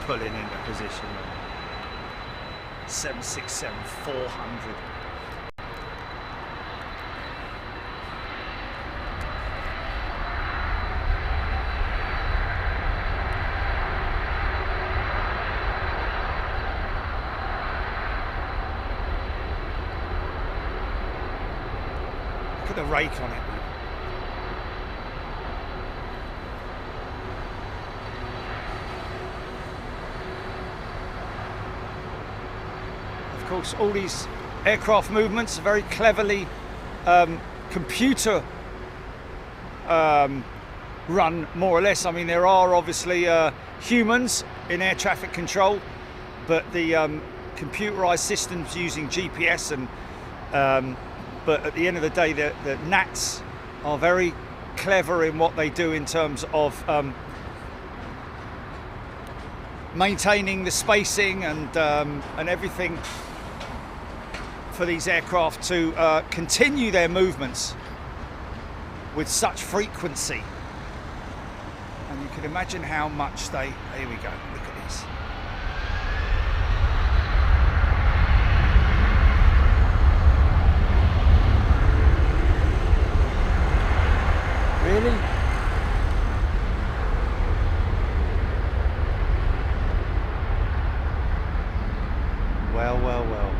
pulling into position. 767 400. Look at the rake on it. Of course, all these aircraft movements are very cleverly computer run, more or less. I mean, there are obviously humans in air traffic control, but the computerized systems using GPS and but at the end of the day, the Nats are very clever in what they do in terms of maintaining the spacing and everything for these aircraft to continue their movements with such frequency. And you can imagine how much they... Here we go, look at this. Really? Well, well, well.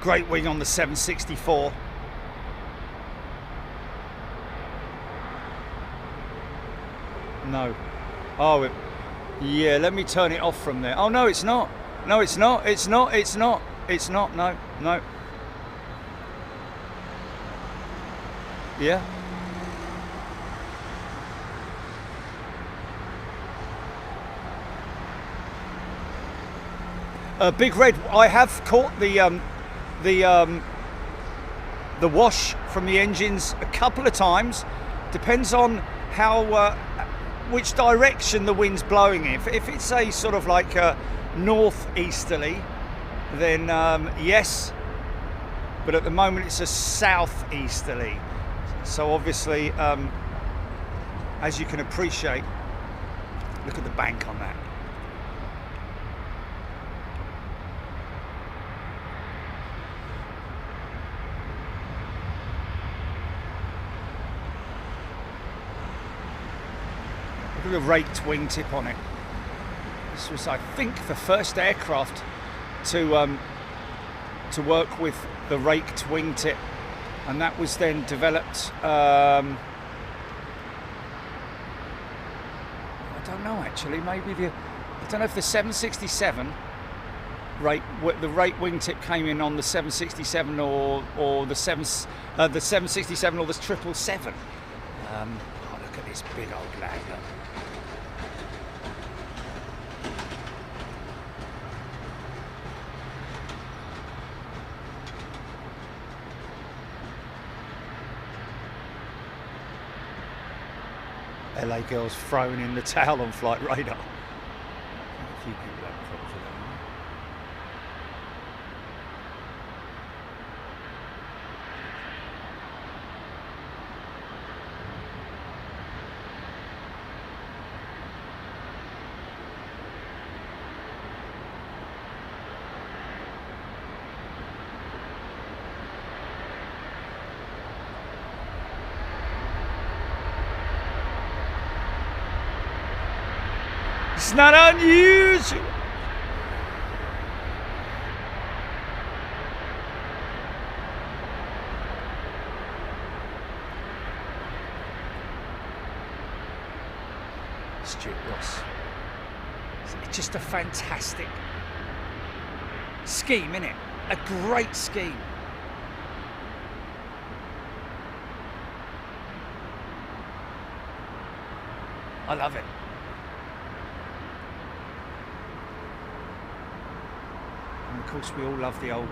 Great wing on the 764. No. Oh, yeah, let me turn it off from there. Oh, no, it's not. No, it's not. It's not. It's not. It's not. No, no. Yeah. Big Red, I have caught the wash from the engines a couple of times. Depends on how which direction the wind's blowing in. If it's a sort of like a northeasterly, then yes, but at the moment it's a southeasterly. So obviously, as you can appreciate, look at the bank on that. Look at the raked wingtip on it. This was, I think, the first aircraft to work with the raked wingtip, and that was then developed. I don't know actually. Maybe I don't know if the 767 the rake wingtip came in on the 767 or the 767 or the 777. Oh, look at this big old lag. Look. LA girls throwing in the towel on flight radar. A few people have problems with that. It's not unusual. Stuart Ross. It's just a fantastic scheme, isn't it? A great scheme. I love it. And of course we all love the old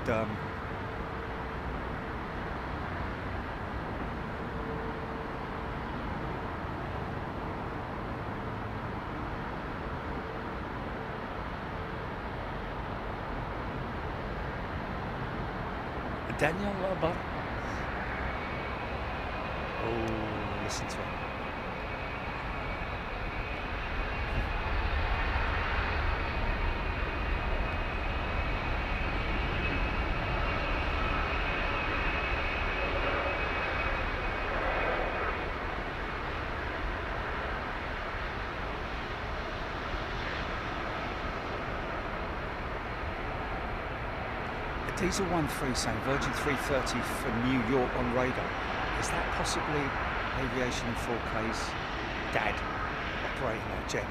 Daniel Labar. Oh, listen to him. Diesel 13 saying Virgin 330 for New York on radar. Is that possibly Aviation in 4K's dad operating that jet?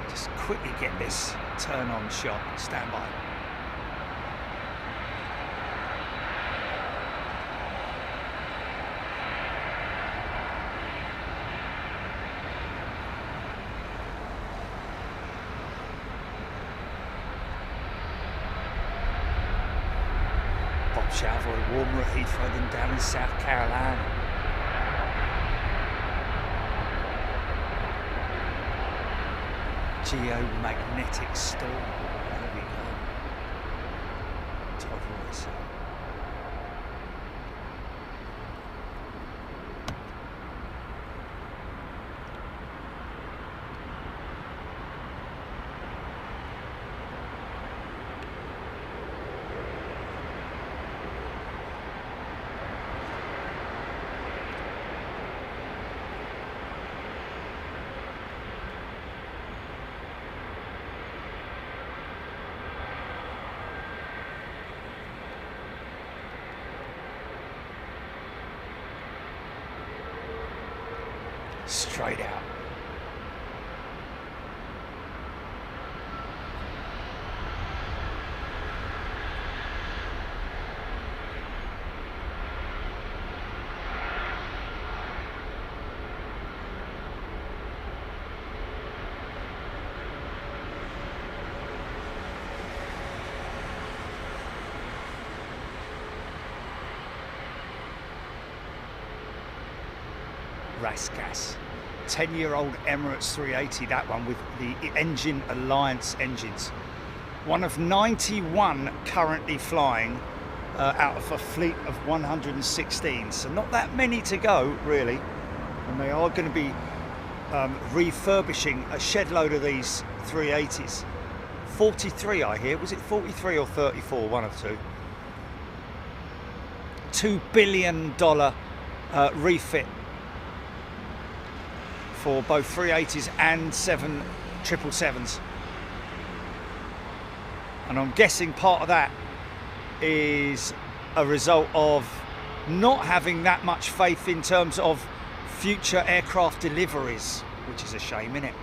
Just quickly get this turn on shot. Stand by. Shower warmer at Heathrow than down in South Carolina. Geomagnetic storm. There we go. Todd Royce. straight out. Rasgas, 10-year-old Emirates 380, that one with the engine Alliance engines. One of 91 currently flying out of a fleet of 116, so not that many to go really, and they are going to be refurbishing a shed load of these 380s. 43 I hear, was it 43 or 34, one of two. $2 billion refit for both 380s and 777s. And I'm guessing part of that is a result of not having that much faith in terms of future aircraft deliveries, which is a shame, isn't it?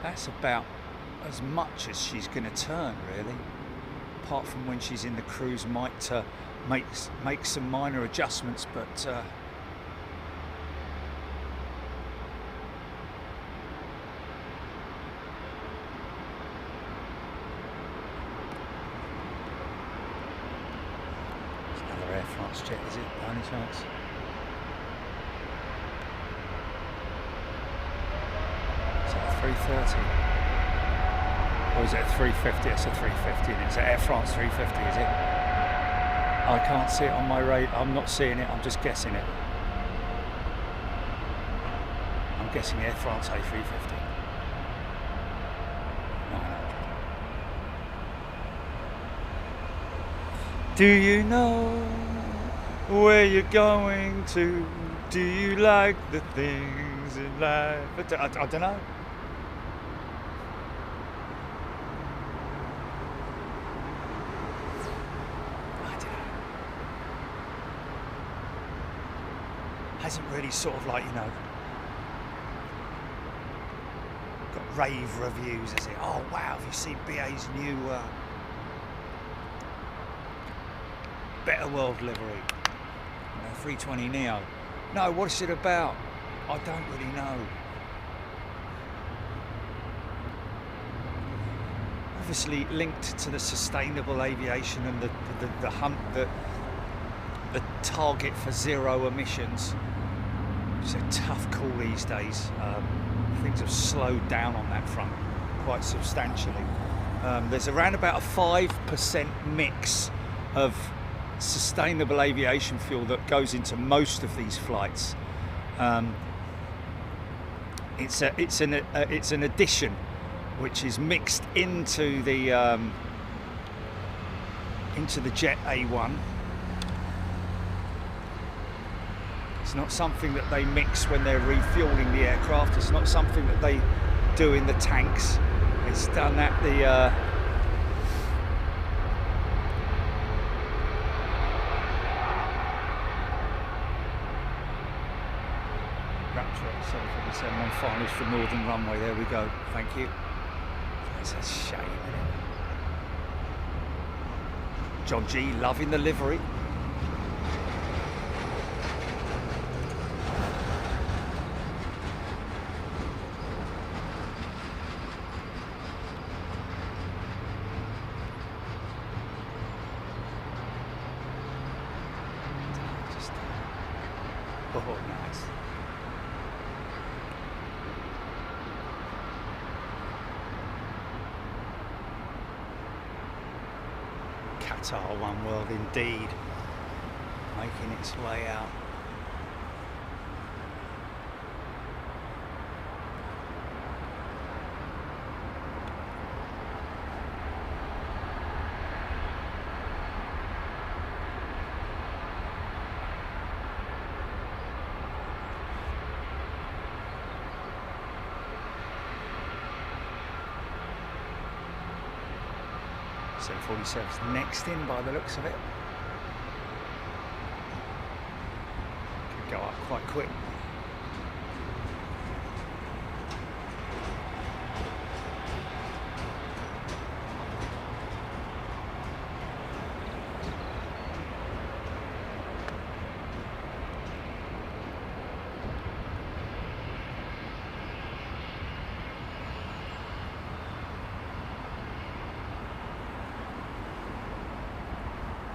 That's about as much as she's going to turn, really. Apart from when she's in the cruise, might make some minor adjustments, but it's another Air France jet, is it, by any chance? Is that a 330? Or is it a 350? It's a 350, and it's an Air France 350, is it? I can't see it on my radar. I'm not seeing it, I'm just guessing it. I'm guessing Air France A350. 900. Do you know where you're going to? Do you like the things in life? I don't know. Hasn't really sort of like, you know, got rave reviews, is it? Oh wow, have you seen BA's new Better World livery? 320 Neo. No, what's it about? I don't really know. Obviously linked to the sustainable aviation and the hunt, the target for zero emissions. It's a tough call these days. Things have slowed down on that front quite substantially. There's around about a 5% mix of sustainable aviation fuel that goes into most of these flights. It's an addition which is mixed into the Jet A1. It's not something that they mix when they're refueling the aircraft. It's not something that they do in the tanks. It's done at the Raptor 747 on finals for Northern Runway. There we go. Thank you. It's a shame, isn't it? John G loving the livery. Oh, nice. Qatar One World indeed, making its way out. 747's next in by the looks of it. Could go up quite quick.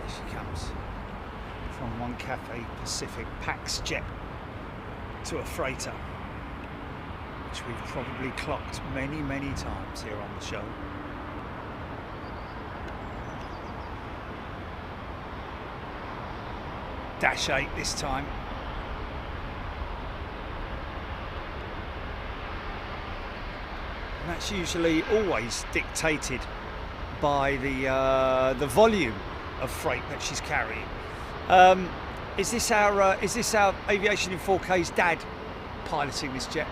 She comes from one Cathay Pacific Pax jet to a freighter, which we've probably clocked many times here on the show. Dash 8 this time. And that's usually always dictated by the volume of freight that she's carrying. Is this our Aviation in 4K's dad piloting this jet?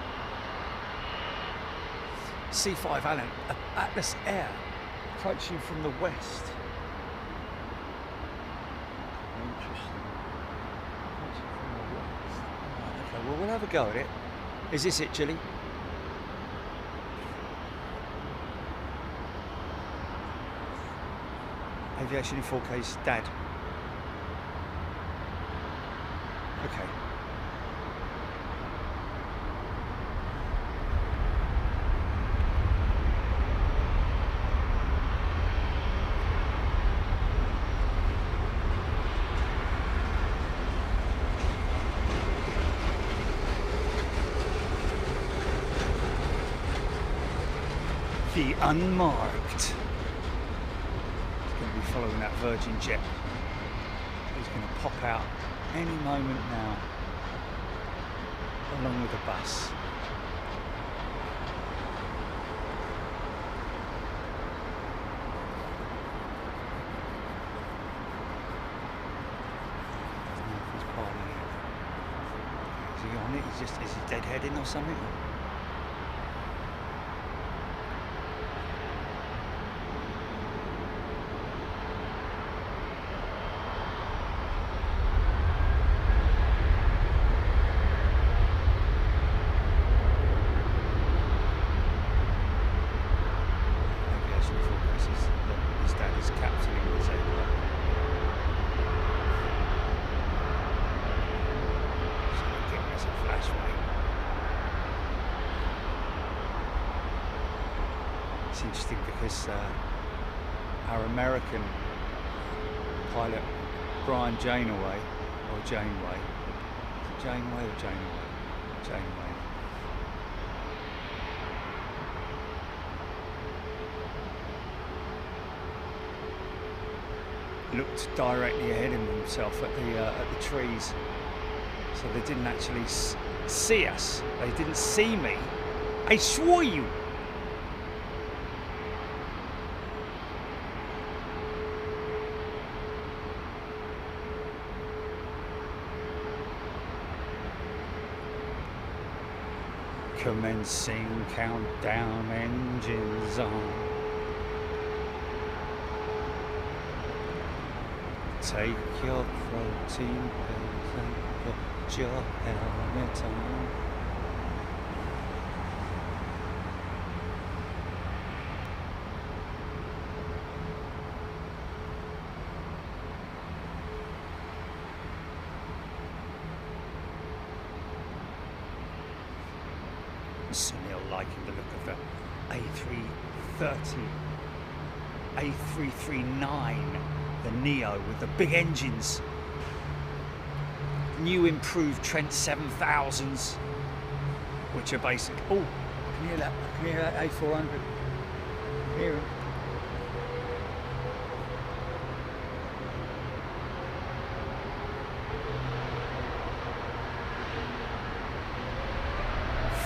C5 Allen, Atlas Air, approaching from the west. Interesting. Approaching from the west. Right, okay, well, we'll have a go at it. Is this it, Gilly? Aviation in 4K's dad. Okay. The unmarked. Following that Virgin jet. He's going to pop out any moment now, along with the bus. I don't know if he's piloting it. Is he on it? Is he deadheading or something? It's interesting because our American pilot Brian Janeway, or Janeway, is it Janeway or Janeway? Janeway. Looked directly ahead of himself at the trees, so they didn't actually see us. They didn't see me. I saw you. Commencing countdown, engines on. Take your protein pills and put your helmet on. Sunil liking the look of the A330, A339, the Neo with the big engines, new improved Trent 7000s, which are basic. Oh, I can hear that. I can hear that A400. I can hear it.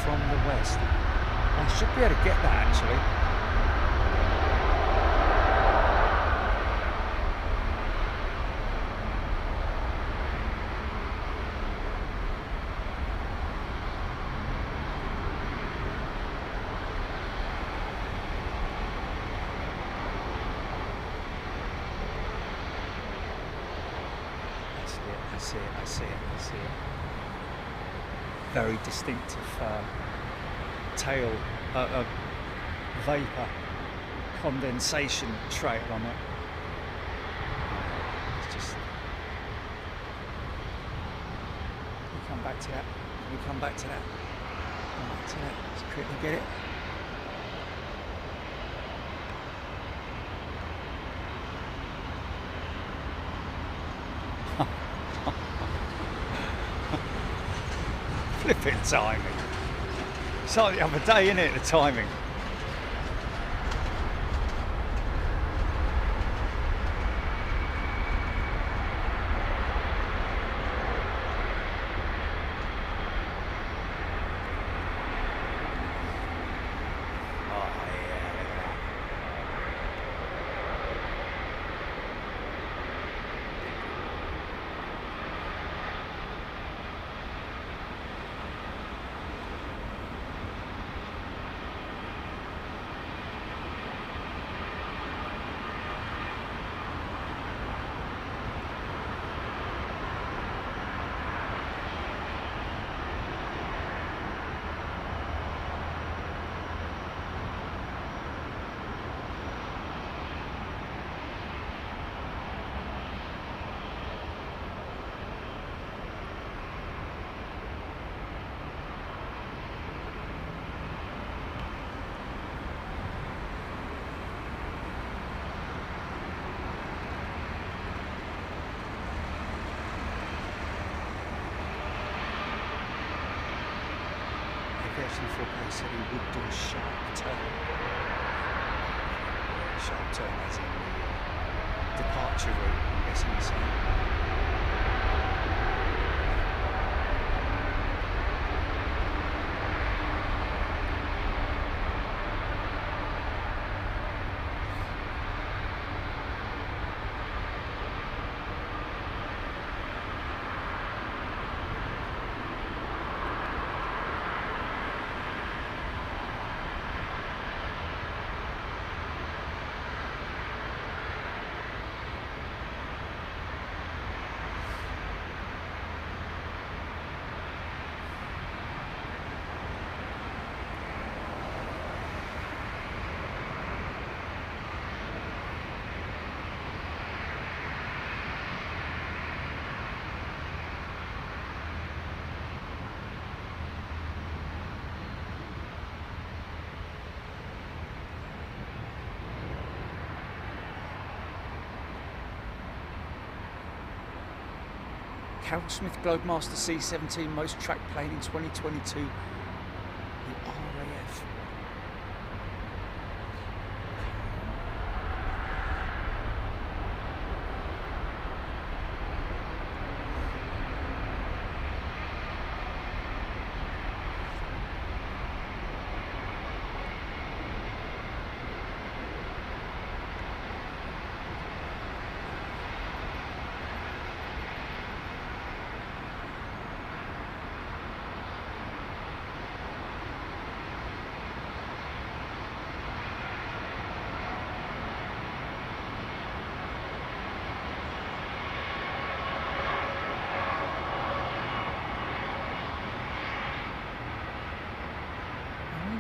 From the west. I should be able to get that actually. see it, I see it, I see it. Very distinctive tail, vapour condensation trail on it. It's just... we come back to that. We come back to that. Come back to that. Let's quickly get it. Flipping timing. It's like the other day, isn't it, the timing? Aviation forecast said he would do a sharp turn. Sharp turn as in the departure route, I'm guessing he's saying. Carroll Smith Globemaster C-17 most tracked plane in 2022. The RAF.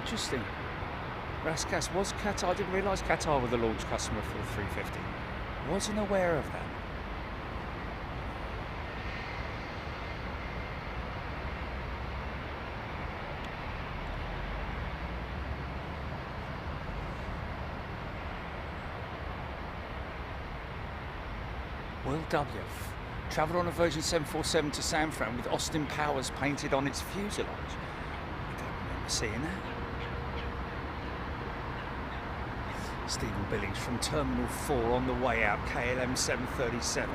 Interesting. Raskas, was Qatar, I didn't realise Qatar were the launch customer for the 350. Wasn't aware of that. Will W. Travelled on a version 747 to San Fran with Austin Powers painted on its fuselage. I don't remember seeing that. Stephen Billings from Terminal 4 on the way out, KLM 737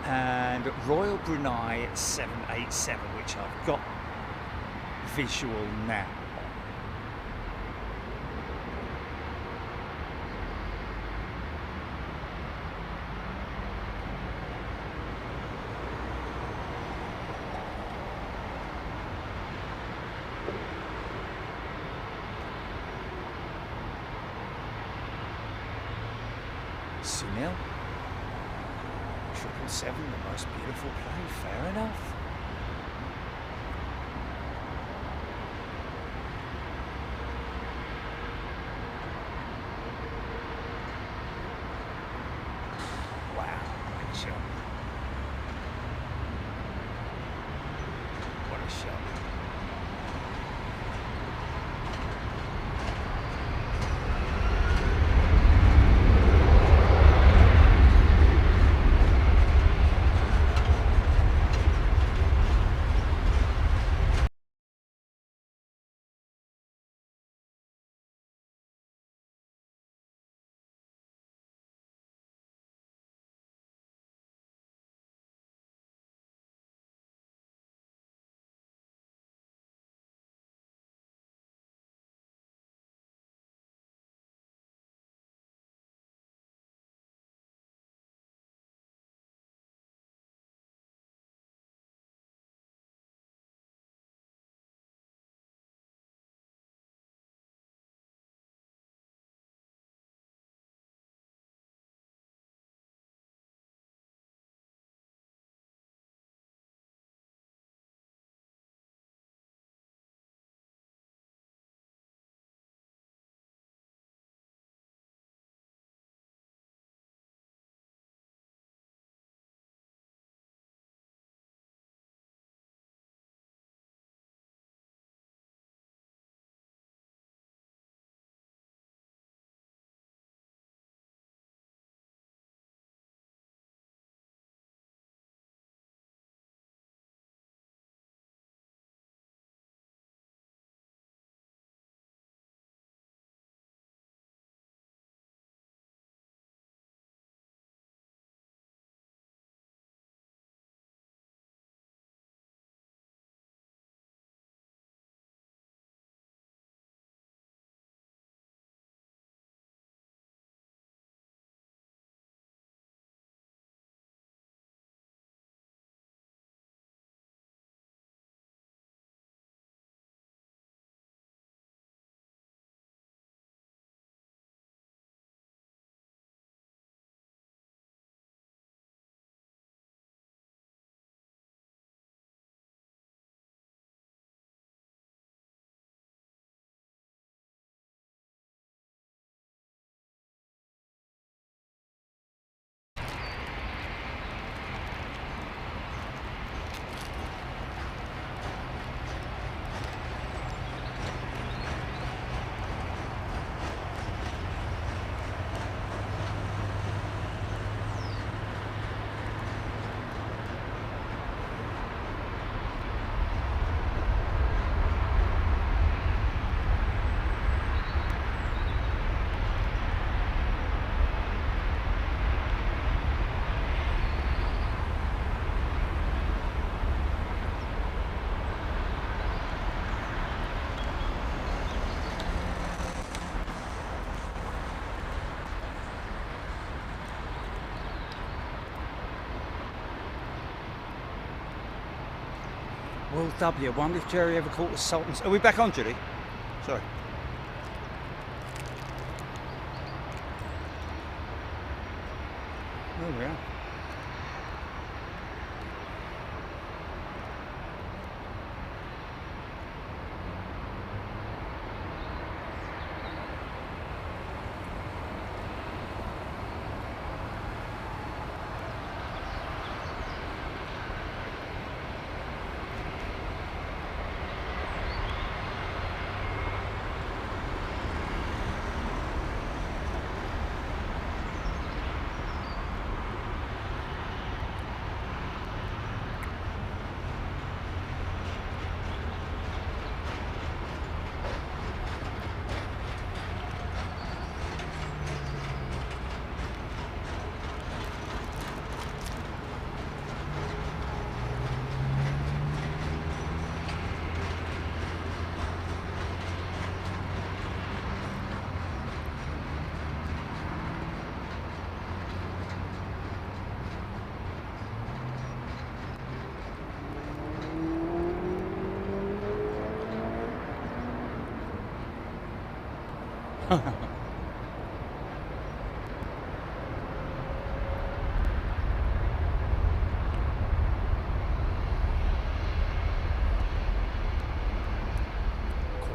and Royal Brunei 787, which I've got visual now. Sunil 777, the most beautiful plane, fair enough. Wow, great shot. What a shot. Well, W, I wonder if Jerry ever caught the Sultans. Are we back on, Judy? Sorry. Oh, we are.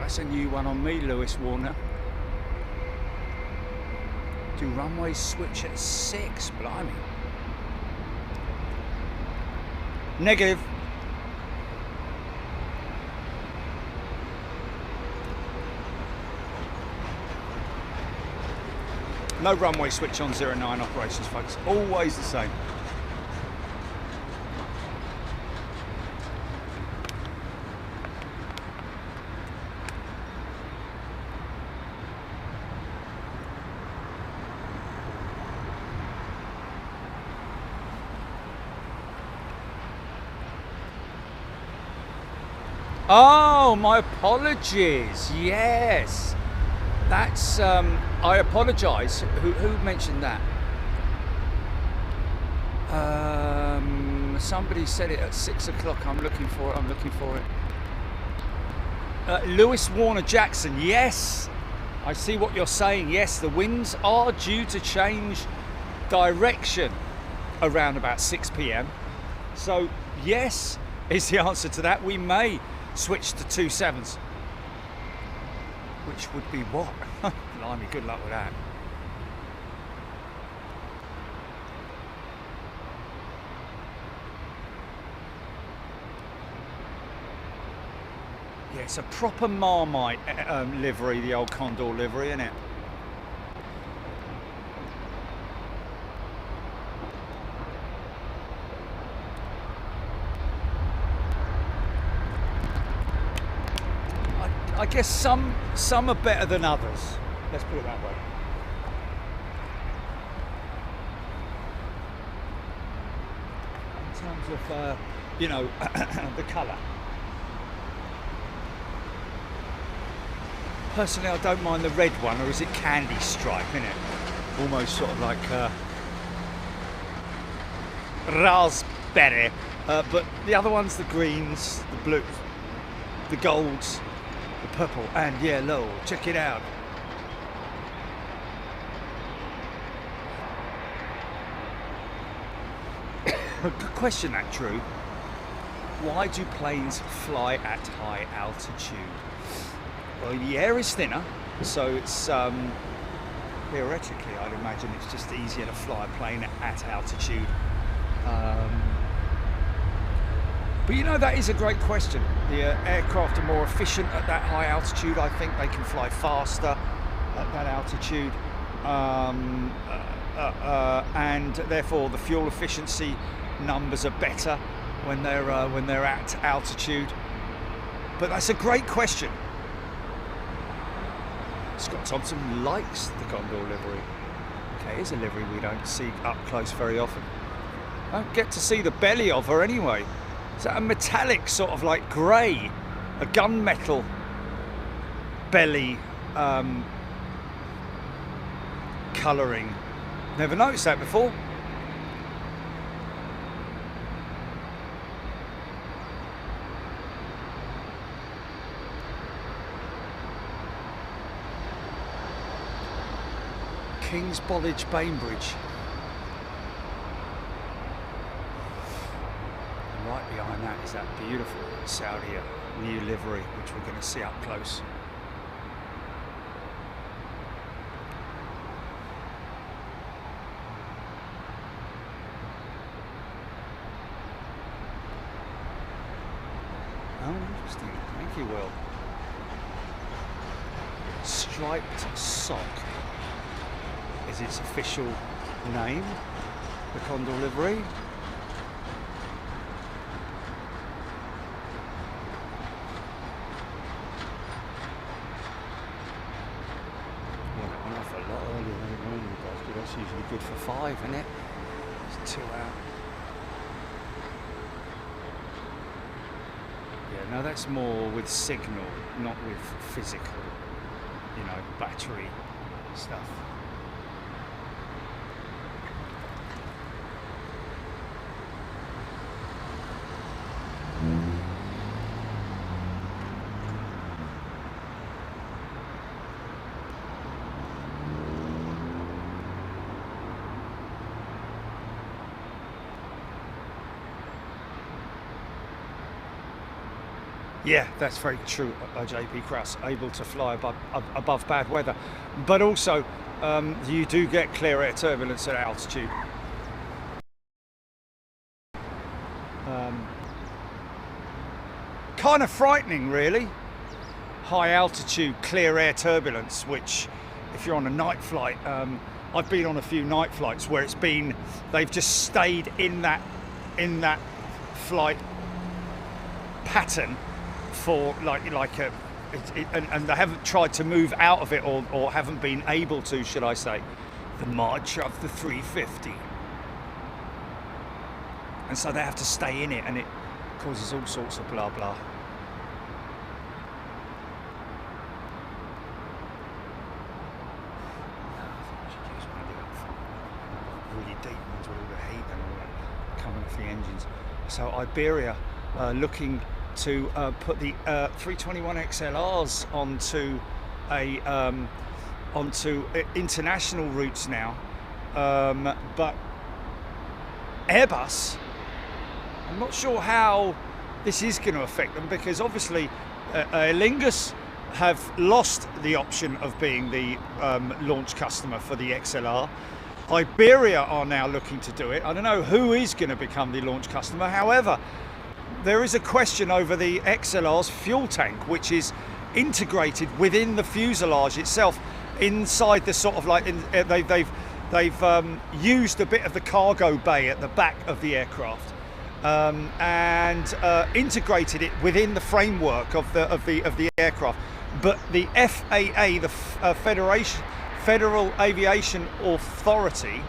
That's a new one on me, Lewis Warner. Do runway switch at 6? Blimey. Negative. No runway switch on 09 operations, folks. Always the same. Oh, my apologies. Yes. That's, I apologise. Who mentioned that? Somebody said it at 6 o'clock. I'm looking for it. Lewis Warner Jackson. Yes. I see what you're saying. Yes, the winds are due to change direction around about 6 p.m. So, yes, is the answer to that. We may switch to 27s. Which would be what? Blimey, good luck with that. Yeah, it's a proper Marmite livery, the old Condor livery, isn't it? I guess some are better than others. Let's put it that way. In terms of, you know, the colour. Personally, I don't mind the red one, or is it candy stripe, isn't it? Almost sort of like raspberry. But the other ones, the greens, the blues, the golds, the purple and yellow. Check it out. Good question, that, Drew. Why do planes fly at high altitude? Well, the air is thinner, so it's theoretically, I'd imagine it's just easier to fly a plane at altitude. But you know, that is a great question. The aircraft are more efficient at that high altitude. I think they can fly faster at that altitude, and therefore the fuel efficiency numbers are better when they're at altitude. But that's a great question. Scott Thompson likes the Condor livery. Okay, here's a livery we don't see up close very often. Don't get to see the belly of her anyway. Is that a metallic sort of like grey, a gunmetal belly colouring? Never noticed that before. King's College, Bainbridge. And right behind that is that beautiful Saudi new livery, which we're going to see up close. Oh, interesting. Thank you, Will. Striped sock is its official name, the Condor livery. Yeah, that went off a lot earlier than it normally does, but that's usually good for 5, isn't it? It's 2 out. Yeah, no, that's more with signal, not with physical, you know, battery stuff. Yeah, that's very true. JP Krause, able to fly above bad weather, but also you do get clear air turbulence at altitude. Kind of frightening, really. High altitude, clear air turbulence, which, if you're on a night flight, I've been on a few night flights where they've just stayed in that flight pattern for and they haven't tried to move out of it or haven't been able to, should I say. The march of the 350. And so they have to stay in it, and it causes all sorts of blah blah. Really deep ones with all the heat and all that coming off the engines. So Iberia looking to put the 321 XLRs onto international routes now, but Airbus, I'm not sure how this is going to affect them, because obviously Aer Lingus have lost the option of being the launch customer for the XLR. Iberia are now looking to do it. I don't know who is going to become the launch customer. However, there is a question over the XLR's fuel tank, which is integrated within the fuselage itself, inside the sort of they've used a bit of the cargo bay at the back of the aircraft and integrated it within the framework of the aircraft. But the FAA, the Federal Aviation Authority,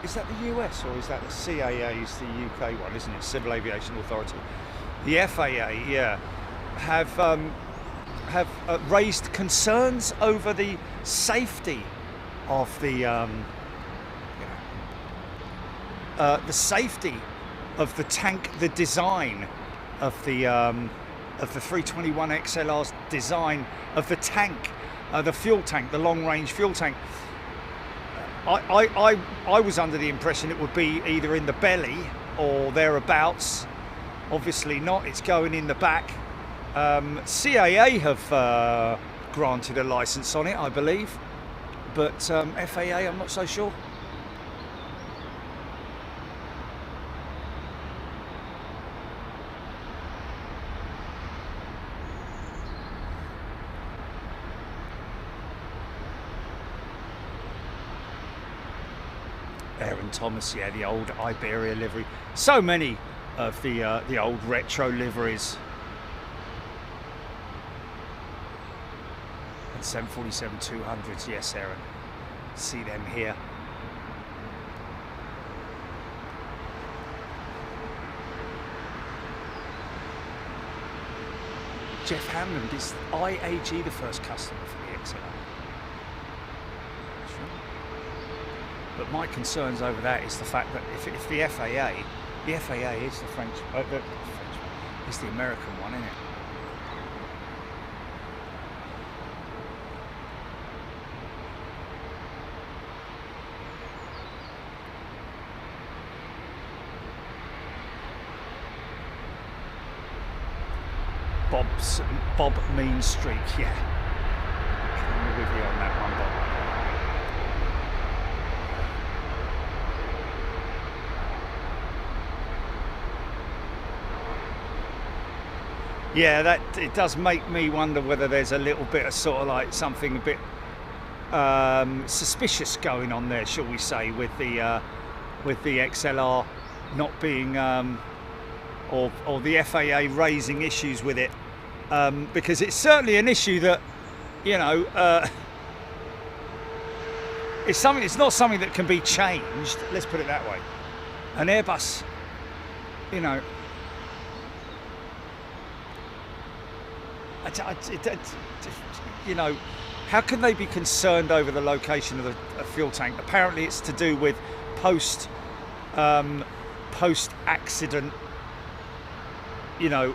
is that the US or is that the CAA? Is the UK one, isn't it? Civil Aviation Authority. The FAA, yeah, have raised concerns over the safety of the safety of the tank, the design of the 321 XLR's design of the tank, the fuel tank, the long-range fuel tank. I was under the impression it would be either in the belly or thereabouts. Obviously not, it's going in the back. CAA have granted a license on it, I believe, but FAA, I'm not so sure. Aaron Thomas, yeah, the old Iberia livery. So many of the old retro liveries. And 747-200s, yes, Aaron. See them here. Jeff Hammond, is IAG the first customer for the XLR? But my concerns over that is the fact that if the FAA is the French, is the American one, isn't it? Bob Mean Streak, yeah. I'm with you on that one, Bob. Yeah, that it does make me wonder whether there's a little bit of sort of like something a bit suspicious going on there, shall we say, with the XLR not being or the FAA raising issues with it, because it's certainly an issue that, you know, it's not something that can be changed. Let's put it that way. An Airbus, you know. You know, how can they be concerned over the location of the fuel tank? Apparently, it's to do with post-accident, you know,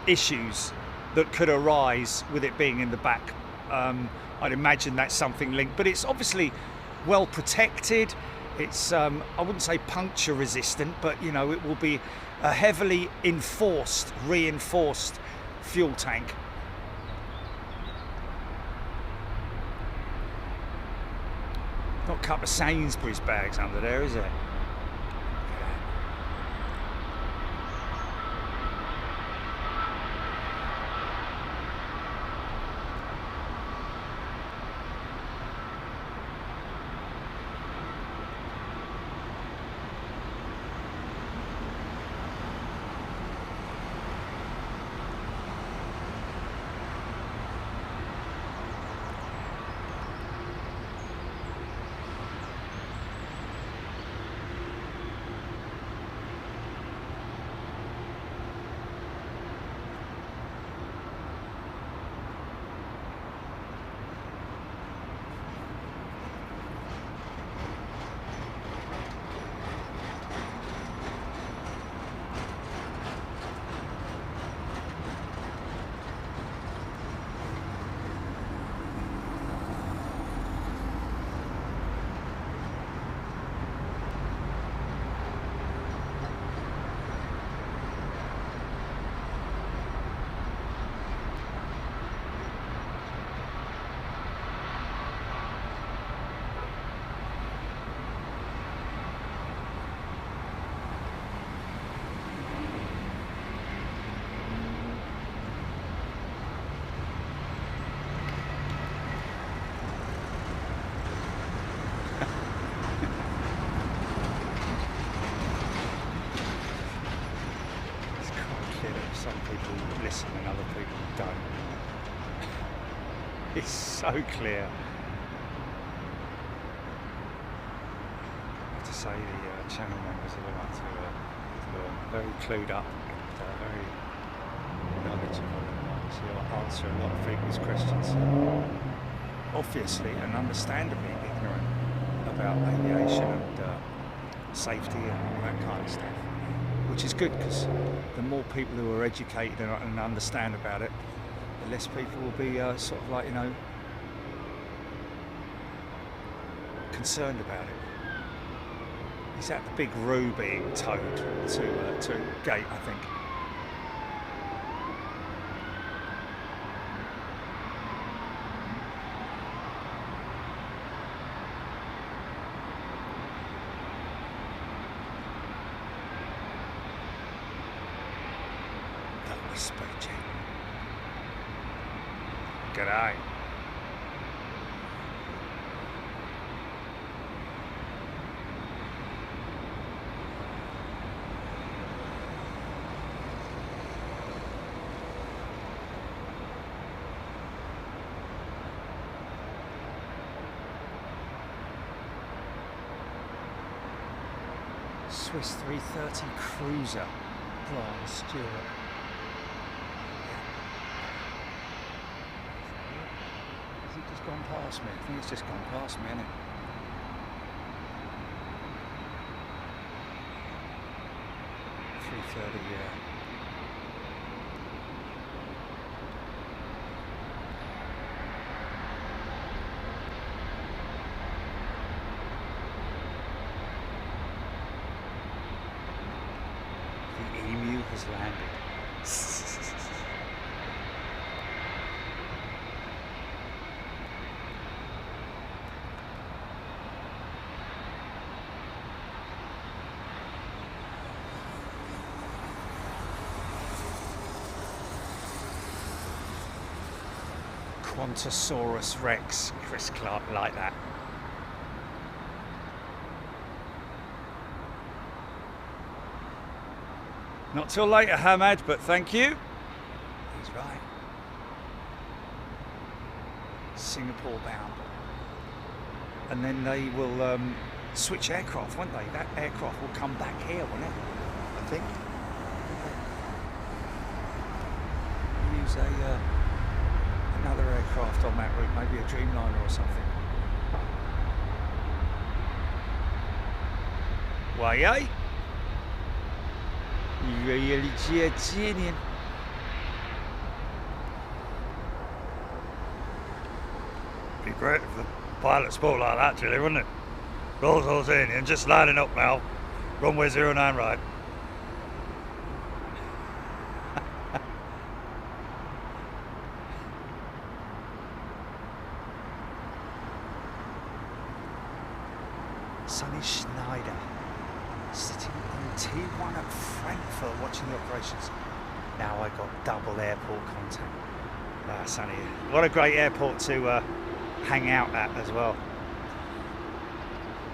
issues that could arise with it being in the back. I'd imagine that's something linked, but it's obviously well protected. It's I wouldn't say puncture resistant, but you know, it will be a heavily reinforced fuel tank. Not a couple of Sainsbury's bags under there, is it? Some people listen and other people don't. It's so clear. I have to say the channel members are very clued up and very knowledgeable, and obviously answer a lot of people's questions. Obviously and understandably ignorant about aviation and safety and all that kind of stuff. Which is good, because the more people who are educated and understand about it, the less people will be sort of like, you know, concerned about it. Is that the big Roo being towed to a gate, I think? G'day. Swiss 330 Cruiser, Brian Stewart. Has it just gone past me? I think it's just gone past me, hasn't it? $330, yeah. Has landed. Quantosaurus Rex, Chris Clark, like that. Not till later, Hamad, but thank you. He's right. Singapore bound. And then they will switch aircraft, won't they? That aircraft will come back here, won't it? I think. Use another aircraft on that route, maybe a Dreamliner or something. Why, eh? Really genius. Be great if the pilot spoke like that, Julie, wouldn't it? Rolls in and just lining up now. Runway 09 right. Sonny Schneider sitting in T1 at Frankfurt watching the operations. Now I got double airport contact. Sonny, what a great airport to hang out at as well.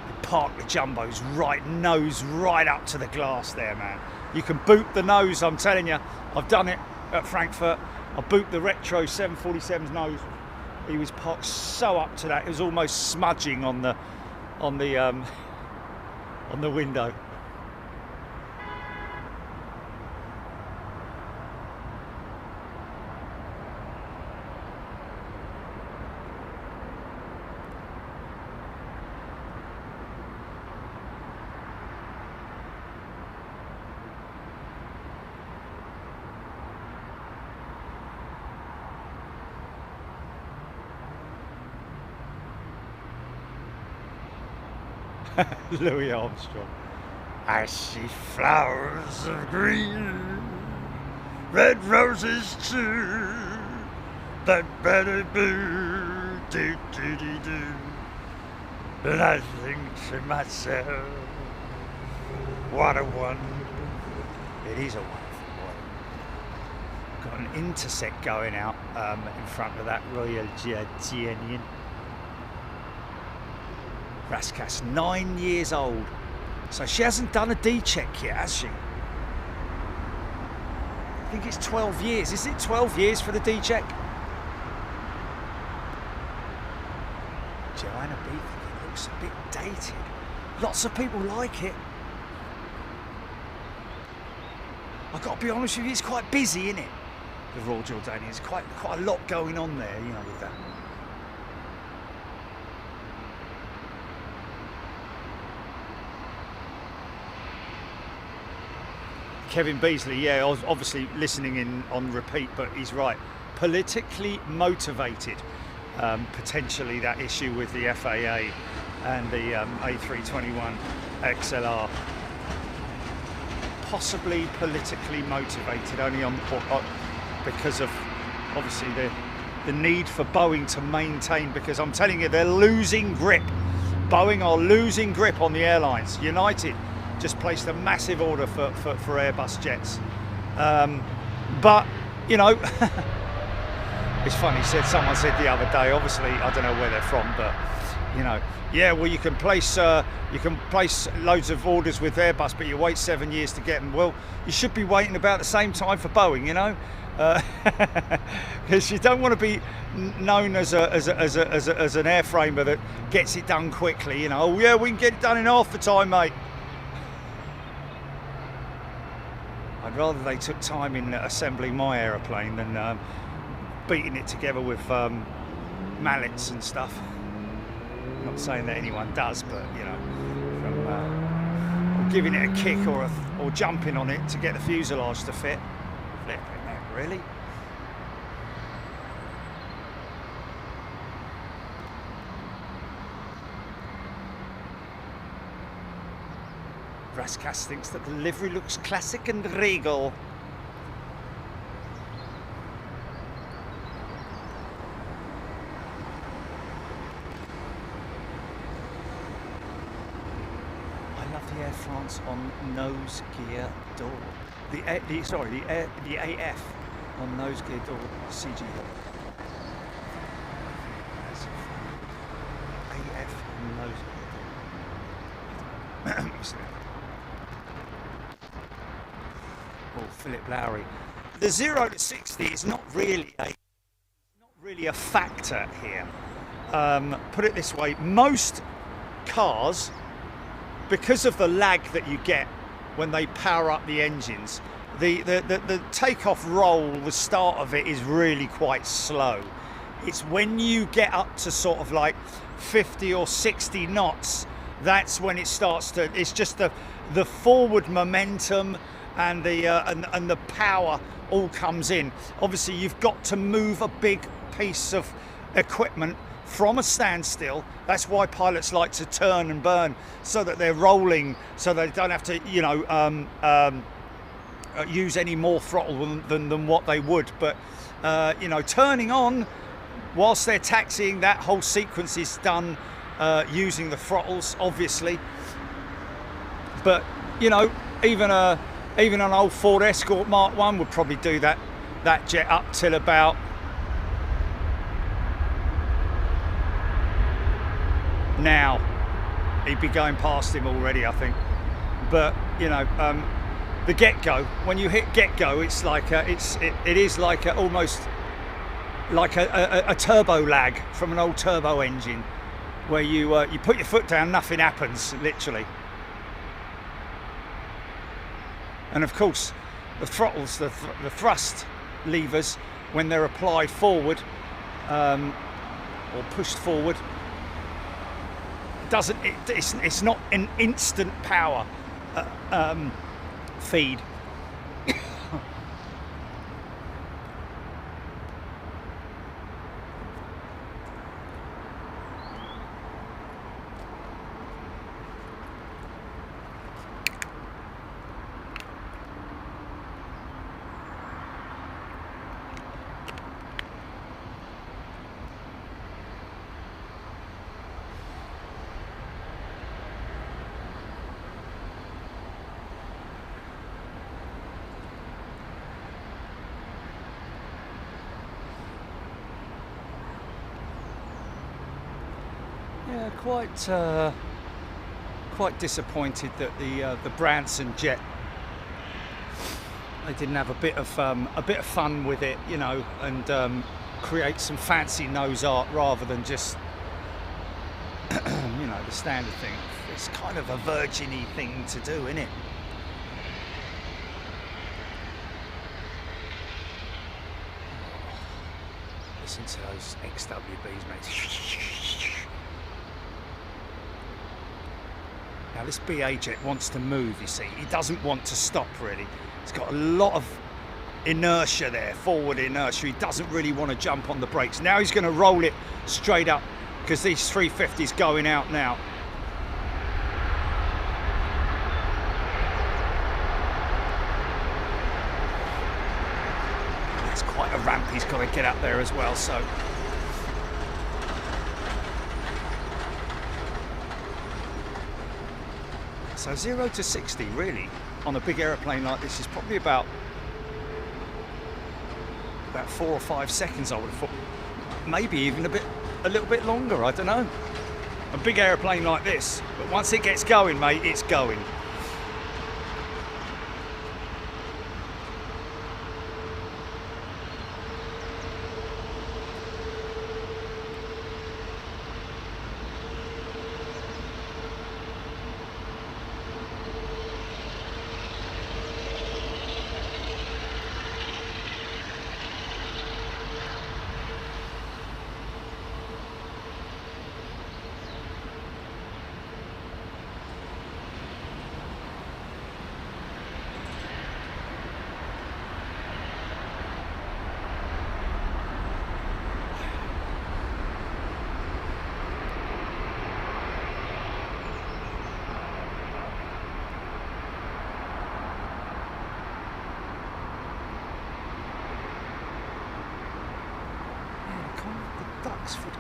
You park the jumbos right, nose right up to the glass there, man. You can boot the nose, I'm telling you. I've done it at Frankfurt. I boot the retro 747's nose. He was parked so up to that, it was almost smudging on the window. Louis Armstrong. I see flowers of green, red roses too, that better blue, do do do do. And I think to myself, what a wonder. It is a wonderful world. Got an intersect going out in front of that Royal Jordanian. Raskas, 9 years old. So she hasn't done a D-check yet, has she? I think it's 12 years. Is it 12 years for the D-check? Joanna B thinking it looks a bit dated. Lots of people like it. I've got to be honest with you, it's quite busy, isn't it? The Royal Jordanian. There's quite a lot going on there, you know, with that. Kevin Beasley, yeah, I was obviously listening in on repeat, but he's right. Politically motivated, potentially that issue with the FAA and the A321 XLR. Possibly politically motivated, only on because of obviously the need for Boeing to maintain, because I'm telling you, they're losing grip. Boeing are losing grip on the airlines. United just placed a massive order for Airbus jets. But, you know, it's funny, someone said the other day, obviously, I don't know where they're from, but, you know, yeah, well, you can place loads of orders with Airbus, but you wait 7 years to get them. Well, you should be waiting about the same time for Boeing, you know, because you don't want to be known as an airframer that gets it done quickly. You know, oh yeah, we can get it done in half the time, mate. I'd rather they took time in assembling my aeroplane than beating it together with mallets and stuff. I'm not saying that anyone does, but you know, from giving it a kick or jumping on it to get the fuselage to fit. Flipping heck, really? Raskas thinks that the livery looks classic and regal. I love the Air France on nose gear door. The AF on nose gear door CG door. AF on nose gear door. Oh, Philip Lowry. The 0 to 60 is not really a factor here. Put it this way: most cars, because of the lag that you get when they power up the engines, the takeoff roll, the start of it is really quite slow. It's when you get up to sort of like 50 or 60 knots, that's when it starts to. It's just the forward momentum and the power all comes in. Obviously, you've got to move a big piece of equipment from a standstill. That's why pilots like to turn and burn, so that they're rolling, so they don't have to, you know, use any more throttle than what they would. But you know, turning on whilst they're taxiing, that whole sequence is done using the throttles, obviously. But you know, even an old Ford Escort Mark 1 would probably do that jet up till about now. He'd be going past him already, I think. But you know, the get-go, when you hit get-go, it's like it is like almost like a turbo lag from an old turbo engine, where you put your foot down, nothing happens, literally. And of course, the throttles, the thrust levers, when they're applied forward or pushed forward, it's not an instant power feed. Yeah, quite disappointed that the Branson jet, they didn't have a bit of fun with it, you know, and create some fancy nose art rather than just you know, the standard thing. It's kind of a virgin-y thing to do, isn't it? Listen to those XWBs, mate. Now this BA jet wants to move, you see. He doesn't want to stop, really. He's got a lot of inertia there, forward inertia. He doesn't really want to jump on the brakes. Now he's going to roll it straight up, because these 350s going out now. It's quite a ramp he's got to get up there as well, so. So 0 to 60 really on a big aeroplane like this is probably about 4 or 5 seconds, I would have thought. Maybe even a little bit longer, I don't know. A big aeroplane like this, but once it gets going, mate, it's going.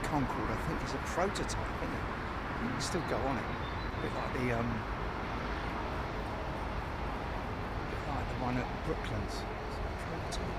Concorde, I think, is a prototype, isn't it? You can still go on it. A bit like the one at Brooklands. It's a prototype.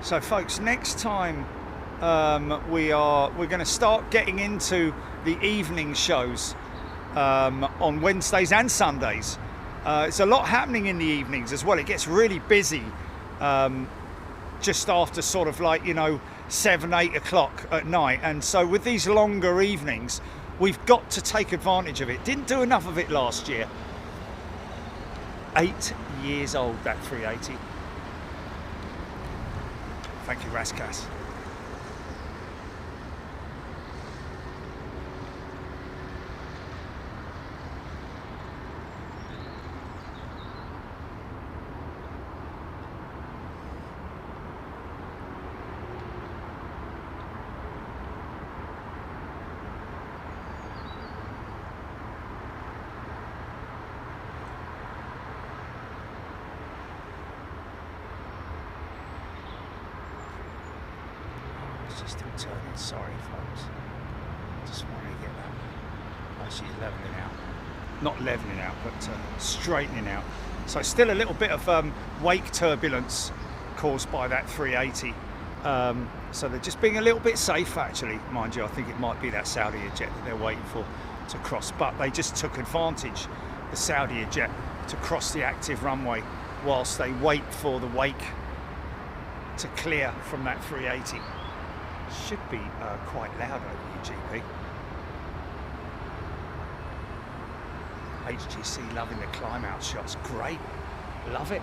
So folks, next time we're going to start getting into the evening shows on Wednesdays and Sundays. It's a lot happening in the evenings as well. It gets really busy just after sort of like, you know, 7, 8 o'clock at night. And so with these longer evenings, we've got to take advantage of it. Didn't do enough of it last year. 8 years old, that 380. Thank you, Raskas. Still turning, sorry folks. Just want to get that. Actually levelling out. Not levelling out, but straightening out. So still a little bit of wake turbulence caused by that 380. So they're just being a little bit safe actually, mind you. I think it might be that Saudi jet that they're waiting for to cross. But they just took advantage, the Saudi jet, to cross the active runway whilst they wait for the wake to clear from that 380. Should be quite loud over UGP. HGC loving the climb out shots. Great. Love it.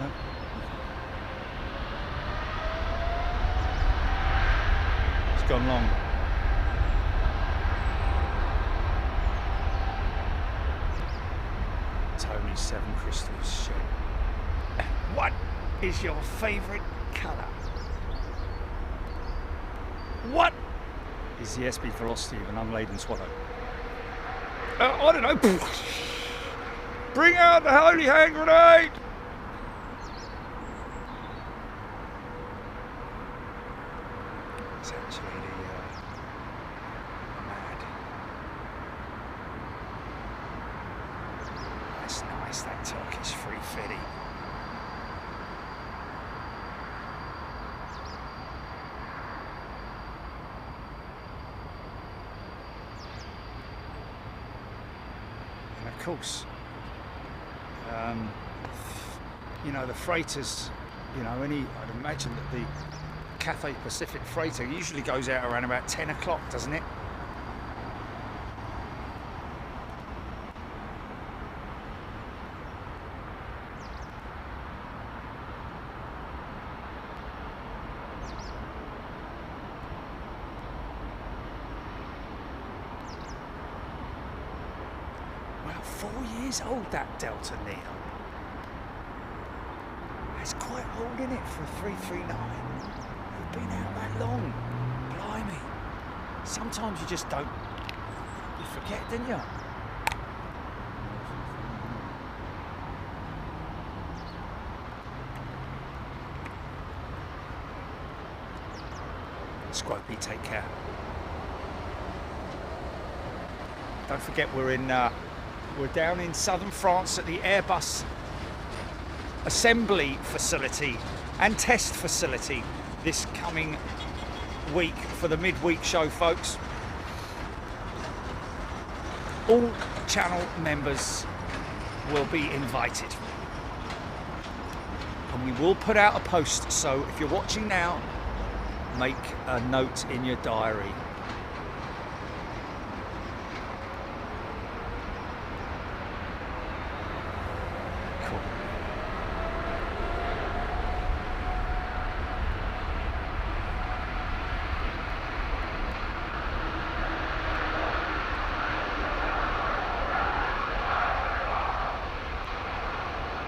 No. It's gone long. Tony 7 Crystals shit. What is your favourite colour? What is the SB velocity of an unladen swallow? I don't know. Bring out the holy hand grenade! It's actually the mad. That's nice, that Turkish 350. And of course, you know, the freighters, you know, I'd imagine that the Cathay Pacific freighter usually goes out around about 10 o'clock, doesn't it? Wow, 4 years old, that Delta Neo. It's quite old, isn't it, for a 339? You've been out that long. Blimey. Sometimes you just don't. You forget, didn't you? Squopey, take care. Don't forget, we're down in southern France at the AIRBUS assembly facility and test facility this coming week for the midweek show, folks. All channel members will be invited, and we will put out a post, so if you're watching now, make a note in your diary.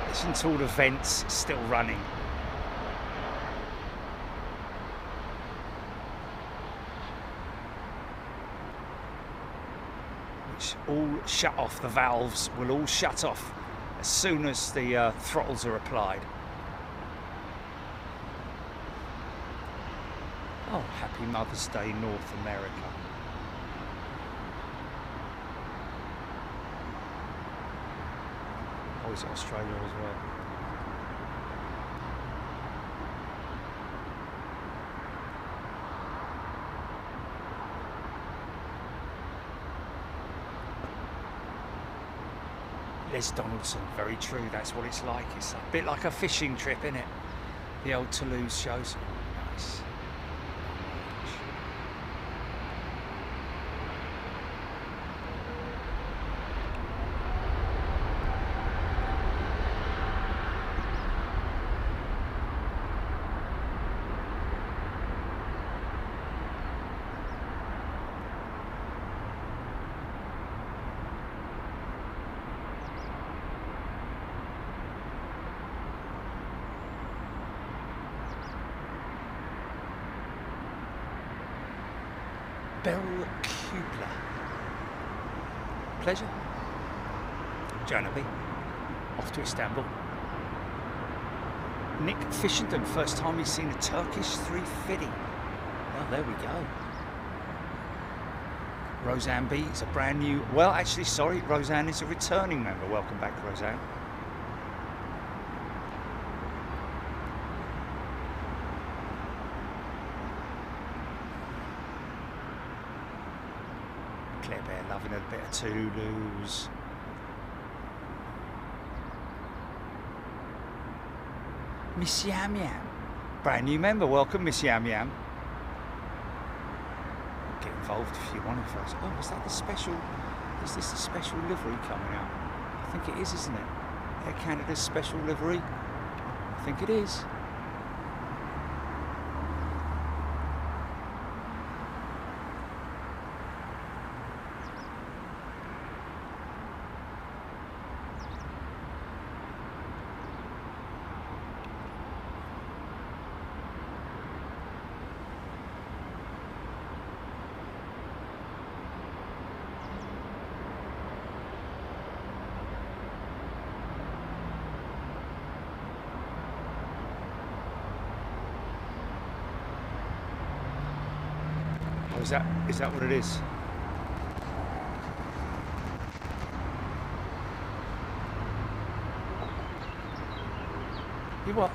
Listen to all the vents still running. Which all shut off, the valves will all shut off as soon as the throttles are applied. Oh, happy Mother's Day, North America. Oh, is it Australia as well? Les Donaldson, very true, that's what it's like. It's a bit like a fishing trip, isn't it? The old Toulouse shows. Nice. Beryl Kubler. Pleasure. Janabi. Off to Istanbul. Nick Fishington, first time he's seen a Turkish 350. Well, there we go. Roseanne B is a brand new, well actually sorry, Roseanne is a returning member. Welcome back, Roseanne. Claire Bear loving a bit of Toulouse. Miss Yam Yam, brand new member. Welcome, Miss Yam Yam. Get involved if you want to first. Oh, is that the special? Is this the special livery coming out? I think it is, isn't it? Air Canada's special livery. I think it is. Is that what it is? You what?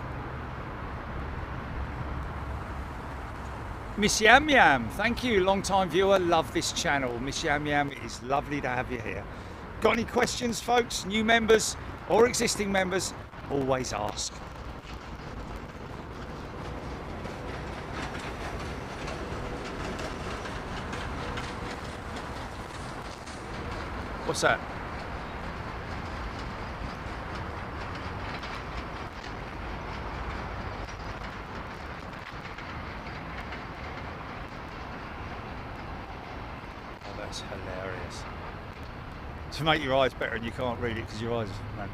Miss Yam Yam, thank you, long time viewer, love this channel. Miss Yam Yam, it is lovely to have you here. Got any questions, folks? New members or existing members, always ask. What's that? Oh, that's hilarious. To make your eyes better and you can't read it because your eyes are... No.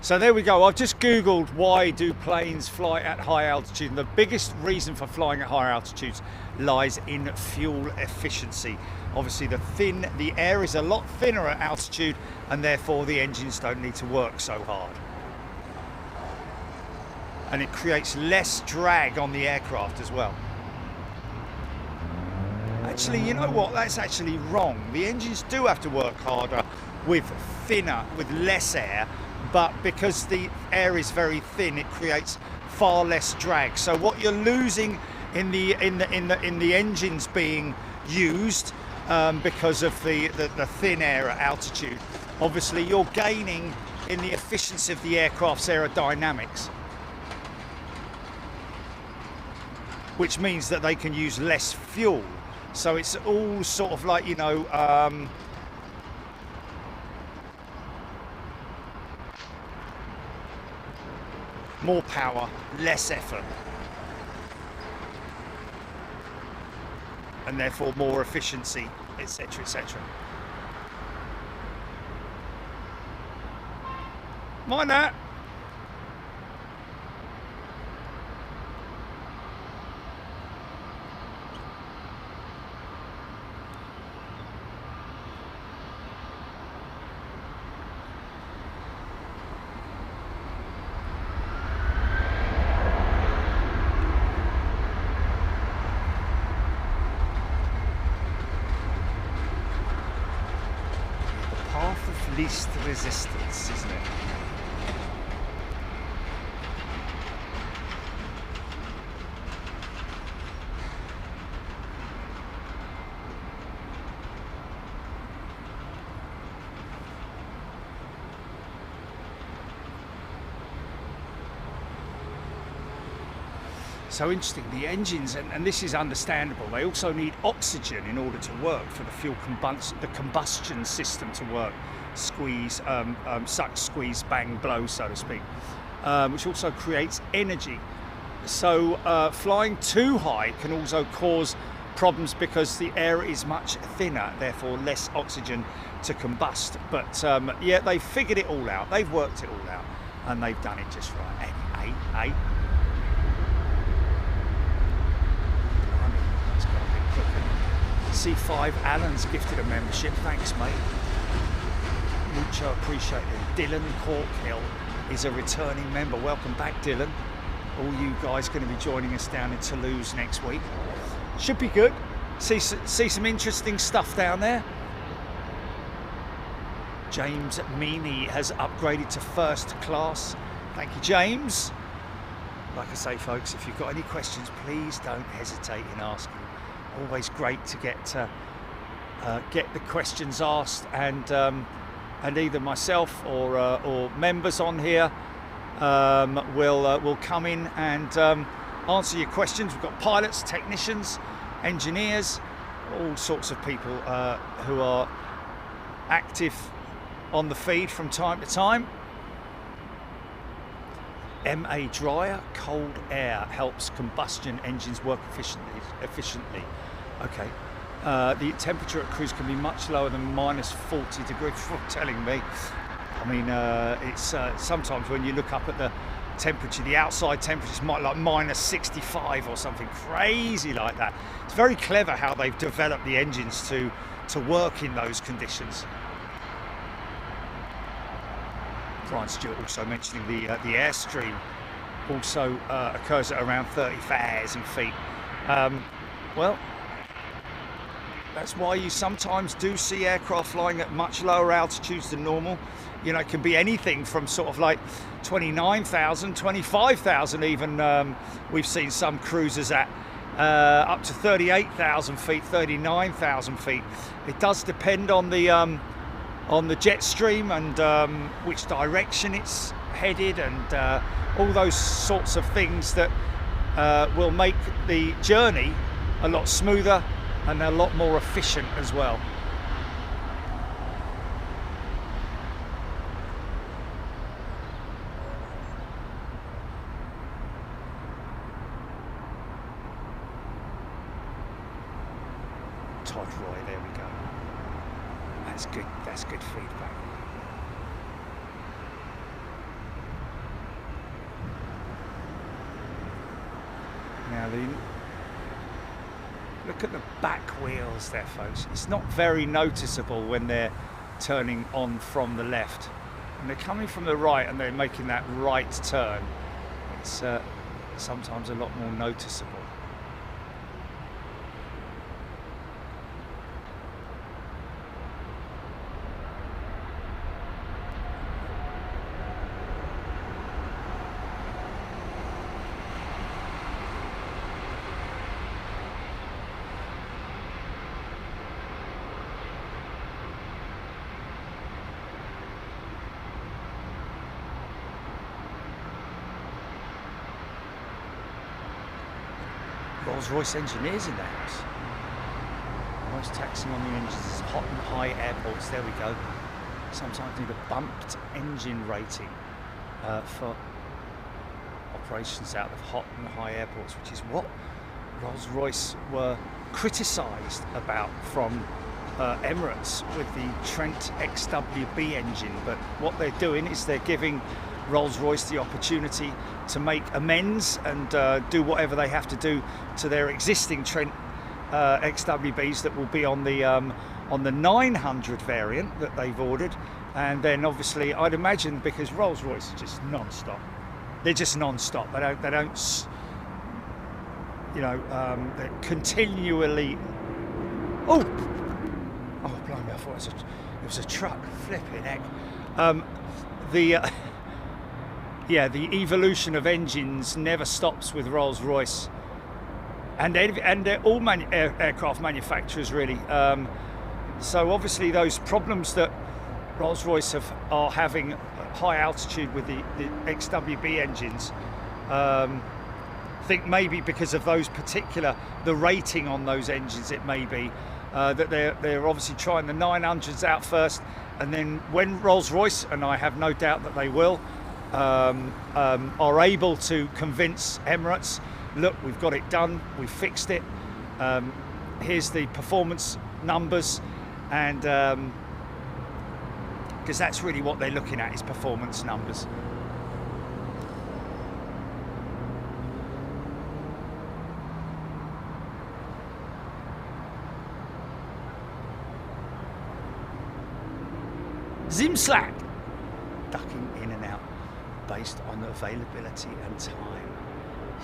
So there we go. I've just Googled why do planes fly at high altitude, and the biggest reason for flying at higher altitudes lies in fuel efficiency. Obviously the air is a lot thinner at altitude and therefore the engines don't need to work so hard. And it creates less drag on the aircraft as well. Actually, you know what? That's actually wrong. The engines do have to work harder with less air, but because the air is very thin, it creates far less drag. So what you're losing in the engines being used because of the thin air at altitude, obviously you're gaining in the efficiency of the aircraft's aerodynamics, which means that they can use less fuel. So it's all sort of like, you know, more power, less effort, and therefore more efficiency, etc., etc. Mind that. Least resistance, isn't it? So interesting, the engines, and this is understandable, they also need oxygen in order to work for the fuel combustion system to work. Squeeze, suck, squeeze, bang, blow, so to speak, which also creates energy. So flying too high can also cause problems because the air is much thinner, therefore less oxygen to combust. But yeah, they've figured it all out, they've worked it all out, and they've done it just right. C5 Alan's gifted a membership. Thanks, mate. Mucho appreciated. Dylan Corkhill is a returning member. Welcome back, Dylan. All you guys going to be joining us down in Toulouse next week. Should be good. See some interesting stuff down there. James Meany has upgraded to first class. Thank you, James. Like I say, folks, if you've got any questions, please don't hesitate in asking. Always great to get the questions asked, and either myself or members on here will come in and answer your questions. We've got pilots, technicians, engineers, all sorts of people who are active on the feed from time to time. MA dryer, cold air helps combustion engines work efficiently. Okay. The temperature at cruise can be much lower than -40 degrees. You're telling me. I mean, it's sometimes when you look up at the temperature, the outside temperatures might like -65 or something crazy like that. It's very clever how they've developed the engines to work in those conditions. Brian Stewart also mentioning the airstream also occurs at around 30,000 feet. Well, that's why you sometimes do see aircraft flying at much lower altitudes than normal. You know, it can be anything from sort of like 29,000, 25,000 even. We've seen some cruisers at up to 38,000 feet, 39,000 feet. It does depend on the jet stream and which direction it's headed, and all those sorts of things that will make the journey a lot smoother and a lot more efficient as well. Todd Roy, there we go. That's good. That's good feedback. Now look at the back wheels there, folks. It's not very noticeable when they're turning on from the left, and they're coming from the right and they're making that right turn. It's sometimes a lot more noticeable. Rolls-Royce engineers in the house. Most taxing on the engines is hot and high airports. There we go. Sometimes need a bumped engine rating for operations out of hot and high airports, which is what Rolls-Royce were criticised about from Emirates with the Trent XWB engine. But what they're doing is they're giving Rolls-Royce the opportunity to make amends and do whatever they have to do to their existing Trent XWBs that will be on the 900 variant that they've ordered. And then obviously I'd imagine, because Rolls-Royce is just non-stop, they're just non-stop. They don't you know, they're continually. Oh blimey, I thought it was a truck. Flipping heck. Yeah, the evolution of engines never stops with Rolls-Royce, and all aircraft manufacturers really. So obviously those problems that Rolls-Royce are having at high altitude with the XWB engines, I think maybe because of those the rating on those engines, it may be that they're obviously trying the 900s out first, and then when Rolls-Royce, and I have no doubt that they will, are able to convince Emirates, look, we've got it done, we've fixed it, here's the performance numbers, and because that's really what they're looking at, is performance numbers. Zim slack. Ducking in and out based on availability and time.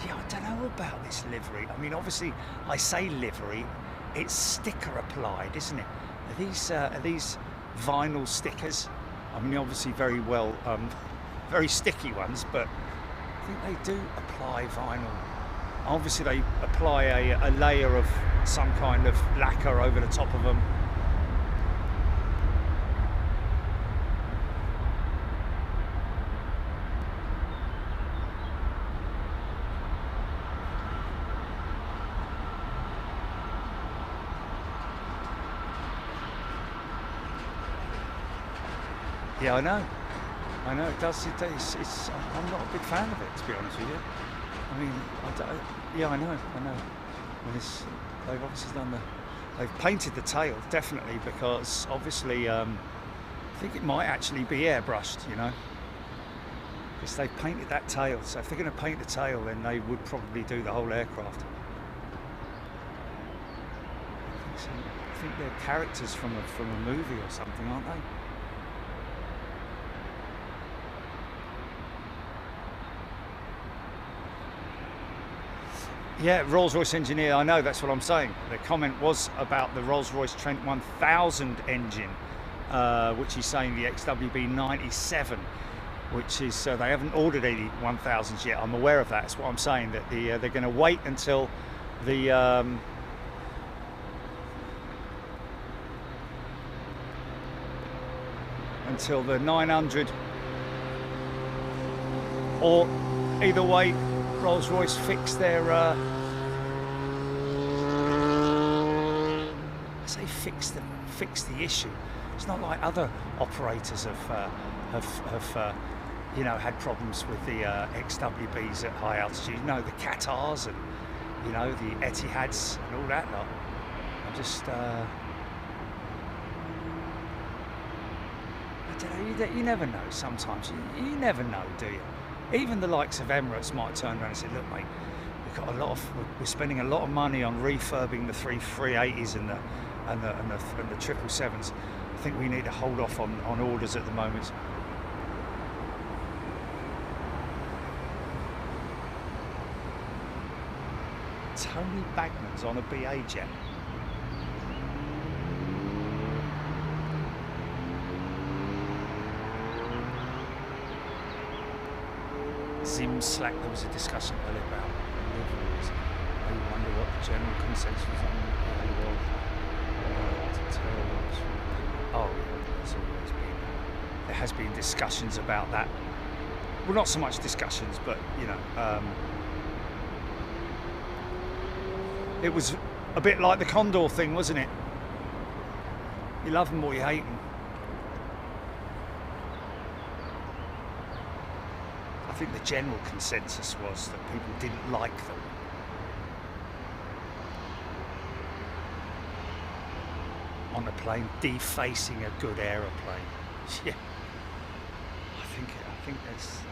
Yeah, I don't know about this livery. I mean, obviously, I say livery, it's sticker applied, isn't it? Are these vinyl stickers? I mean, obviously very well, very sticky ones, but I think they do apply vinyl. Obviously, they apply a layer of some kind of lacquer over the top of them. Yeah, I know. It does. I'm not a big fan of it, to be honest with you. I mean, I know. And they've obviously they've painted the tail, definitely, because obviously I think it might actually be airbrushed, you know, because they've painted that tail. So if they're going to paint the tail, then they would probably do the whole aircraft. I think they're characters from a movie or something, aren't they? Yeah, Rolls-Royce engineer, I know, that's what I'm saying. The comment was about the Rolls-Royce Trent 1000 engine, which he's saying the XWB 97, which is, they haven't ordered any 1000s yet. I'm aware of that. That's what I'm saying, that they're going to wait until the until the 900, or either way, Rolls-Royce fix their fix the issue. It's not like other operators have you know, had problems with the XWBs at high altitude. You know, the Qatars and, you know, the Etihads and all that lot. I just I don't know. You never know. Sometimes you never know, do you? Even the likes of Emirates might turn around and say, look mate, we're spending a lot of money on refurbing the 380s and the 777s. I think we need to hold off on orders at the moment. Tony Bagman's on a BA jet. Zim slack, there was a discussion earlier about liveries. I wonder what the general consensus on the was. There has been discussions about that. Well, not so much discussions, but you know, it was a bit like the Condor thing, wasn't it? You love them or you hate them. I think the general consensus was that people didn't like them. On a plane, defacing a good aeroplane. Yeah, I think that's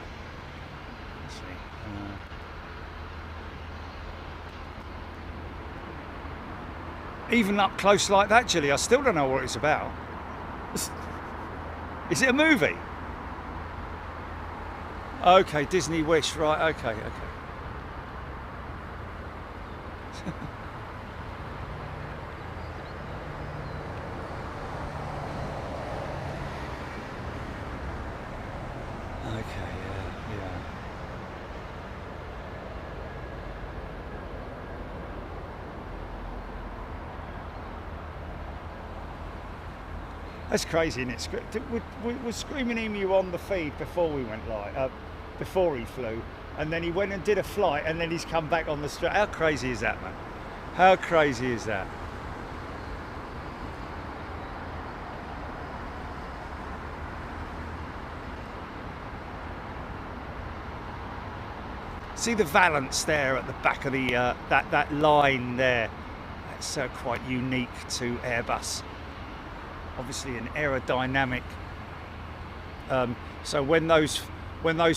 even up close like that, Gilly. I still don't know what it's about. Is it a movie? Okay, Disney Wish, right? Okay. Yeah. That's crazy, isn't it? Was Screaming Emu on the feed before we went live, before he flew, and then he went and did a flight, and then he's come back on the street. How crazy is that, man? How crazy is that? See the valance there at the back of the that line there. That's quite unique to Airbus. Obviously an aerodynamic. So when those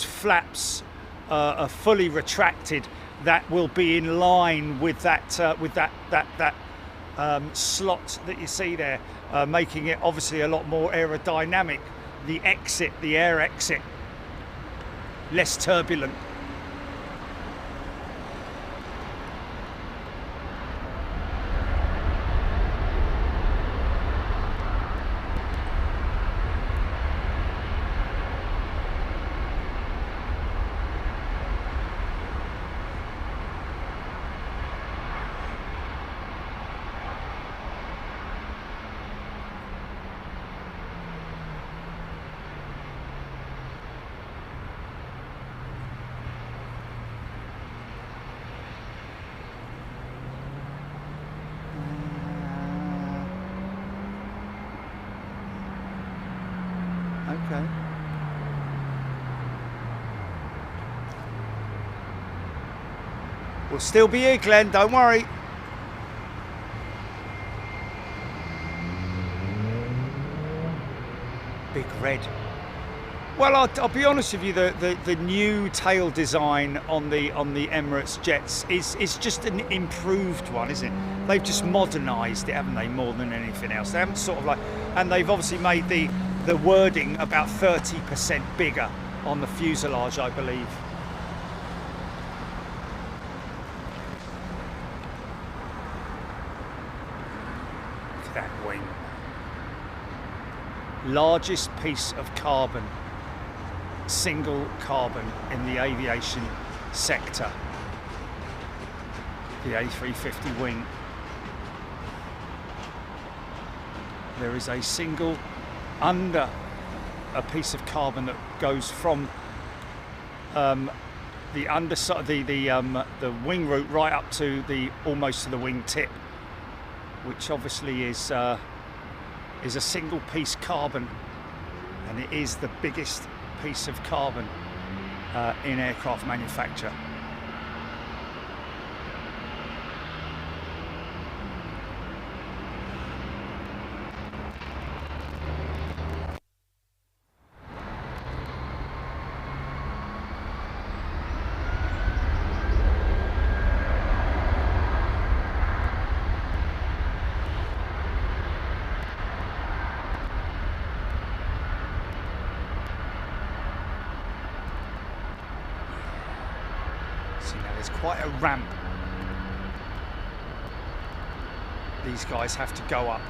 flaps are fully retracted, that will be in line with that slot that you see there, making it obviously a lot more aerodynamic the exit, the air exit, less turbulent. Okay. We'll still be here, Glenn, don't worry. Big red. Well, I'll be honest with you, the new tail design on the Emirates jets is just an improved one, isn't it? They've just modernised it, haven't they, more than anything else. They haven't sort of like, and they've obviously made the wording about 30% bigger on the fuselage, I believe. Look at that wing. Largest piece of carbon, single carbon in the aviation sector. The A350 wing. There is a single under a piece of carbon that goes from the underside, the wing root right up to almost to the wing tip, which obviously is a single piece carbon, and it is the biggest piece of carbon in aircraft manufacture. There's quite a ramp these guys have to go up.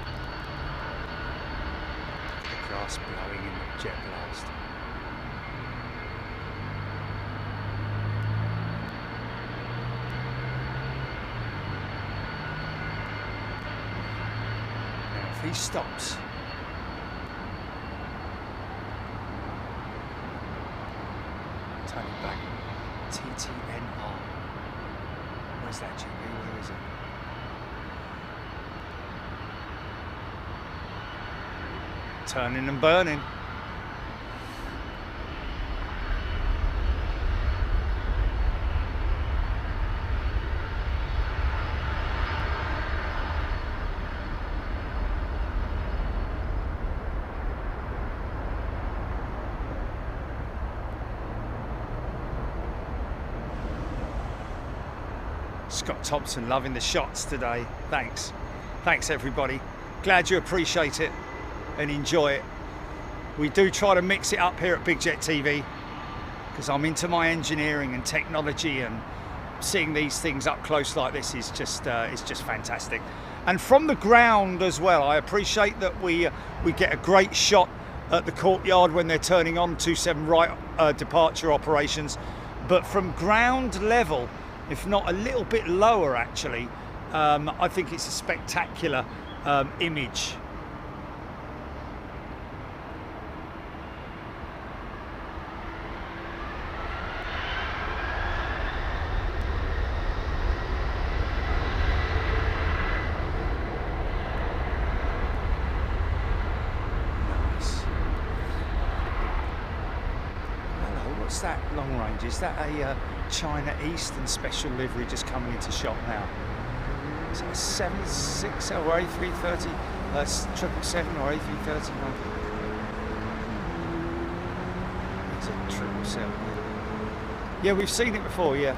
The grass blowing in the jet blast. Now if he stops, turning back, TTNR. Where's that GB? Where is it? Turning and burning. Scott Thompson loving the shots today. Thanks everybody. Glad you appreciate it and enjoy it. We do try to mix it up here at Big Jet TV because I'm into my engineering and technology, and seeing these things up close like this is just fantastic. And from the ground as well, I appreciate that we get a great shot at the courtyard when they're turning on 27 right departure operations, but from ground level, if not a little bit lower actually, I think it's a spectacular image. Nice. Hello, what's that long range? Is that a China Eastern special livery just coming into shop now? Is that a 767 or A330? 777 or A330? No. It's a 777. Yeah, we've seen it before. Yeah.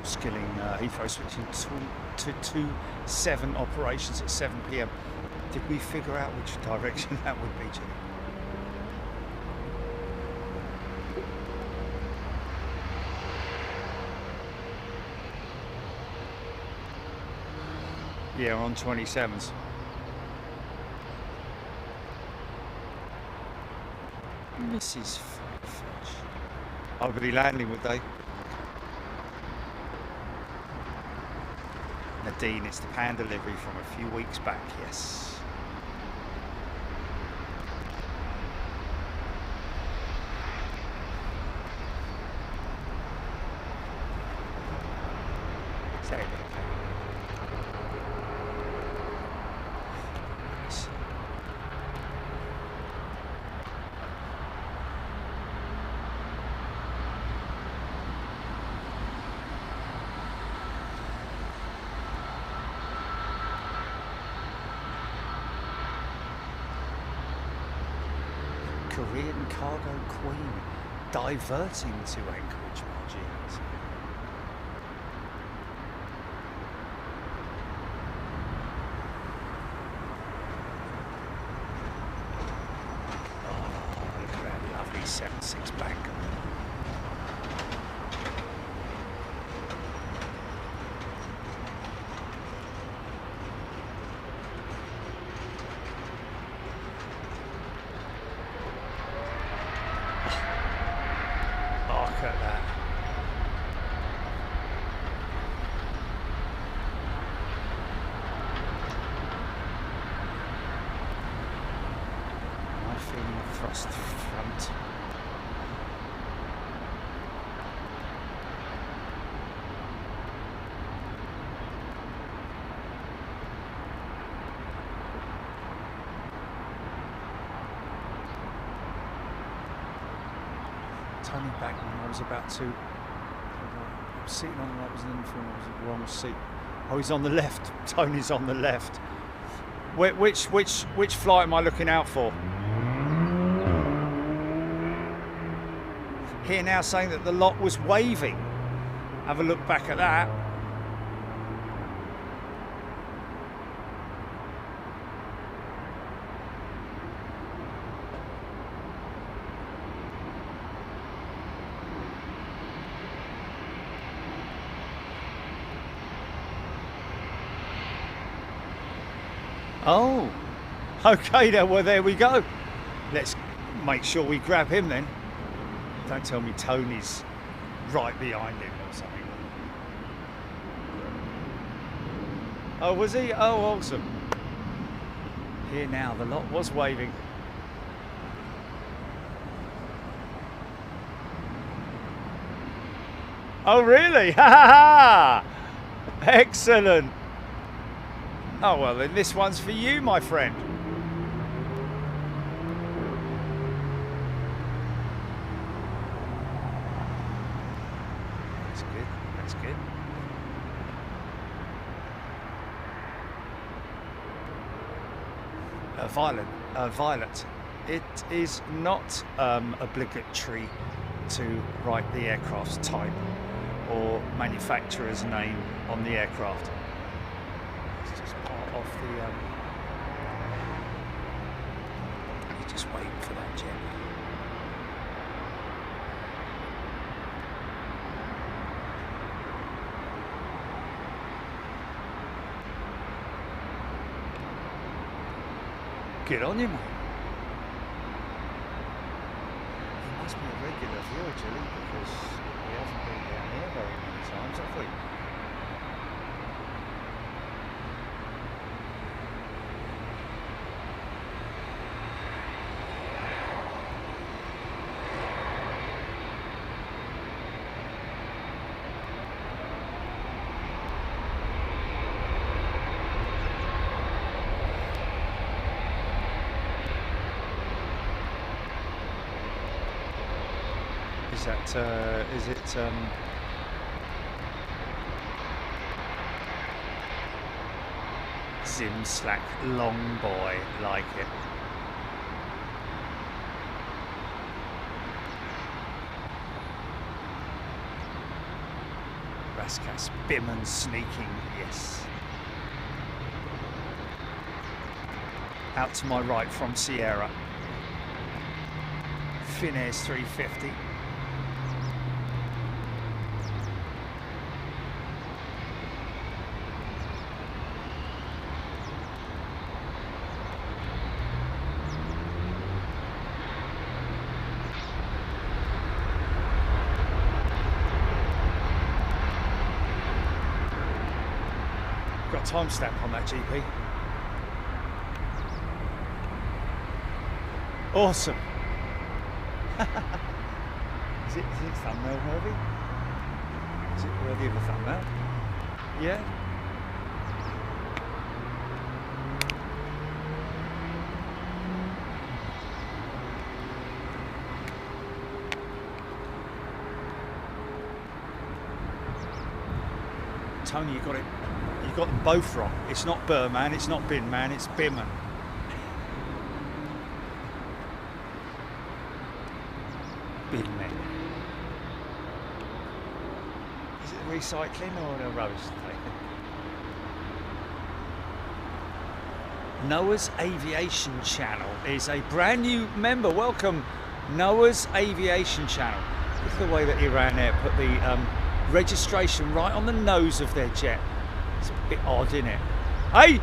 upskilling Heathrow, switching to 2-7 operations at 7 p.m. Did we figure out which direction that would be, Jimmy? Yeah, we're on 27s. Mrs. Fudge. I'll be landing, would they? Nadine, it's the pan delivery from a few weeks back, yes. Say it. Korean cargo queen diverting to Anchorage, Margines. Oh, look at that lovely 7.6 bank. Look at that. Am I feeling a thrust front? Turning back when I was about to. I was sitting on what was in for the wrong seat. Oh, he's on the left. Tony's on the left. Which flight am I looking out for? Here now saying that the lot was waving. Have a look back at that. Oh, okay then, well there we go. Let's make sure we grab him then. Don't tell me Tony's right behind him or something. Oh, was he? Oh, awesome. Here now, the lot was waving. Oh, really? Ha ha ha! Excellent. Oh, well, then this one's for you, my friend. That's good, that's good. Violet. It is not obligatory to write the aircraft's type or manufacturer's name on the aircraft. Off the you're just waiting for that jet. Good on you, mate. You must be a regular viewer, Julie, because we haven't been down here very many times, have we? Is it Zim Slack Long Boy, like it. Raskas. Bimmen sneaking, yes. Out to my right from Sierra. Finnair's 350. Got a timestamp on that GP. Awesome. Is it thumbnail worthy? Is it worthy of a thumbnail? Yeah. Tony, you got it. You got them both wrong. It's not Burman, it's not Binman, it's Bimmen. Binmen. Is it recycling or a roast? Noah's Aviation Channel is a brand new member. Welcome, Noah's Aviation Channel. Look at the way that Iran Air put the registration right on the nose of their jet. It's a bit odd, isn't it? Hey!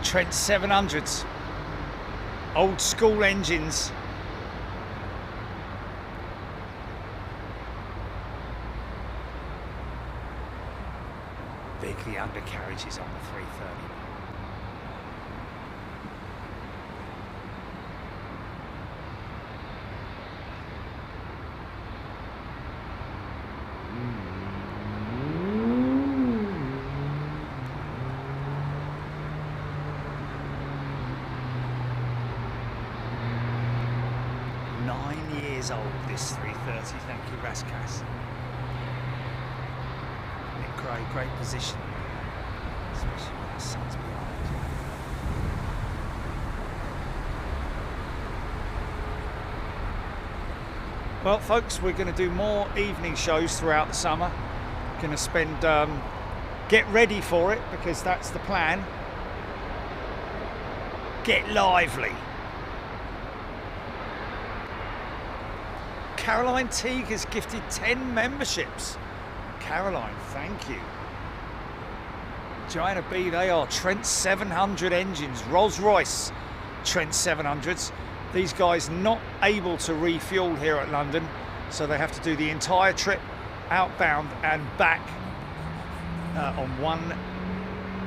Trent 700s, old school engines. Big the undercarriages on the 330. Old, this 330, thank you, Raskas. Great position, especially when the sun's behind. Well, folks, we're going to do more evening shows throughout the summer. Going to spend, get ready for it, because that's the plan. Get lively. Caroline Teague has gifted 10 memberships. Caroline, thank you. Joanna B, they are Trent 700 engines, Rolls-Royce Trent 700s. These guys not able to refuel here at London, so they have to do the entire trip outbound and back on one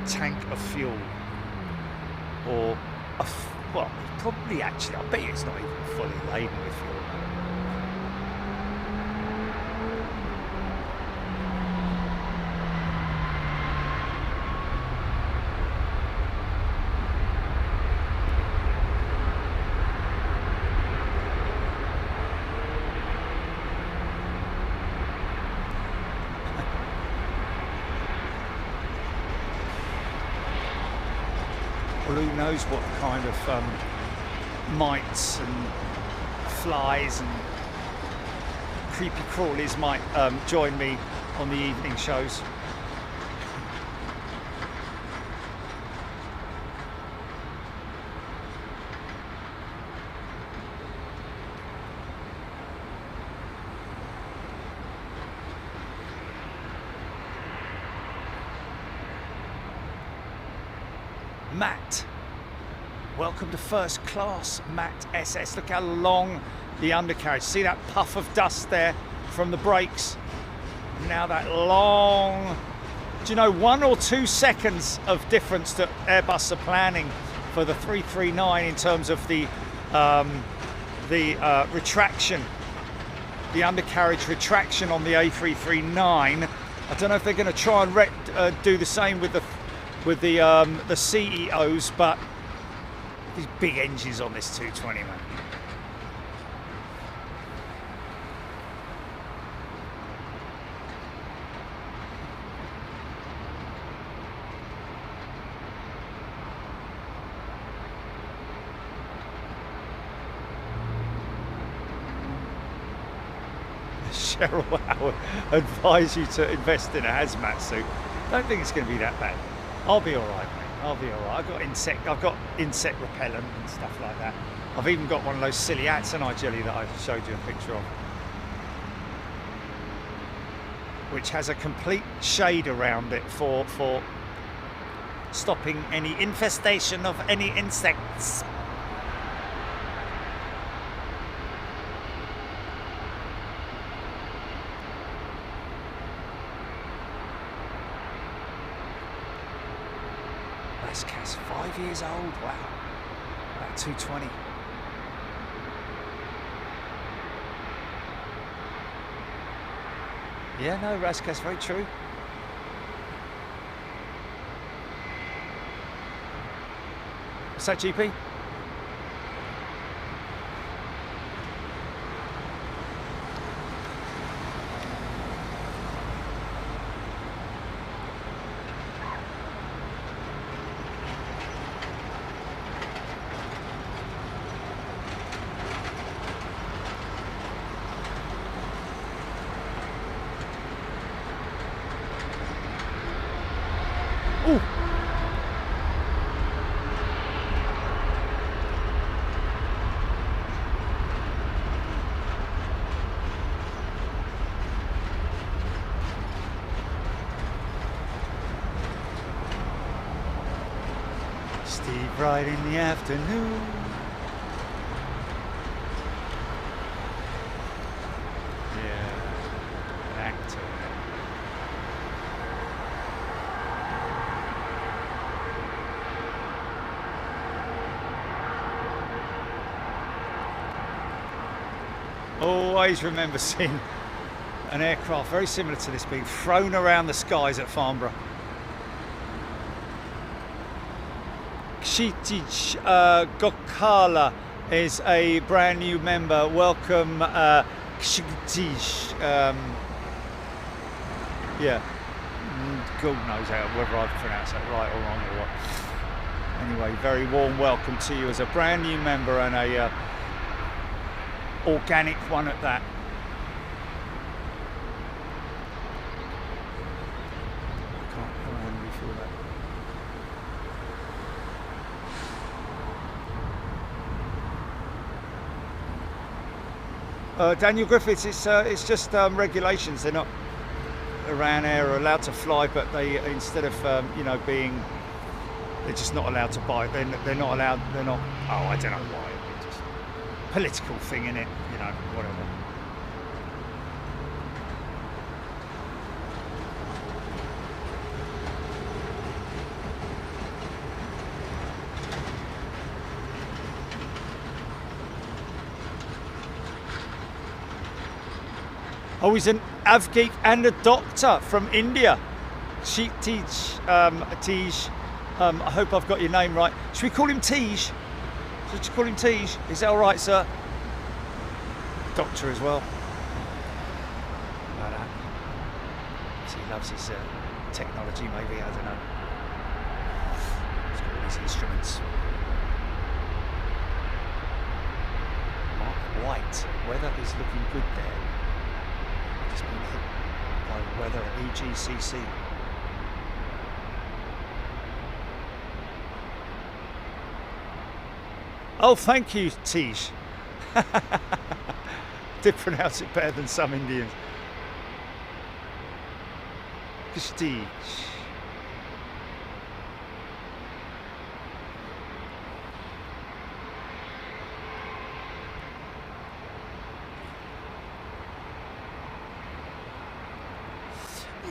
tank of fuel. Or, well, probably actually, I bet it's not even fully laden with fuel. Well, who knows what kind of mites and flies and creepy crawlies might join me on the evening shows. Matt, welcome to first class, Matt SS. Look how long the undercarriage. See that puff of dust there from the brakes? Now that long do you know, 1 or 2 seconds of difference that Airbus are planning for the 339 in terms of the retraction, the undercarriage retraction on the A339. I don't know if they're going to try and do the same with the CEOs, but these big engines on this 220, man. Cheryl Howard advise you to invest in a hazmat suit. Don't think it's going to be that bad. I'll be all right, mate. I'll be all right. I've got insect repellent and stuff like that. I've even got one of those silly hats, and Jelly, that I showed you a picture of, which has a complete shade around it for stopping any infestation of any insects. Rascas, 5 years old, wow. About 220. Yeah, no, Rascas, very true. What's that, GP? Ooh. Steve right in the afternoon. Yeah, an actor. Always remember seeing an aircraft very similar to this being thrown around the skies at Farnborough. Kshitij Gokala is a brand new member. Welcome, Kshitij. Yeah, God knows whether I've pronounced that right or wrong or what. Anyway, very warm welcome to you as a brand new member, and a organic one at that. I can't remember before that. Daniel Griffiths, it's just regulations. They're not, Iran Air are allowed to fly, but they, instead of being, they're just not allowed to buy. They're not allowed. They're not. Oh, I don't know why. Just political thing in it, whatever. Oh, he's an avgeek and a doctor from India. Tej. I hope I've got your name right. Should we call him Tej? Should you call him Tej? Is that all right, sir? Doctor as well. Like that. So he loves his technology, maybe, I don't know. He's got all these instruments. Mark White, weather is looking good there. Just been hit by weather at EGCC. Oh, thank you, Tej. Did pronounce it better than some Indians. Prestige.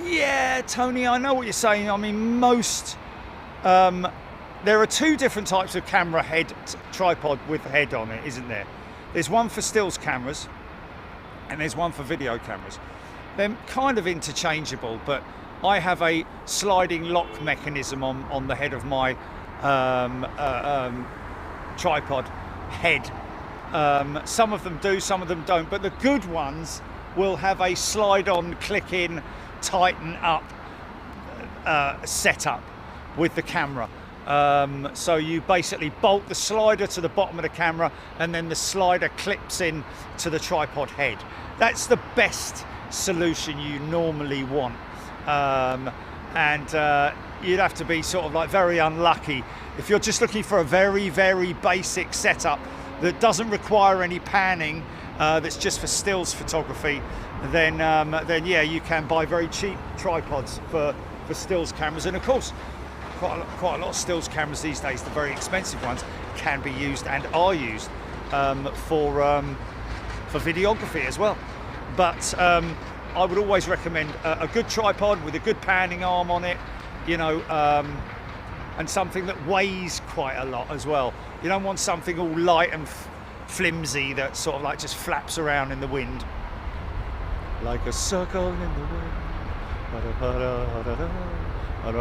Yeah. Yeah, Tony, I know what you're saying. I mean, there are two different types of camera head tripod with head on it, isn't there? There's one for stills cameras and there's one for video cameras. They're kind of interchangeable, but I have a sliding lock mechanism on the head of my tripod head. Some of them do, some of them don't, but the good ones will have a slide on, click in, tighten up setup with the camera. So you basically bolt the slider to the bottom of the camera and then the slider clips in to the tripod head. That's the best solution you normally want. You'd have to be sort of like very unlucky. If you're just looking for a very, very basic setup that doesn't require any panning, that's just for stills photography, then yeah, you can buy very cheap tripods for stills cameras. And of course, quite a lot of stills cameras these days, the very expensive ones, can be used and are used for videography as well. But I would always recommend a good tripod with a good panning arm on it, you know, and something that weighs quite a lot as well. You don't want something all light and flimsy that sort of like just flaps around in the wind. Like a circle in the wind. I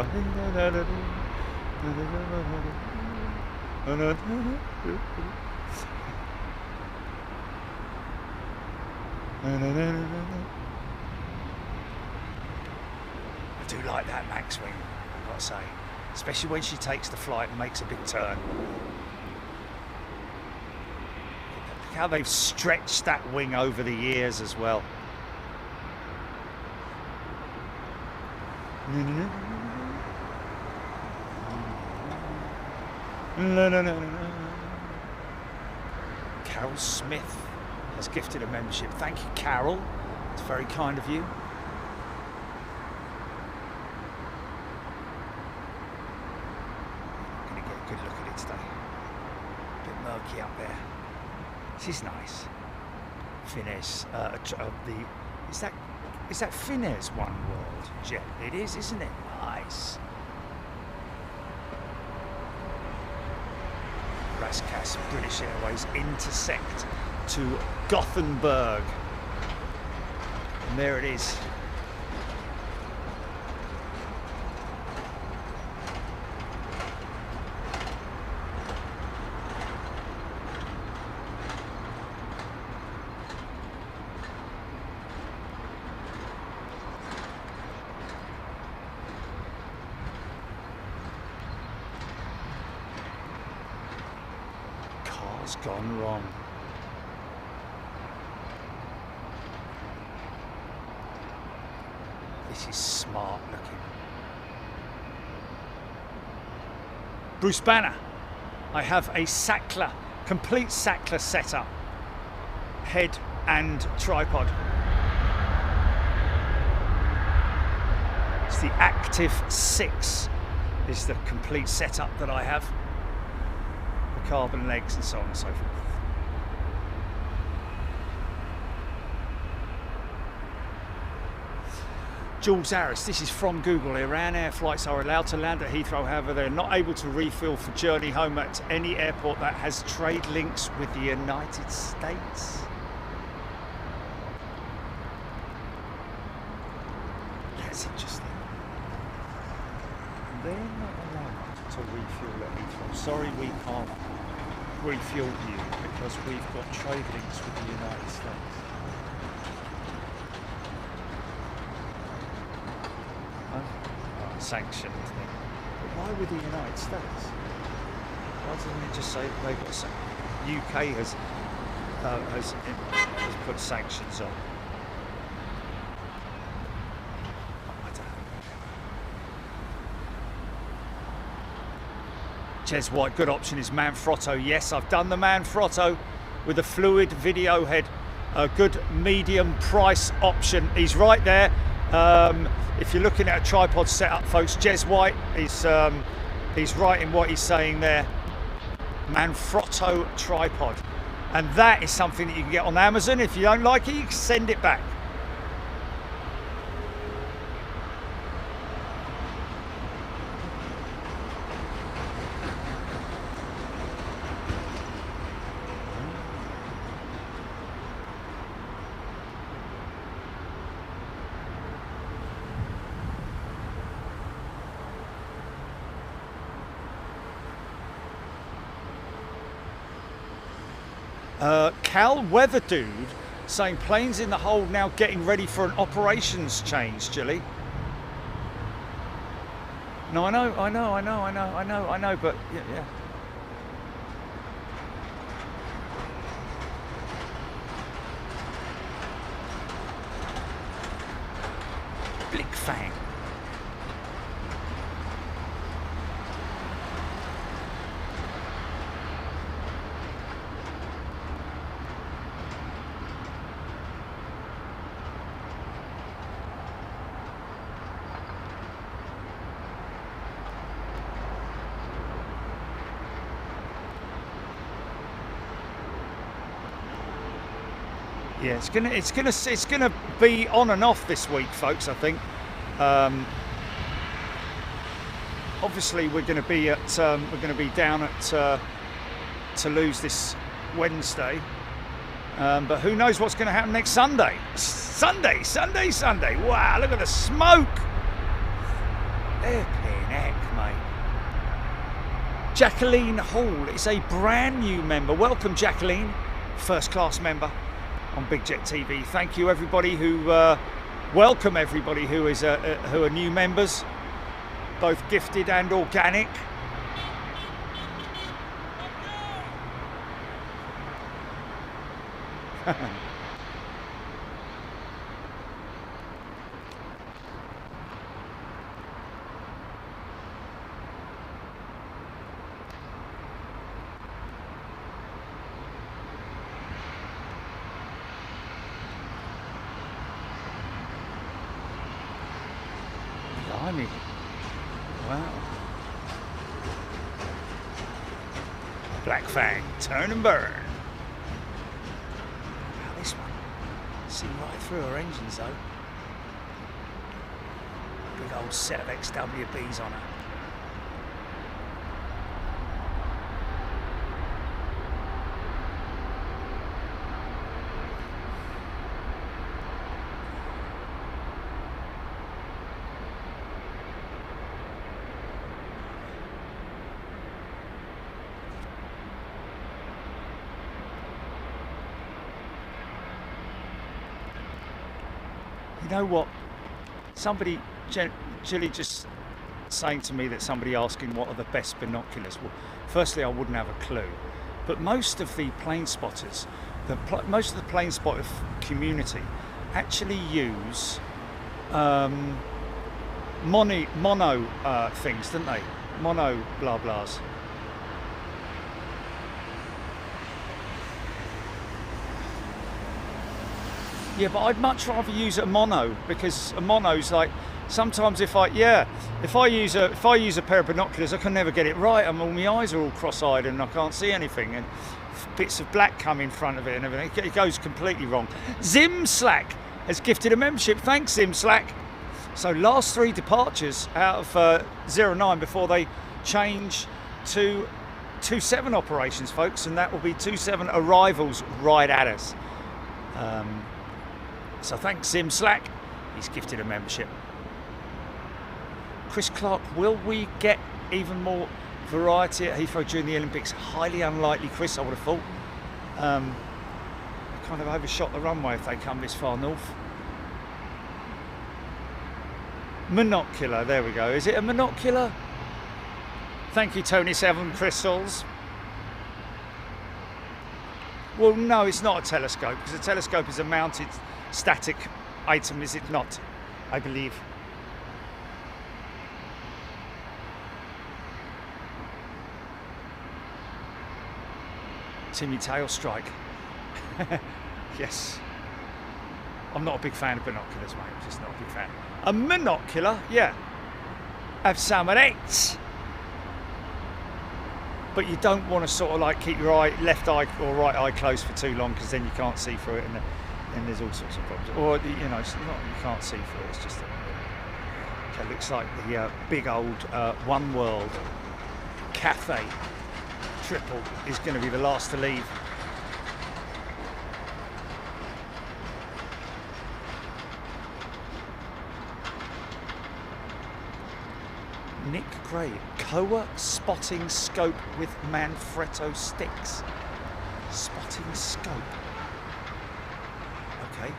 do like that max wing, I've got to say, especially when she takes the flight and makes a big turn. Look how they've stretched that wing over the years as well. Carol Smith has gifted a membership. Thank you, Carol. It's very kind of you. I'm going to get a good look at it today. A bit murky up there. This is nice. Finesse. Is that Finnair's One World jet? It is, isn't it? Nice. Raskas, British Airways intersect to Gothenburg. And there it is. Car's gone wrong. This is smart looking. Bruce Banner, I have a Sackler, complete Sackler setup, head and tripod. It's the Active 6 is the complete setup that I have. The carbon legs and so on and so forth. Jules Harris, this is from Google. Iran Air flights are allowed to land at Heathrow, however they're not able to refuel for journey home at any airport that has trade links with the United States. That's interesting. They're not allowed to refuel at Heathrow. Sorry, we can't refuel you because we've got trade links with the United States. Sanctioned thing. But why with the United States? Why doesn't it just say they've got UK has put sanctions on? I don't know. Jez White, good option is Manfrotto. Yes, I've done the Manfrotto with a fluid video head. A good medium price option. He's right there. If you're looking at a tripod setup, folks, Jez White he's right in what he's saying there. Manfrotto tripod, and that is something that you can get on Amazon. If you don't like it, you can send it back. Cal Weather Dude saying planes in the hold now getting ready for an operations change, Jilly. No, I know, but yeah. Blick Fang. Yeah, it's gonna be on and off this week, folks. I think. Obviously, we're going to be down at Toulouse this Wednesday, but who knows what's going to happen next Sunday? Sunday! Wow, look at the smoke! Flipping heck, mate. Jacqueline Hall is a brand new member. Welcome, Jacqueline, first class member on Big Jet TV. Thank you, everybody who welcome everybody who is who are new members, both gifted and organic. Blimey. Wow. Black Fang, turn and burn. Wow, this one. See right through her engines though. Big old set of XWBs on her. You know what? Somebody, Jilly just saying to me that somebody asking what are the best binoculars. Well, firstly, I wouldn't have a clue. But most of the plane spotters, most of the plane spotter community actually use mono things, don't they? Mono blah blahs. Yeah, but I'd much rather use a mono, because a mono's like, sometimes if I use a pair of binoculars, I can never get it right. My eyes are all cross-eyed and I can't see anything, and bits of black come in front of it and everything. It goes completely wrong. Zim Slack has gifted a membership. Thanks, Zim Slack. So last 3 departures out of 09 before they change to 27 operations, folks, and that will be 27 arrivals right at us. So thanks, Zim Slack. He's gifted a membership. Chris Clark, will we get even more variety at Heathrow during the Olympics? Highly unlikely, Chris, I would have thought. They kind of overshot the runway if they come this far north. Monocular, there we go. Is it a monocular? Thank you, Tony Seven Crystals. Well, no, it's not a telescope, because a telescope is a mounted static item, is it not? I believe. Timmy Tail Strike. Yes. I'm not a big fan of binoculars, mate. I'm just not a big fan. A monocular, yeah. Have some of that. But you don't want to sort of like keep your left eye or right eye closed for too long, because then you can't see through it, and there's all sorts of problems. Or, you know, it's not, you can't see through it, it's just okay, looks like the big old One World Cathay triple is going to be the last to leave. Nick Gray, Koa spotting scope with Manfrotto sticks. Spotting scope. Okay.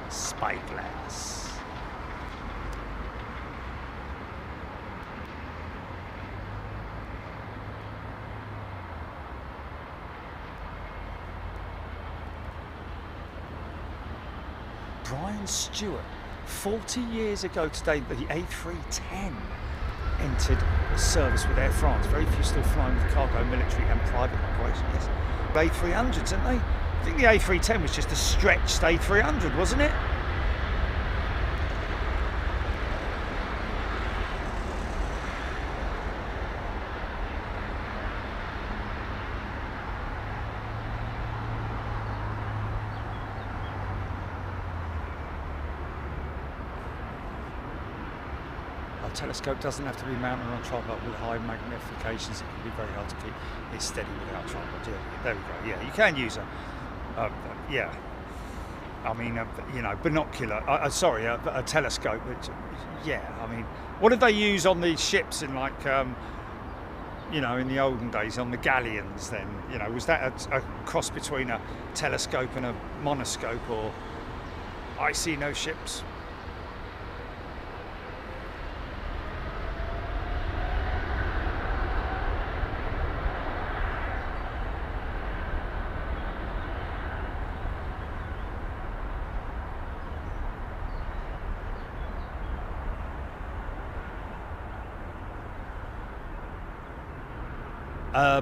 Spyglass. Brian Stewart, 40 years ago today, the A310 entered service with Air France. Very few still flying with cargo, military and private operations. Yes. A300s, aren't they? I think the A310 was just a stretched A300, wasn't it? Telescope doesn't have to be mounted on a tripod with high magnifications. It can be very hard to keep it steady without a tripod. Yeah, there we go. Yeah, you can use yeah. I mean, you know, binocular. Sorry, a telescope. Which, yeah, I mean, what did they use on these ships in like, you know, in the olden days on the galleons? Then, you know, was that a cross between a telescope and a monoscope, or I see no ships?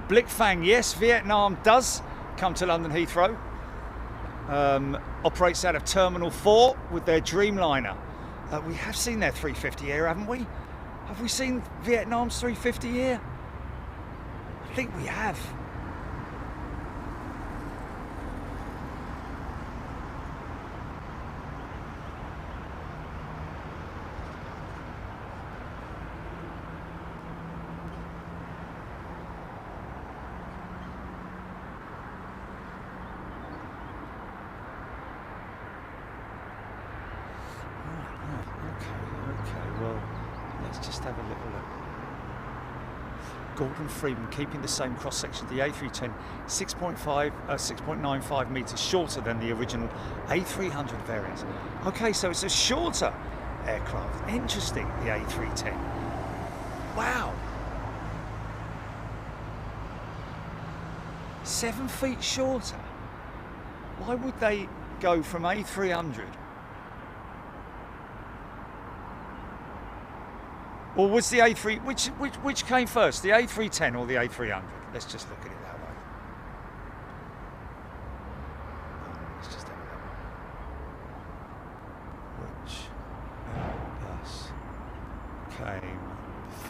Blickfang, yes, Vietnam does come to London Heathrow. Operates out of Terminal 4 with their Dreamliner. We have seen their 350 here, haven't we? Have we seen Vietnam's 350 here? I think we have. Have a little look. Gordon Freeman keeping the same cross section. The A310 6.95 metres shorter than the original A300 variant. Okay, so it's a shorter aircraft. Interesting, the A310. Wow. 7 feet shorter. Why would they go from A300? Or was the A3, which came first, the A310 or the A300? Let's just look at it that way. Let's just have a look. Which AIRBUS came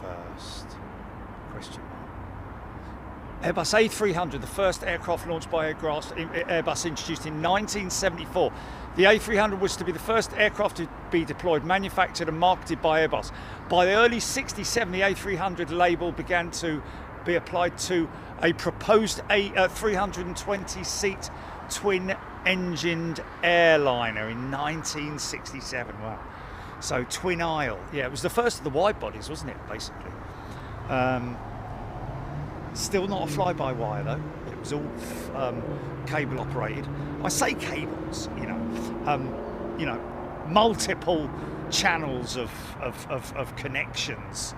first? Question mark. Airbus A300, the first aircraft launched by Airbus, introduced in 1974. The A300 was to be the first aircraft to be deployed, manufactured and marketed by Airbus. By the early 67, the A300 label began to be applied to a proposed 320-seat twin-engined airliner in 1967. Wow. So twin aisle. Yeah, it was the first of the wide bodies, wasn't it, basically? Still not a fly-by-wire though. It was all cable operated. I say cables, you know, multiple channels of connections.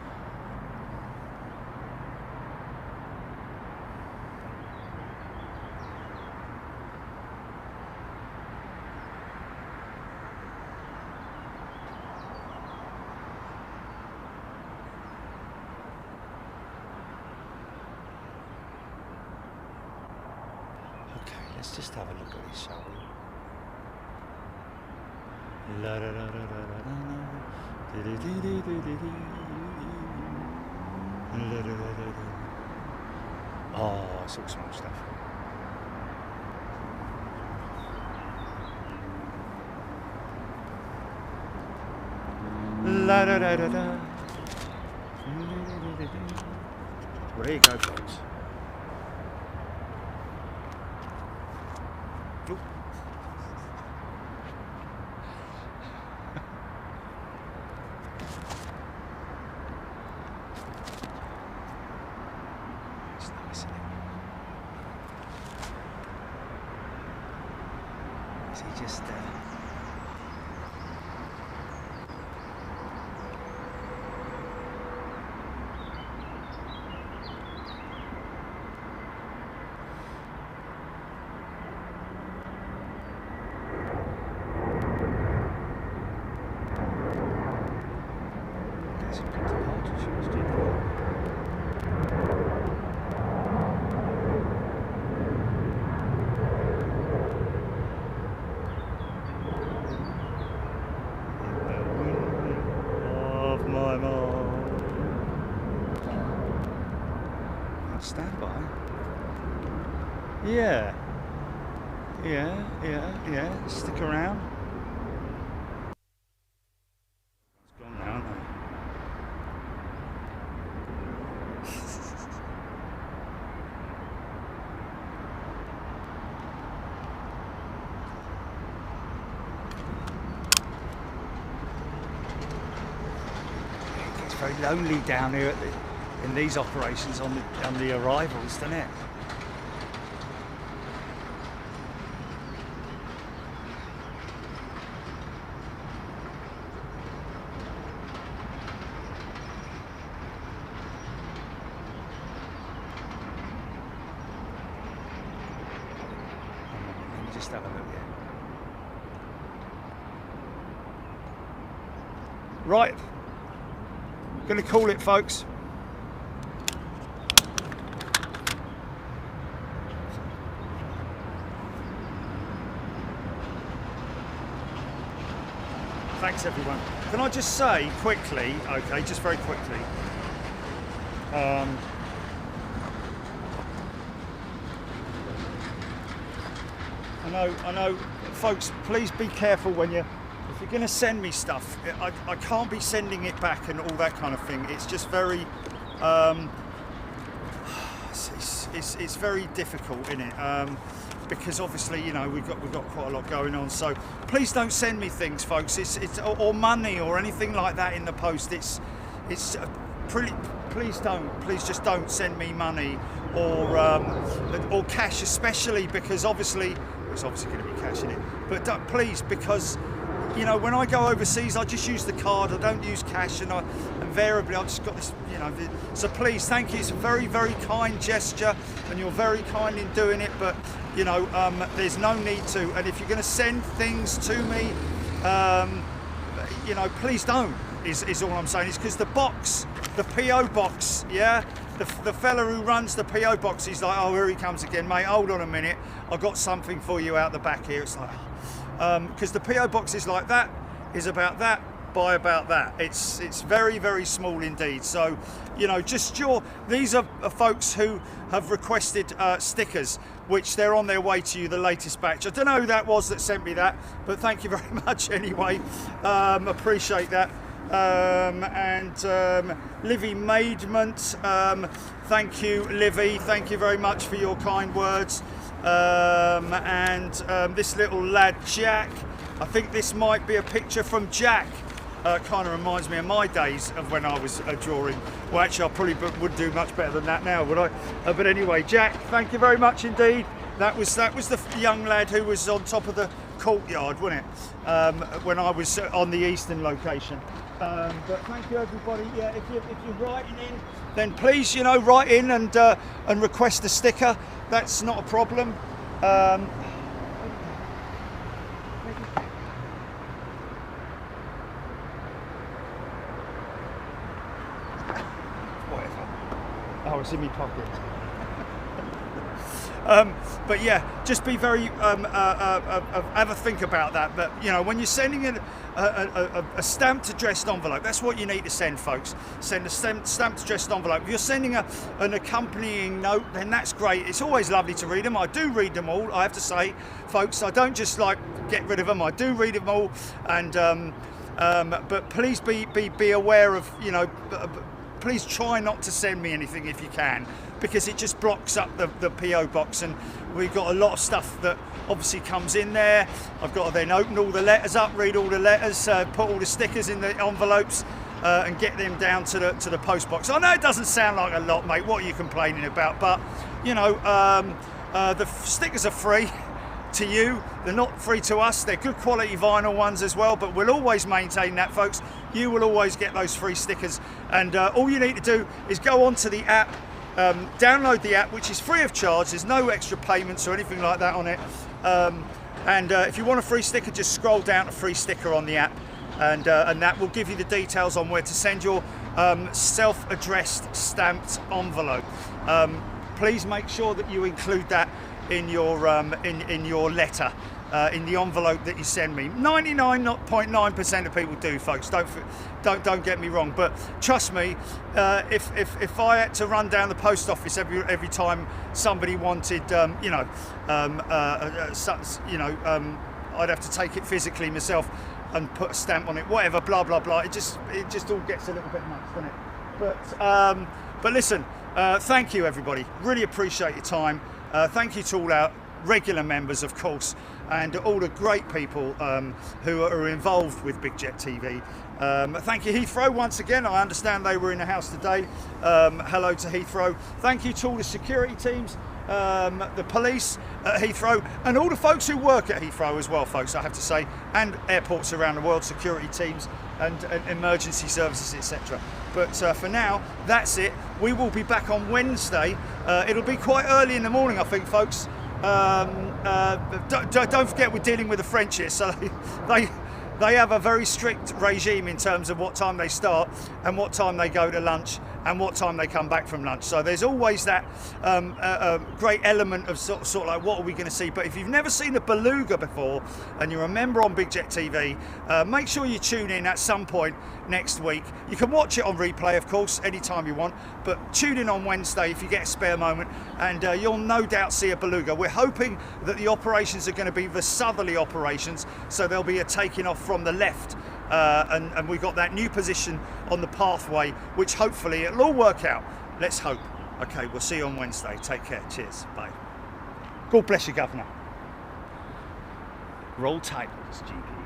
Let's just have a look at this, shall we? La da da da da da da. Oh, it's all small stuff. La da da da da. Well, there you go, folks. he just... Stand by. Yeah. Stick around. It's gone now, isn't it gets very lonely down here at in these operations on the arrivals, doesn't it? Let me just have a look here. Right, gonna call it, folks. Thanks everyone. Can I just say quickly, okay, just very quickly, I know, folks, please be careful when if you're going to send me stuff, I can't be sending it back and all that kind of thing. It's just very, it's very difficult, isn't it? Because obviously, you know, we've got quite a lot going on. So please don't send me things, folks. It's or money or anything like that in the post. It's please just don't send me money or cash, especially because obviously it's obviously going to be cash in it. But please, because you know, when I go overseas, I just use the card. I don't use cash, and invariably I've just got this, you know. So please, thank you. It's a very, very kind gesture, and you're very kind in doing it. But you know, there's no need to. And if you're going to send things to me, you know, please don't. Is all I'm saying. Is because the box, the PO box, yeah. The fella who runs the PO box, he's like, oh, here he comes again, mate. Hold on a minute. I've got something for you out the back here. It's like. Because the PO box is like that, is about that, by about that. It's very, very small indeed. So, you know, these are folks who have requested stickers, which they're on their way to you, the latest batch. I don't know who that was that sent me that, but thank you very much anyway. Appreciate that. Livy Maidment, thank you, Livy. Thank you very much for your kind words. This little lad Jack, I think this might be a picture from Jack. Kind of reminds me of my days of when I was drawing. Well, actually, I probably would do much better than that now, would I? But anyway, Jack, thank you very much indeed. That was the young lad who was on top of the courtyard, wasn't it? When I was on the eastern location. But thank you, everybody. Yeah, if you're writing in, then please, you know, write in and request a sticker. That's not a problem. Whatever. Oh, it's in my pocket. But yeah, just be very have a think about that. But you know, when you're sending a stamped addressed envelope, that's what you need to send, folks. Send a stamped addressed envelope. If you're sending an accompanying note, then that's great. It's always lovely to read them. I do read them all, I have to say, folks. I don't just like get rid of them. I do read them all, and but please be aware of, you know. Please try not to send me anything if you can, because it just blocks up the PO box, and we've got a lot of stuff that obviously comes in there. I've got to then open all the letters up, read all the letters, put all the stickers in the envelopes, and get them down to the post box. I know it doesn't sound like a lot, mate. What are you complaining about? But you know, the stickers are free. to you. They're not free to us. They're good quality vinyl ones as well, but we'll always maintain that, folks. You will always get those free stickers, and all you need to do is go onto the app, download the app, which is free of charge. There's no extra payments or anything like that on it. And if you want a free sticker, just scroll down to free sticker on the app, and that will give you the details on where to send your self-addressed stamped envelope. Please make sure that you include that in your letter, in the envelope that you send me. 99.9% of people do, folks. Don't get me wrong, but trust me, if I had to run down the post office every time somebody wanted, I'd have to take it physically myself and put a stamp on it, whatever, blah blah blah. It just all gets a little bit nuts, doesn't it? But listen, thank you everybody. Really appreciate your time. Thank you to all our regular members, of course, and all the great people who are involved with Big Jet TV. Thank you, Heathrow, once again. I understand they were in the house today. Hello to Heathrow. Thank you to all the security teams, the police at Heathrow, and all the folks who work at Heathrow as well, folks, I have to say, and airports around the world, security teams and emergency services, etc. But for now, that's it. We will be back on Wednesday. It'll be quite early in the morning, I think, folks. Don't forget we're dealing with the French here, so they have a very strict regime in terms of what time they start and what time they go to lunch and what time they come back from lunch. So there's always that great element of sort of like, what are we going to see? But if you've never seen a beluga before and you're a member on Big Jet TV, make sure you tune in at some point next week. You can watch it on replay, of course, anytime you want, but tune in on Wednesday if you get a spare moment, and you'll no doubt see a beluga. We're hoping that the operations are going to be the southerly operations, so there'll be a taking off from the left, and we've got that new position on the pathway, which hopefully it'll all work out. Let's hope. Okay, we'll see you on Wednesday. Take care. Cheers. Bye. God bless you, Governor. Roll tide, GP.